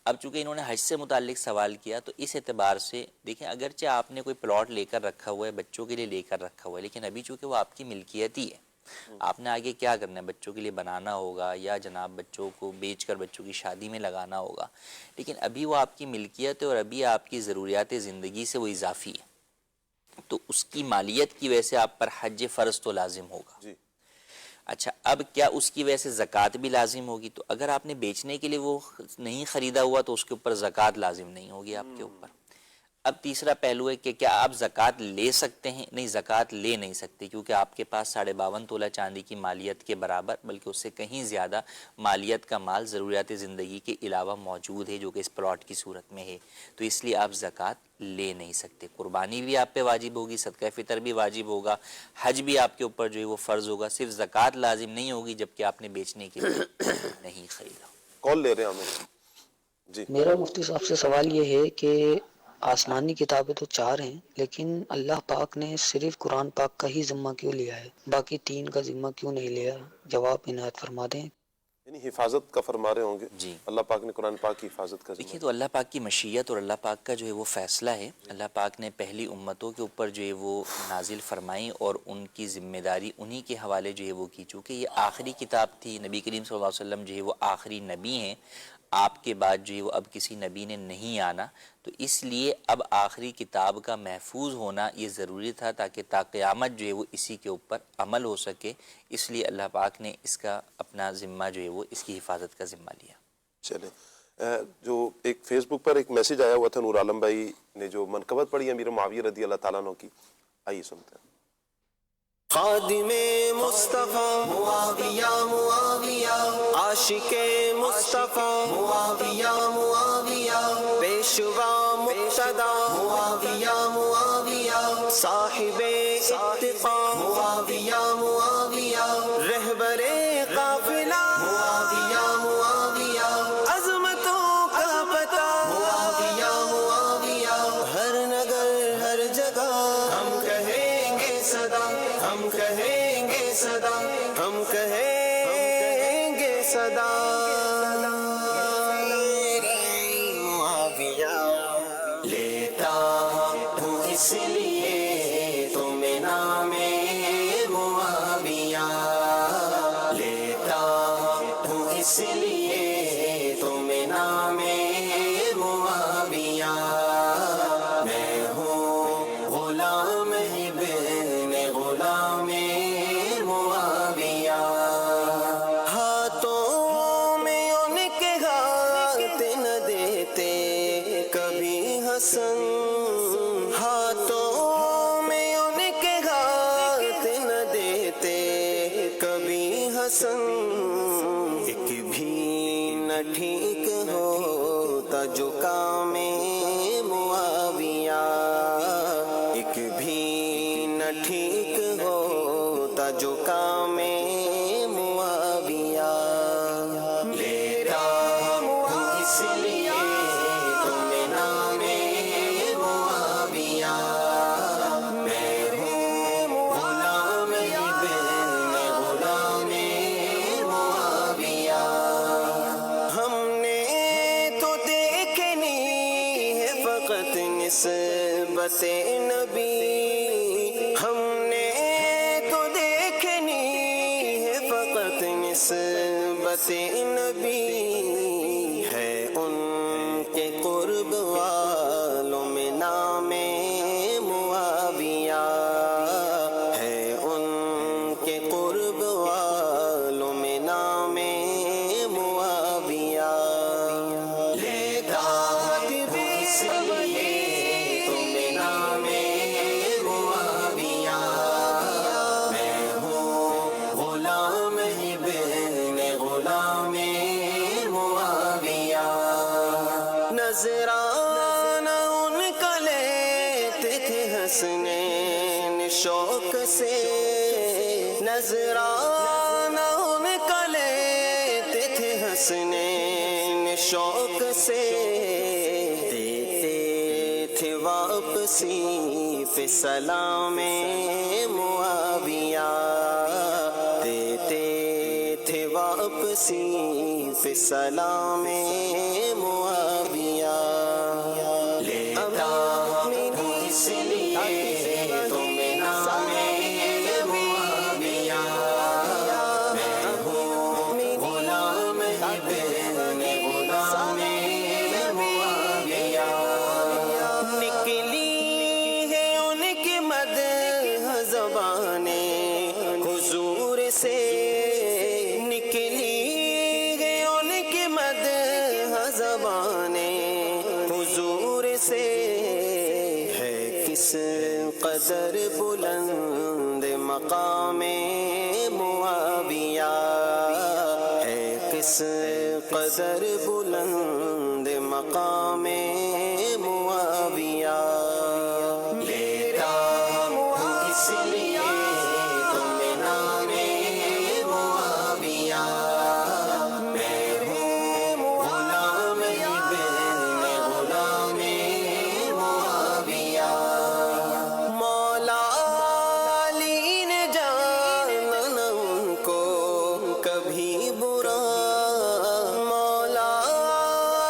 اب چونکہ انہوں نے حج سے متعلق سوال کیا تو اس اعتبار سے دیکھیں اگرچہ آپ نے کوئی پلاٹ لے کر رکھا ہوا ہے بچوں کے لیے لے کر رکھا ہوا ہے لیکن ابھی چونکہ وہ آپ کی ملکیت ہی ہے, آپ نے آگے کیا کرنا ہے, بچوں کے لیے بنانا ہوگا یا جناب بچوں کو بیچ کر بچوں کی شادی میں لگانا ہوگا, لیکن ابھی وہ آپ کی ملکیت ہے اور ابھی آپ کی ضروریات زندگی سے وہ اضافی ہے تو اس کی مالیت کی وجہ سے آپ پر حج فرض تو لازم ہوگا. اچھا اب کیا اس کی وجہ سے زکوٰۃ بھی لازم ہوگی؟ تو اگر آپ نے بیچنے کے لیے وہ نہیں خریدا ہوا تو اس کے اوپر زکوٰۃ لازم نہیں ہوگی آپ کے اوپر. اب تیسرا پہلو ہے کہ کیا آپ زکوٰۃ لے سکتے ہیں؟ نہیں, زکوٰۃ لے نہیں سکتے کیونکہ آپ کے پاس 52.5 تولہ چاندی کی مالیت کے برابر بلکہ اس سے کہیں زیادہ مالیت کا مال ضروریات زندگی کے علاوہ موجود ہے جو کہ اس پلاٹ کی صورت میں ہے, تو اس لیے آپ زکوٰۃ لے نہیں سکتے. قربانی بھی آپ پہ واجب ہوگی, صدقہ فطر بھی واجب ہوگا, حج بھی آپ کے اوپر جو ہے وہ فرض ہوگا, صرف زکوٰۃ لازم نہیں ہوگی جبکہ آپ نے بیچنے کے لیے نہیں خریدا. کال لے رہے ہیں ہمیں جی. میرا مفتی صاحب سے سوال یہ ہے کہ آسمانی کتابیں تو 4 ہیں لیکن اللہ پاک نے صرف قرآن پاک کا ہی ذمہ کیوں لیا ہے, باقی 3 کا ذمہ کیوں نہیں لیا؟ جواب عنایت فرما دیں. یعنی حفاظت کا فرما رہے ہوں گے جی, اللہ پاک نے قرآن پاک کی حفاظت کا دیکھیے تو اللہ پاک کی مشیت اور اللہ پاک کا جو ہے وہ فیصلہ ہے. اللہ پاک نے پہلی امتوں کے اوپر جو ہے وہ نازل فرمائی اور ان کی ذمہ داری انہی کے حوالے جو ہے وہ کی, چونکہ یہ آخری کتاب تھی. نبی کریم صلی اللہ علیہ وسلم جو ہے وہ آخری نبی ہیں, آپ کے بعد جو ہے وہ اب کسی نبی نے نہیں آنا, تو اس لیے اب آخری کتاب کا محفوظ ہونا یہ ضروری تھا تاکہ تا قیامت جو ہے وہ اسی کے اوپر عمل ہو سکے. اس لیے اللہ پاک نے اس کا اپنا ذمہ جو ہے وہ اس کی حفاظت کا ذمہ لیا. چلیں جو ایک فیس بک پر ایک میسیج آیا ہوا تھا, نور عالم بھائی نے جو منقبت پڑھی امیر معاویہ رضی اللہ تعالیٰ عنہ کی, آئیے سنتے ہیں. خادم مصطفیٰ معاویہ معاویہ, عاشق مصطفیٰ معاویہ معاویہ, پیشوا مقتدی معاویہ معاویہ, صاحب اتقا معاویہ معاویہ, رہبر قافلہ معاویہ معاویہ, عظمتوں کا پتہ معاویہ معاویہ, ہر نگر ہر جگہ ہم کہیں گے صدا, ہم کہیں گے صدا, ہم کہیں گے صدا. معاویہ لیتا ہوں اس لیے تمہیں نام معاویہ, لیتا ہوں اس لیے تمہیں نام معاویہ, میں ہوں غلام ابن غلام معاویہ. ہاتھوں میں ان کے ہاتھ نہ دیتے کبھی حسن, ہاتھوں میں ان کے ہاتھ نہ دیتے کبھی حسن, ایک بھی نہ ٹھیک ہوتا جو کام معاویہ, ایک بھی نہ ٹھیک ہوتا جو کام معاویہ. لیتا ہوں اس لیے تمہیں نام معاویہ, میں ہوں غلام ابن غلام معاویہ. ہم نے تو دیکھنی ہے فقط نسبت نبی, ہم نے تو دیکھنی ہے فقط نسبت نبی, ہے ان کے قرب والوں میں نام معاویہ, ہے ان کے قرب والوں میں نام معاویہ. لیتا ہوں اس لیے تمہیں نام معاویہ, میں ہوں غلام ابن غلام معاویہ. نذرانہ ان کا لیتے تھے حسنین شوق سے, نذرانہ ان کا لیتے تھے حسنین شوق سے, دیتے تھے واپسی پہ سلام معاویہ, دیتے تھے واپسی پہ سلام معاویہ. قدر بلند مقام معاویہ ہے، کس قدر بلند مقام معاویہ، لیتا ہوں اس لیے تمہیں نام معاویہ، میں ہوں غلام ابن غلام معاویہ، مولا علی نے جانا نہ ان کو کبھی برا، مولا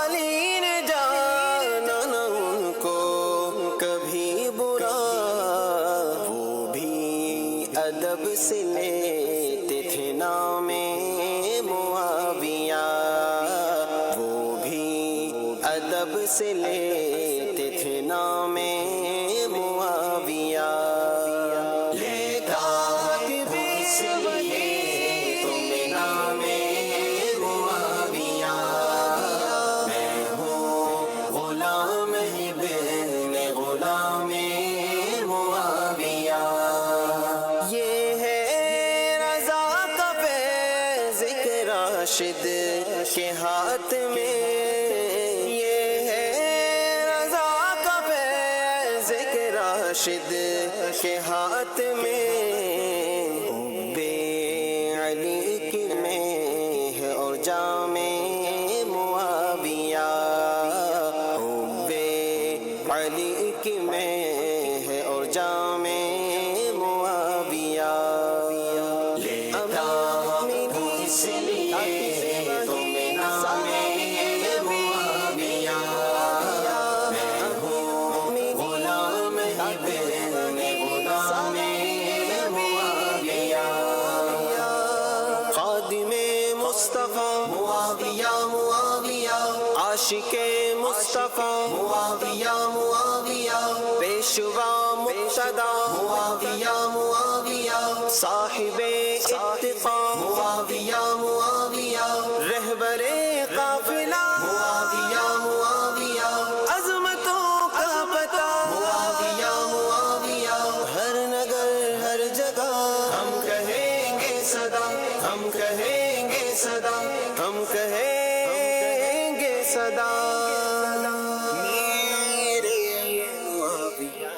علی نے جانا نہ ان کو کبھی برا، وہ بھی ادب سے لیتے تھے نام معاویہ، وہ بھی ادب سے لیتے تھے نام معاویہ، لیتا ہوں اس لیے تمہیں نام معاویہ، میں ہوں غلام ابن غلام معاویہ، یہ ہے رضا کا فیض کہ راشد کے ہاتھ میں، یہ ہے رضا کا فیض کہ راشد کے ہاتھ میں، حب علی کی میں ہے اور جام معاویہ، حب علی کی میں ہے اور جام معاویہ، لیتا ہوں اس لیے تمہیں نام معاویہ، میں ہوں غلام ابن غلام معاویہ، خادم مصطفیٰ معاویہ معاویہ، عاشق مصطفیٰ معاویہ معاویہ، پیشوا مقتدی معاویہ معاویہ، صاحب اتقا معاویہ معاویہ، رہبر قافلہ معاویہ معاویہ، عظمتوں کا پتہ معاویہ معاویہ، ہر نگر ہر جگہ ہم کہیں گے صدا، ہم کہیں گے صدا، ہم کہیں گے صدا، میرے معاویہ۔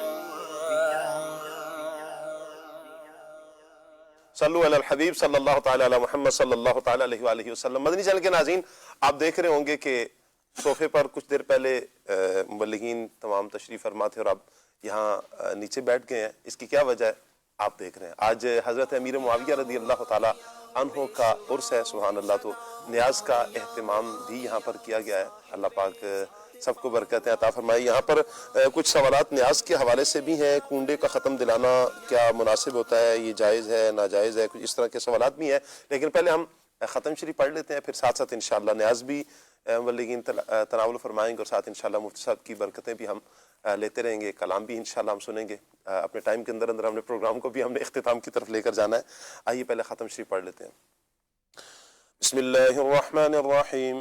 صلو علی الحبیب صلی اللہ تعالی علی محمد صلی اللہ تعالی علیہ وآلہ وسلم۔ مدنی چینل کے ناظرین، آپ دیکھ رہے ہوں گے کہ صوفے پر کچھ دیر پہلے مبلغین تمام تشریف فرما تھے اور اب یہاں نیچے بیٹھ گئے ہیں۔ اس کی کیا وجہ ہے آپ دیکھ رہے ہیں۔ آج حضرت امیر معاویہ رضی اللہ تعالی عنہ کا عرس ہے، سبحان اللہ، تو نیاز کا اہتمام بھی یہاں پر کیا گیا ہے۔ اللہ پاک سب کو برکتیں عطا فرمائے۔ یہاں پر کچھ سوالات نیاز کے حوالے سے بھی ہیں، کنڈے کا ختم دلانا کیا مناسب ہوتا ہے، یہ جائز ہے ناجائز ہے، کچھ اس طرح کے سوالات بھی ہیں، لیکن پہلے ہم ختم شریف پڑھ لیتے ہیں، پھر ساتھ ساتھ انشاءاللہ نیاز بھی مبلغین تناول فرمائیں گے اور ساتھ انشاءاللہ مفتی صاحب کی برکتیں بھی ہم لیتے رہیں گے، کلام بھی انشاءاللہ ہم سنیں گے۔ اپنے ٹائم کے اندر ہم نے پروگرام کو بھی ہم نے اختتام کی طرف لے کر جانا ہے۔ آئیے پہلے ختم شریف پڑھ لیتے ہیں۔ بسم اللہ الرحمن الرحیم،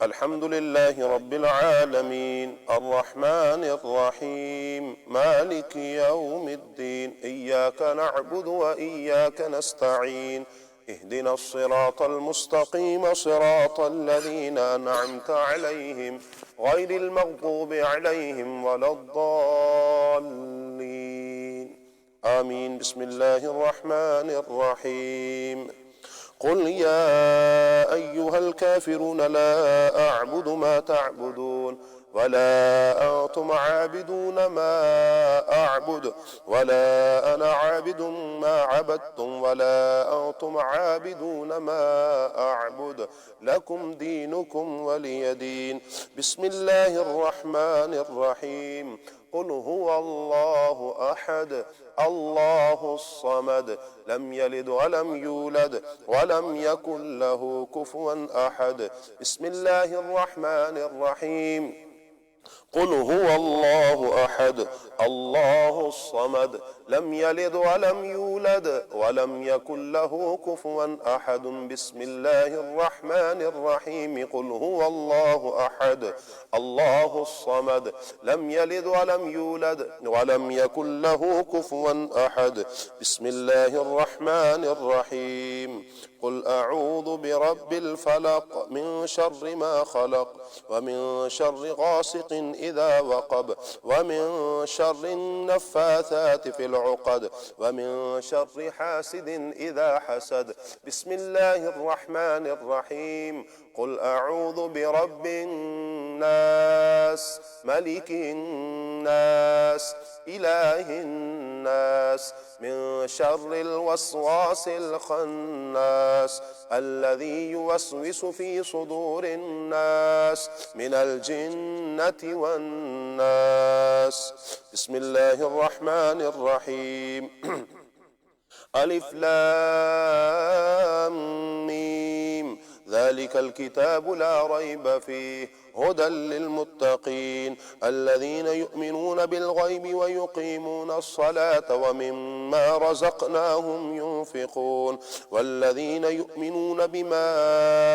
الحمد للہ رب العالمین، الرحمن الرحیم، مالک یوم الدین، ایاک نعبد و ایاک نستعین، اهدنا الصراط المستقيم صراط الذين أنعمت عليهم غير المغضوب عليهم ولا الضالين آمين۔ بسم الله الرحمن الرحيم، قل يا أيها الكافرون لا أعبد ما تعبدون ولا أنتم عابدون ما أعبد ولا أنا عابد ما عبدتم ولا أنتم عابدون ما أعبد لكم دينكم ولي دين۔ بسم الله الرحمن الرحيم، قل هو الله أحد الله الصمد لم يلد ولم يولد ولم يكن له كفوا أحد۔ بسم الله الرحمن الرحيم، قل هو الله أحد الله الصمد لم يلد ولم يولد ولم يكن له كفوا أحد بسم الله الرحمن الرحيم قل هو الله أحد الله الصمد لم يلد ولم يولد ولم يكن له كفوا أحد بسم الله الرحمن الرحيم قل أعوذ برب الفلق من شر ما خلق ومن شر غاسق إذا وقب ومن شر النفاثات في العقد ومن شر حاسد إذا حسد بسم الله الرحمن الرحيم قل أعوذ برب الناس ملك الناس إله الناس من شر الوسواس الخناس الذي يوسوس في صدور الناس من الجنة والناس بسم الله الرحمن الرحيم ألف لام ميم ذلك الكتاب لا ريب فيه هدى للمتقين الذين يؤمنون بالغيب ويقيمون الصلاة ومما رزقناهم ينفقون والذين يؤمنون بما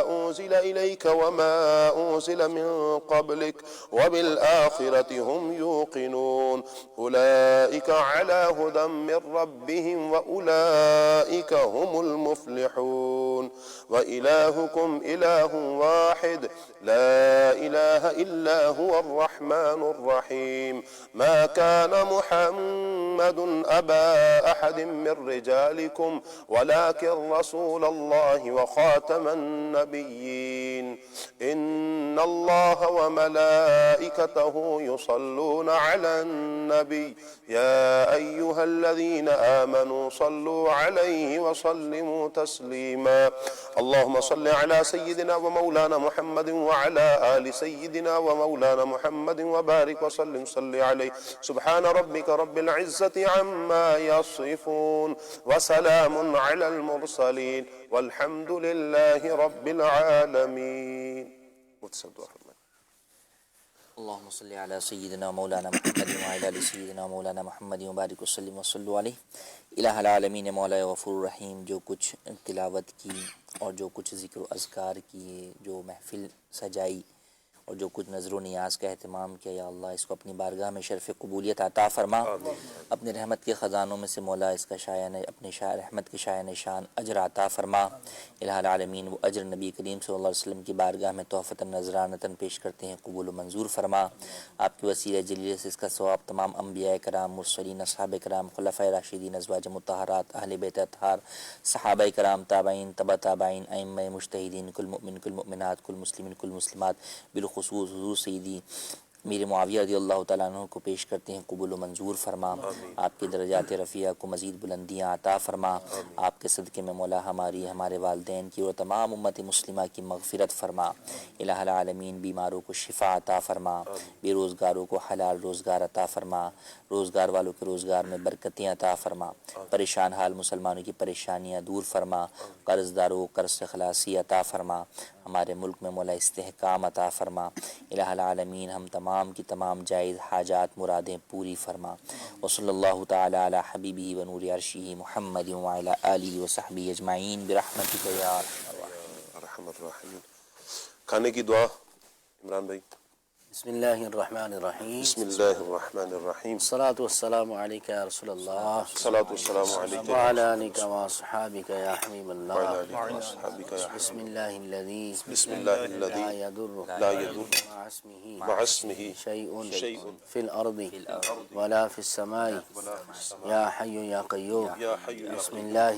أنزل إليك وما أنزل من قبلك وبالآخرة هم يوقنون أولئك على هدى من ربهم وأولئك هم المفلحون وإلهكم إله واحد لا إله إلا هو الرحمن الرحيم ما كان محمد أبا أحد من رجالكم ولكن رسول الله وخاتم النبيين إن الله وملائكته يصلون على النبي يا أيها الذين آمنوا صلوا عليه وسلموا تسليما اللهم صل على سيدنا ومولانا محمد وعلى آل سيدنا ومولانا محمد وبارك وسلم صل عليه سبحان ربك رب العزة عما يصفون وسلام على المرسلين والحمد لله رب العالمين. اللهم صل على سيدنا مولانا محمد وعلى آل سيدنا مولانا محمد وبارك وسلم وصلوا علیہ. الہ العالمین مولا غفور رحیم، جو کچھ تلاوت کی اور جو کچھ ذکر و اذکار کیے، جو محفل سجائی اور جو کچھ نظر و نیاز کا اہتمام کیا، یا اللہ اس کو اپنی بارگاہ میں شرف قبولیت عطا فرما. اپنے رحمت کے خزانوں میں سے مولا اس کا اپنے رحمت کے شایع نشان اجر عطا فرما. الہ العالمین وہ اجر نبی کریم صلی اللہ علیہ وسلم کی بارگاہ میں تحفتاً نذرانتاً پیش کرتے ہیں، قبول و منظور فرما. آپ کے وسیلہ جلیل سے اس کا ثواب تمام انبیاء کرام، مرسلین، اصحاب کرام، خلفائے راشدین، ازواج مطہرات، اہل بیت اطہار، صحابہ کرام، تابعین، تبع تابعین، ائمہ مجتہدین، کل مؤمن، کل مؤمنات، کل مسلمین، کل مسلمات، بالخصوص حضور سیدی امیر معاویہ رضی اللہ تعالیٰ عنہ کو پیش کرتے ہیں، قبول و منظور فرما. آپ کے درجات رفیع کو مزید بلندیاں عطا فرما. آپ کے صدقے میں مولا ہمارے والدین کی اور تمام امت مسلمہ کی مغفرت فرما. الہ العالمین بیماروں کو شفا عطا فرما، بے روزگاروں کو حلال روزگار عطا فرما، روزگار والوں کے روزگار میں برکتیں عطا فرما، پریشان حال مسلمانوں کی پریشانیاں دور فرما، قرض داروں کو قرض سے خلاصی عطا فرما. ہمارے ملک میں مولا استحکام عطا فرما. الہ العالمین ہم تمام کی تمام جائز حاجات مرادیں پوری فرما. وصلی اللہ تعالی علی حبیبہ و نور عرشہ محمد وعلی آلہ وصحبہ اجمعین برحمتک یا ارحم الراحمین. کھانے کی دعا عمران بھائی. بسم اللہ الرحمن الرحیم. بسم اللہ الرحمن الرحیم. الصلاۃ والسلام علیک یا رسول اللہ، الصلاۃ والسلام علیک وعلی آلک واصحابک یا حبیب اللہ. وعلی آلک واصحابک یا حبیب بسم اللہ الذی بسم اللہ الذی لا یضر لا یضر مع اسمہ مع اسمہ شیء فی الارض ولا فی السماء یا حی یا قیوم. یا حی یا بسم اللہ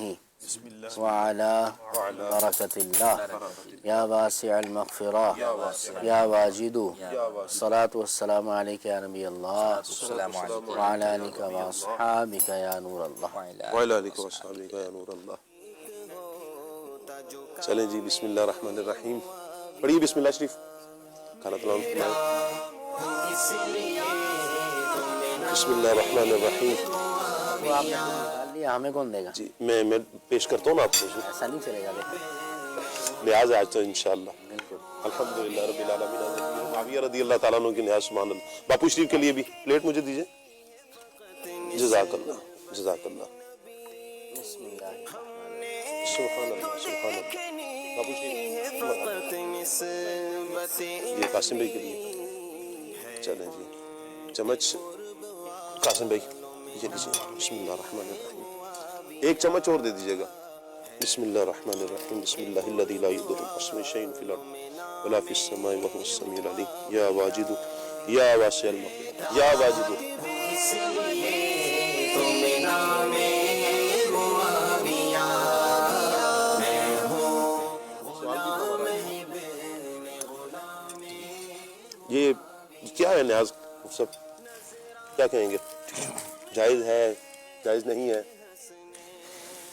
وعلى بركة الله يا واسع المغفرة يا واجد. الصلاة والسلام عليك يا نبي الله وعلى آلك وأصحابك يا نور الله. وعلى آلك وأصحابك يا نور الله. چلیں جی، بسم اللہ الرحمن الرحیم پڑھیے. بسم اللہ شریف کھانا تلاوت فرمائیں. بسم اللہ الرحمن الرحیم. ہمیں کون دے گا؟ جی میں پیش کرتا ہوں نا آپ کو. ایسا نہیں چلے گا. لحاظ آج تو انشاءاللہ. الحمدللہ رب العالمین. معاویہ رضی اللہ تعالیٰ عنہ کی نہایت سبحان اللہ. باپو شریف کے لیے بھی پلیٹ مجھے دیجیے. جزاک اللہ جزاک اللہ. سبحان اللہ سبحان اللہ. باپو شریف یہ قاسم بھائی کے لیے. چلیں جی چمچ قاسم بھائی یہ دیجیے. بسم اللہ الرحمن الرحیم. ایک چمچ اور دے دیجیے گا. بسم اللہ الرحمن الرحیم. بسم اللہ الذی لا یضر مع اسمہ شیء فی الارض ولا فی السماء وهو السمیع العلیم. یا واجد یا واسع المغفرۃ یا واجد. یہ کیا ہے نیاز سب کیا کہیں گے؟ جائز ہے جائز نہیں ہے؟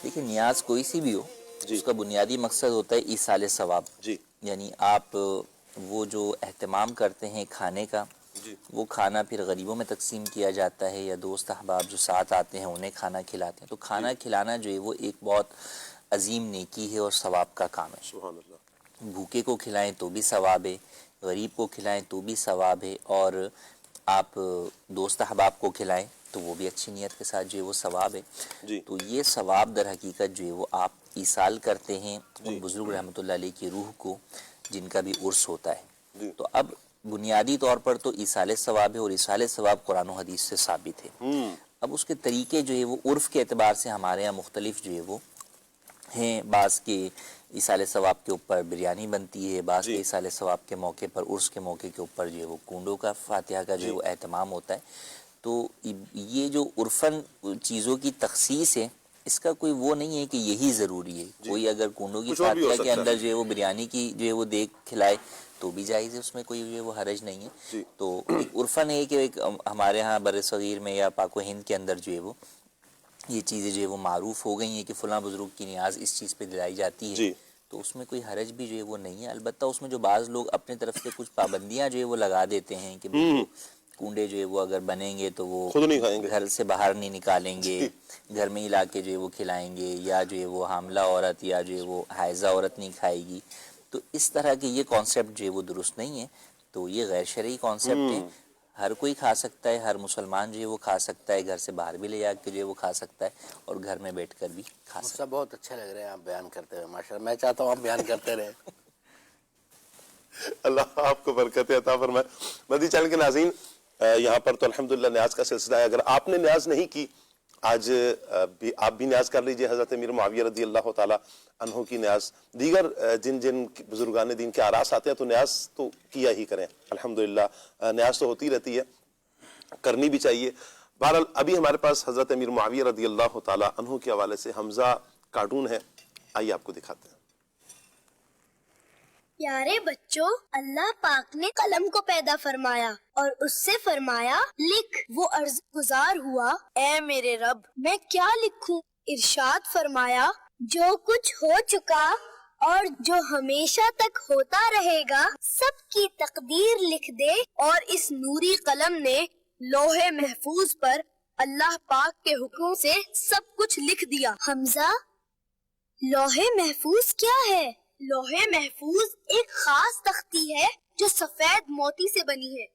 دیکھیں نیاز کوئی سی بھی ہو اس کا بنیادی مقصد ہوتا ہے ایصال ثواب. جی یعنی آپ وہ جو اہتمام کرتے ہیں کھانے کا وہ کھانا پھر غریبوں میں تقسیم کیا جاتا ہے یا دوست احباب جو ساتھ آتے ہیں انہیں کھانا کھلاتے ہیں. تو کھانا کھلانا جو ہے وہ ایک بہت عظیم نیکی ہے اور ثواب کا کام ہے. سبحان اللہ. بھوکے کو کھلائیں تو بھی ثواب ہے, غریب کو کھلائیں تو بھی ثواب ہے, اور آپ دوست احباب کو کھلائیں تو وہ بھی اچھی نیت کے ساتھ جو ہے وہ ثواب ہے. تو یہ ثواب در حقیقت جو ہے وہ آپ ایصال کرتے ہیں ان بزرگ رحمۃ اللہ علیہ کی روح کو جن کا بھی عرس ہوتا ہے. تو اب بنیادی طور پر تو ایصال ثواب ہے اور ایصال ثواب قرآن و حدیث سے ثابت ہے. اب اس کے طریقے جو ہے وہ عرف کے اعتبار سے ہمارے یہاں مختلف جو ہے وہ ہیں. بعض کے ایصال ثواب کے اوپر بریانی بنتی ہے, بعض کے ایصال ثواب کے موقع پر عرس کے موقع کے اوپر جو ہے وہ کنڈوں کا فاتحہ کا جو ہے وہ اہتمام ہوتا ہے. تو یہ جو عرفاً چیزوں کی تخصیص ہے اس کا کوئی وہ نہیں ہے کہ یہی ضروری ہے. کوئی اگر کنڈوں کی فاتحہ کے اندر جو ہے وہ بریانی کی جو ہے وہ دیکھ کھلائے تو بھی جائز ہے, اس میں کوئی جو ہے وہ حرج نہیں ہے. تو ایک عرفاً ہے کہ ایک ہمارے ہاں بر صغیر میں یا پاک و ہند کے اندر جو ہے وہ یہ چیزیں جو ہے وہ معروف ہو گئی ہیں کہ فلاں بزرگ کی نیاز اس چیز پہ دلائی جاتی ہے. تو اس میں کوئی حرج بھی جو ہے وہ نہیں ہے. البتہ اس میں جو بعض لوگ اپنے طرف سے کچھ پابندیاں جو ہے وہ لگا دیتے ہیں کہ کنڈے جو ہے وہ اگر بنیں گے تو وہ گھر سے باہر نہیں نکالیں گے, گھر میں ہی لا کے جو ہے وہ کھلائیں گے, یا جو ہے وہ حاملہ عورت یا جو ہے وہ حائضہ عورت نہیں کھائے گی. تو اس طرح کے یہ کانسیپٹ جو ہے وہ درست نہیں ہے. تو یہ غیر شرعی کانسیپٹ ہے. ہر کوئی کھا سکتا ہے, ہر مسلمان جو ہے وہ کھا سکتا ہے, گھر سے باہر بھی لے جا کے جو ہے وہ کھا سکتا ہے اور گھر میں بیٹھ کر بھی کھا سکتا ہے. بہت اچھا لگ رہا ہے آپ بیان کرتے ہوئے ماشاءاللہ. میں چاہتا ہوں آپ بیان کرتے رہے. اللہ آپ کو برکت عطا فرمائے. مدنی چینل کے ناظرین یہاں پر تو الحمدللہ نیاز کا سلسلہ ہے. اگر آپ نے نیاز نہیں کی آج آپ بھی نیاز کر لیجئے. حضرت امیر معاویہ رضی اللہ تعالیٰ عنہ کی نیاز, دیگر جن بزرگان دین کے آراس آتے ہیں تو نیاز تو کیا ہی کریں. الحمدللہ نیاز تو ہوتی رہتی ہے, کرنی بھی چاہیے. بہرحال ابھی ہمارے پاس حضرت امیر معاویہ رضی اللہ تعالیٰ عنہ کے حوالے سے حمزہ کارٹون ہے, آئیے آپ کو دکھاتے ہیں. پیارے بچوں, اللہ پاک نے قلم کو پیدا فرمایا اور اس سے فرمایا لکھ. وہ عرض گزار ہوا, اے میرے رب میں کیا لکھوں؟ ارشاد فرمایا جو کچھ ہو چکا اور جو ہمیشہ تک ہوتا رہے گا سب کی تقدیر لکھ دے. اور اس نوری قلم نے لوح محفوظ پر اللہ پاک کے حکم سے سب کچھ لکھ دیا. حمزہ, لوح محفوظ کیا ہے؟ لوح محفوظ ایک خاص تختی ہے جو سفید موتی سے بنی ہے.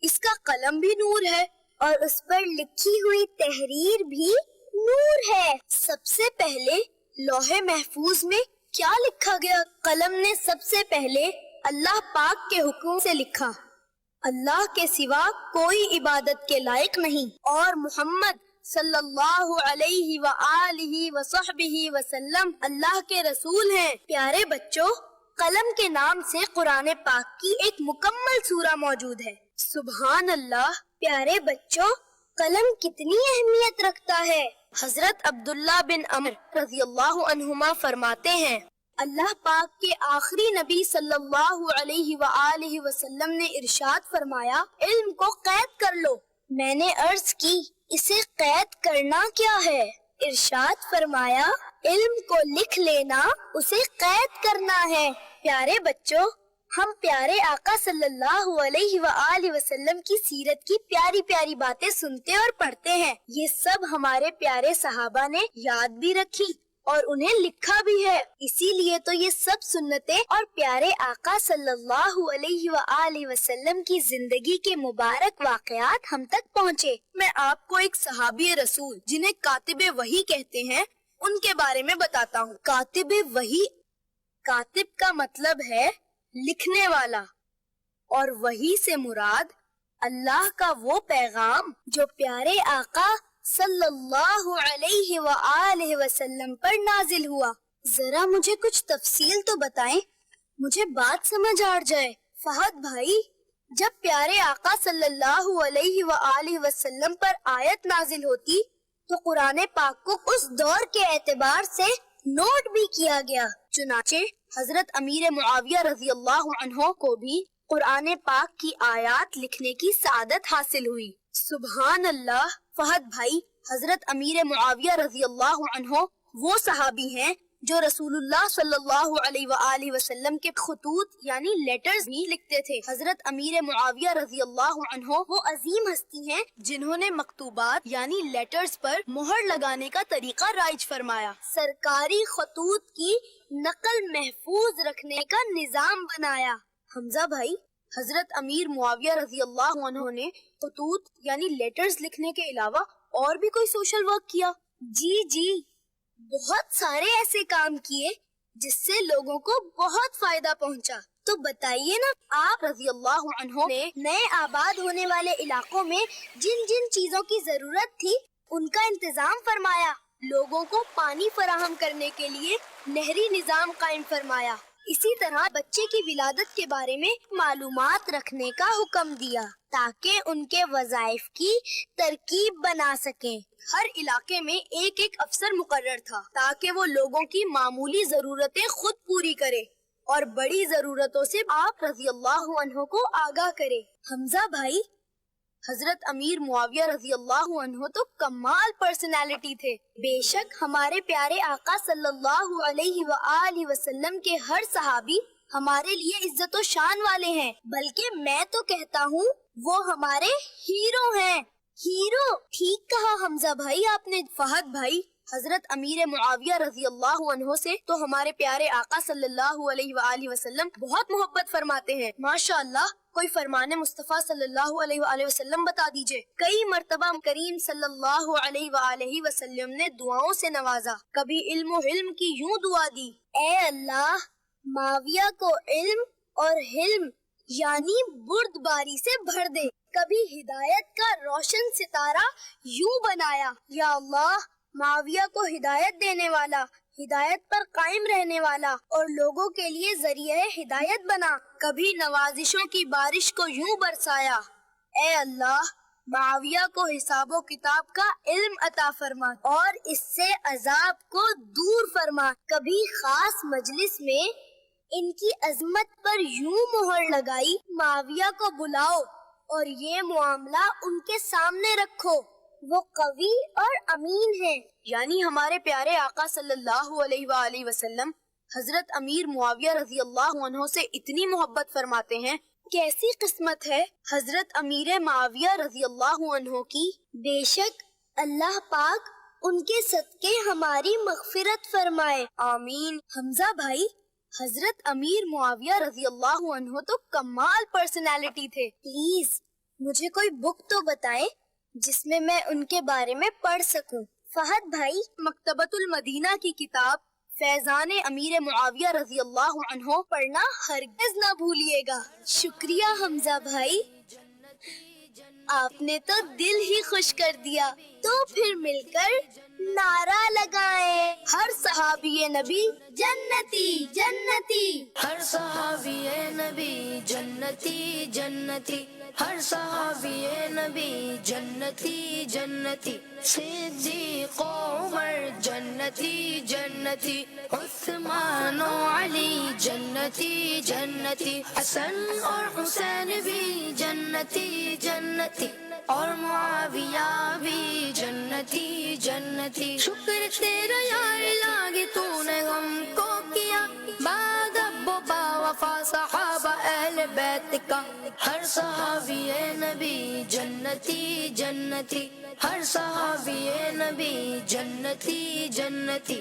اس کا قلم بھی نور ہے اور اس پر لکھی ہوئی تحریر بھی نور ہے. سب سے پہلے لوح محفوظ میں کیا لکھا گیا؟ قلم نے سب سے پہلے اللہ پاک کے حکم سے لکھا, اللہ کے سوا کوئی عبادت کے لائق نہیں اور محمد صلی اللہ علیہ وآلہ وصحبہ وسلم اللہ کے رسول ہیں. پیارے بچوں, قلم کے نام سے قرآن پاک کی ایک مکمل سورہ موجود ہے. سبحان اللہ. پیارے بچوں, قلم کتنی اہمیت رکھتا ہے. حضرت عبداللہ بن عمر رضی اللہ عنہما فرماتے ہیں اللہ پاک کے آخری نبی صلی اللہ علیہ وآلہ وسلم نے ارشاد فرمایا علم کو قید کر لو. میں نے عرض کی اسے قید کرنا کیا ہے؟ ارشاد فرمایا علم کو لکھ لینا اسے قید کرنا ہے. پیارے بچوں, ہم پیارے آقا صلی اللہ علیہ وآلہ وسلم کی سیرت کی پیاری پیاری باتیں سنتے اور پڑھتے ہیں. یہ سب ہمارے پیارے صحابہ نے یاد بھی رکھی اور انہیں لکھا بھی ہے. اسی لیے تو یہ سب سنتیں اور پیارے آقا صلی اللہ علیہ وآلہ وسلم کی زندگی کے مبارک واقعات ہم تک پہنچے. میں آپ کو ایک صحابی رسول جنہیں کاتب وحی کہتے ہیں ان کے بارے میں بتاتا ہوں. کاتب وحی، کاتب کا مطلب ہے لکھنے والا، اور وحی سے مراد اللہ کا وہ پیغام جو پیارے آقا صلی اللہ علیہ وآلہ وسلم پر نازل ہوا. ذرا مجھے کچھ تفصیل تو بتائیں، مجھے بات سمجھ آ جائے. فہد بھائی، جب پیارے آقا صلی اللہ علیہ وآلہ وسلم پر آیت نازل ہوتی تو قرآن پاک کو اس دور کے اعتبار سے نوٹ بھی کیا گیا. چنانچہ حضرت امیر معاویہ رضی اللہ عنہ کو بھی قرآن پاک کی آیات لکھنے کی سعادت حاصل ہوئی. سبحان اللہ. فہد بھائی، حضرت امیر معاویہ رضی اللہ عنہ وہ صحابی ہیں جو رسول اللہ صلی اللہ علیہ وآلہ وسلم کے خطوط یعنی لیٹرز بھی لکھتے تھے. حضرت امیر معاویہ رضی اللہ عنہ وہ عظیم ہستی ہیں جنہوں نے مکتوبات یعنی لیٹرز پر مہر لگانے کا طریقہ رائج فرمایا. سرکاری خطوط کی نقل محفوظ رکھنے کا نظام بنایا. حمزہ بھائی، حضرت امیر معاویہ رضی اللہ عنہ نے خطوط یعنی لیٹرز لکھنے کے علاوہ اور بھی کوئی سوشل ورک کیا؟ جی، بہت سارے ایسے کام کیے جس سے لوگوں کو بہت فائدہ پہنچا. تو بتائیے نا، آپ رضی اللہ عنہ نے نئے آباد ہونے والے علاقوں میں جن جن چیزوں کی ضرورت تھی ان کا انتظام فرمایا. لوگوں کو پانی فراہم کرنے کے لیے نہری نظام قائم فرمایا. اسی طرح بچے کی ولادت کے بارے میں معلومات رکھنے کا حکم دیا تاکہ ان کے وظائف کی ترکیب بنا سکیں. ہر علاقے میں ایک ایک افسر مقرر تھا تاکہ وہ لوگوں کی معمولی ضرورتیں خود پوری کرے اور بڑی ضرورتوں سے آپ رضی اللہ عنہ کو آگاہ کرے. حمزہ بھائی، حضرت امیر معاویہ رضی اللہ عنہ تو کمال پرسنالٹی تھے. بے شک ہمارے پیارے آقا صلی اللہ علیہ وآلہ وسلم کے ہر صحابی ہمارے لیے عزت و شان والے ہیں، بلکہ میں تو کہتا ہوں وہ ہمارے ہیرو ہیں. ہیرو، ٹھیک کہا حمزہ بھائی آپ نے. فہد بھائی، حضرت امیر معاویہ رضی اللہ عنہ سے تو ہمارے پیارے آقا صلی اللہ علیہ وآلہ وسلم بہت محبت فرماتے ہیں. ماشاء اللہ. کوئی فرمان مصطفیٰ صلی اللہ علیہ وآلہ وسلم بتا دیجئے. کئی مرتبہ کریم صلی اللہ علیہ وآلہ وسلم نے دعاؤں سے نوازا. کبھی علم و حلم کی یوں دعا دی: اے اللہ، معاویہ کو علم اور حلم یعنی بردباری سے بھر دے. کبھی ہدایت کا روشن ستارہ یوں بنایا: یا اللہ، معاویہ کو ہدایت دینے والا، ہدایت پر قائم رہنے والا اور لوگوں کے لیے ذریعہ ہدایت بنا. کبھی نوازشوں کی بارش کو یوں برسایا: اے اللہ، معاویہ کو حساب و کتاب کا علم عطا فرما اور اس سے عذاب کو دور فرما. کبھی خاص مجلس میں ان کی عظمت پر یوں مہر لگائی: معاویہ کو بلاؤ اور یہ معاملہ ان کے سامنے رکھو، وہ قوی اور امین ہیں. یعنی ہمارے پیارے آقا صلی اللہ علیہ وآلہ وسلم حضرت امیر معاویہ رضی اللہ عنہ سے اتنی محبت فرماتے ہیں. کیسی قسمت ہے حضرت امیر معاویہ رضی اللہ عنہ کی. بے شک اللہ پاک ان کے صدقے ہماری مغفرت فرمائے. آمین. حمزہ بھائی، حضرت امیر معاویہ رضی اللہ عنہ تو کمال پرسنالٹی تھے. پلیز مجھے کوئی بک تو بتائیں جس میں میں ان کے بارے میں پڑھ سکوں. فہد بھائی، مکتبۃ المدینہ کی کتاب فیضان امیر معاویہ رضی اللہ عنہ پڑھنا ہرگز نہ بھولیے گا. شکریہ حمزہ بھائی، آپ نے تو دل ہی خوش کر دیا. تو پھر مل کر نعرہ لگائیں: ہر صحابی نبی جنتی جنتی، ہر صحابی نبی جنتی جنتی، ہر صحابی نبی جنتی جنتی، صدیق و عمر جنتی جنتی، عثمان و علی جنتی جنتی، حسن اور حسین بھی جنتی جنتی، اور معاویہ بھی جنتی جنتی. شکر تیرا یار لاگے تو نے ہم کو کیا، بعد ابو با وفا صحابہ اہل بیت کا. ہر صحابی نبی جنتی جنتی، ہر صحابی نبی جنتی جنتی،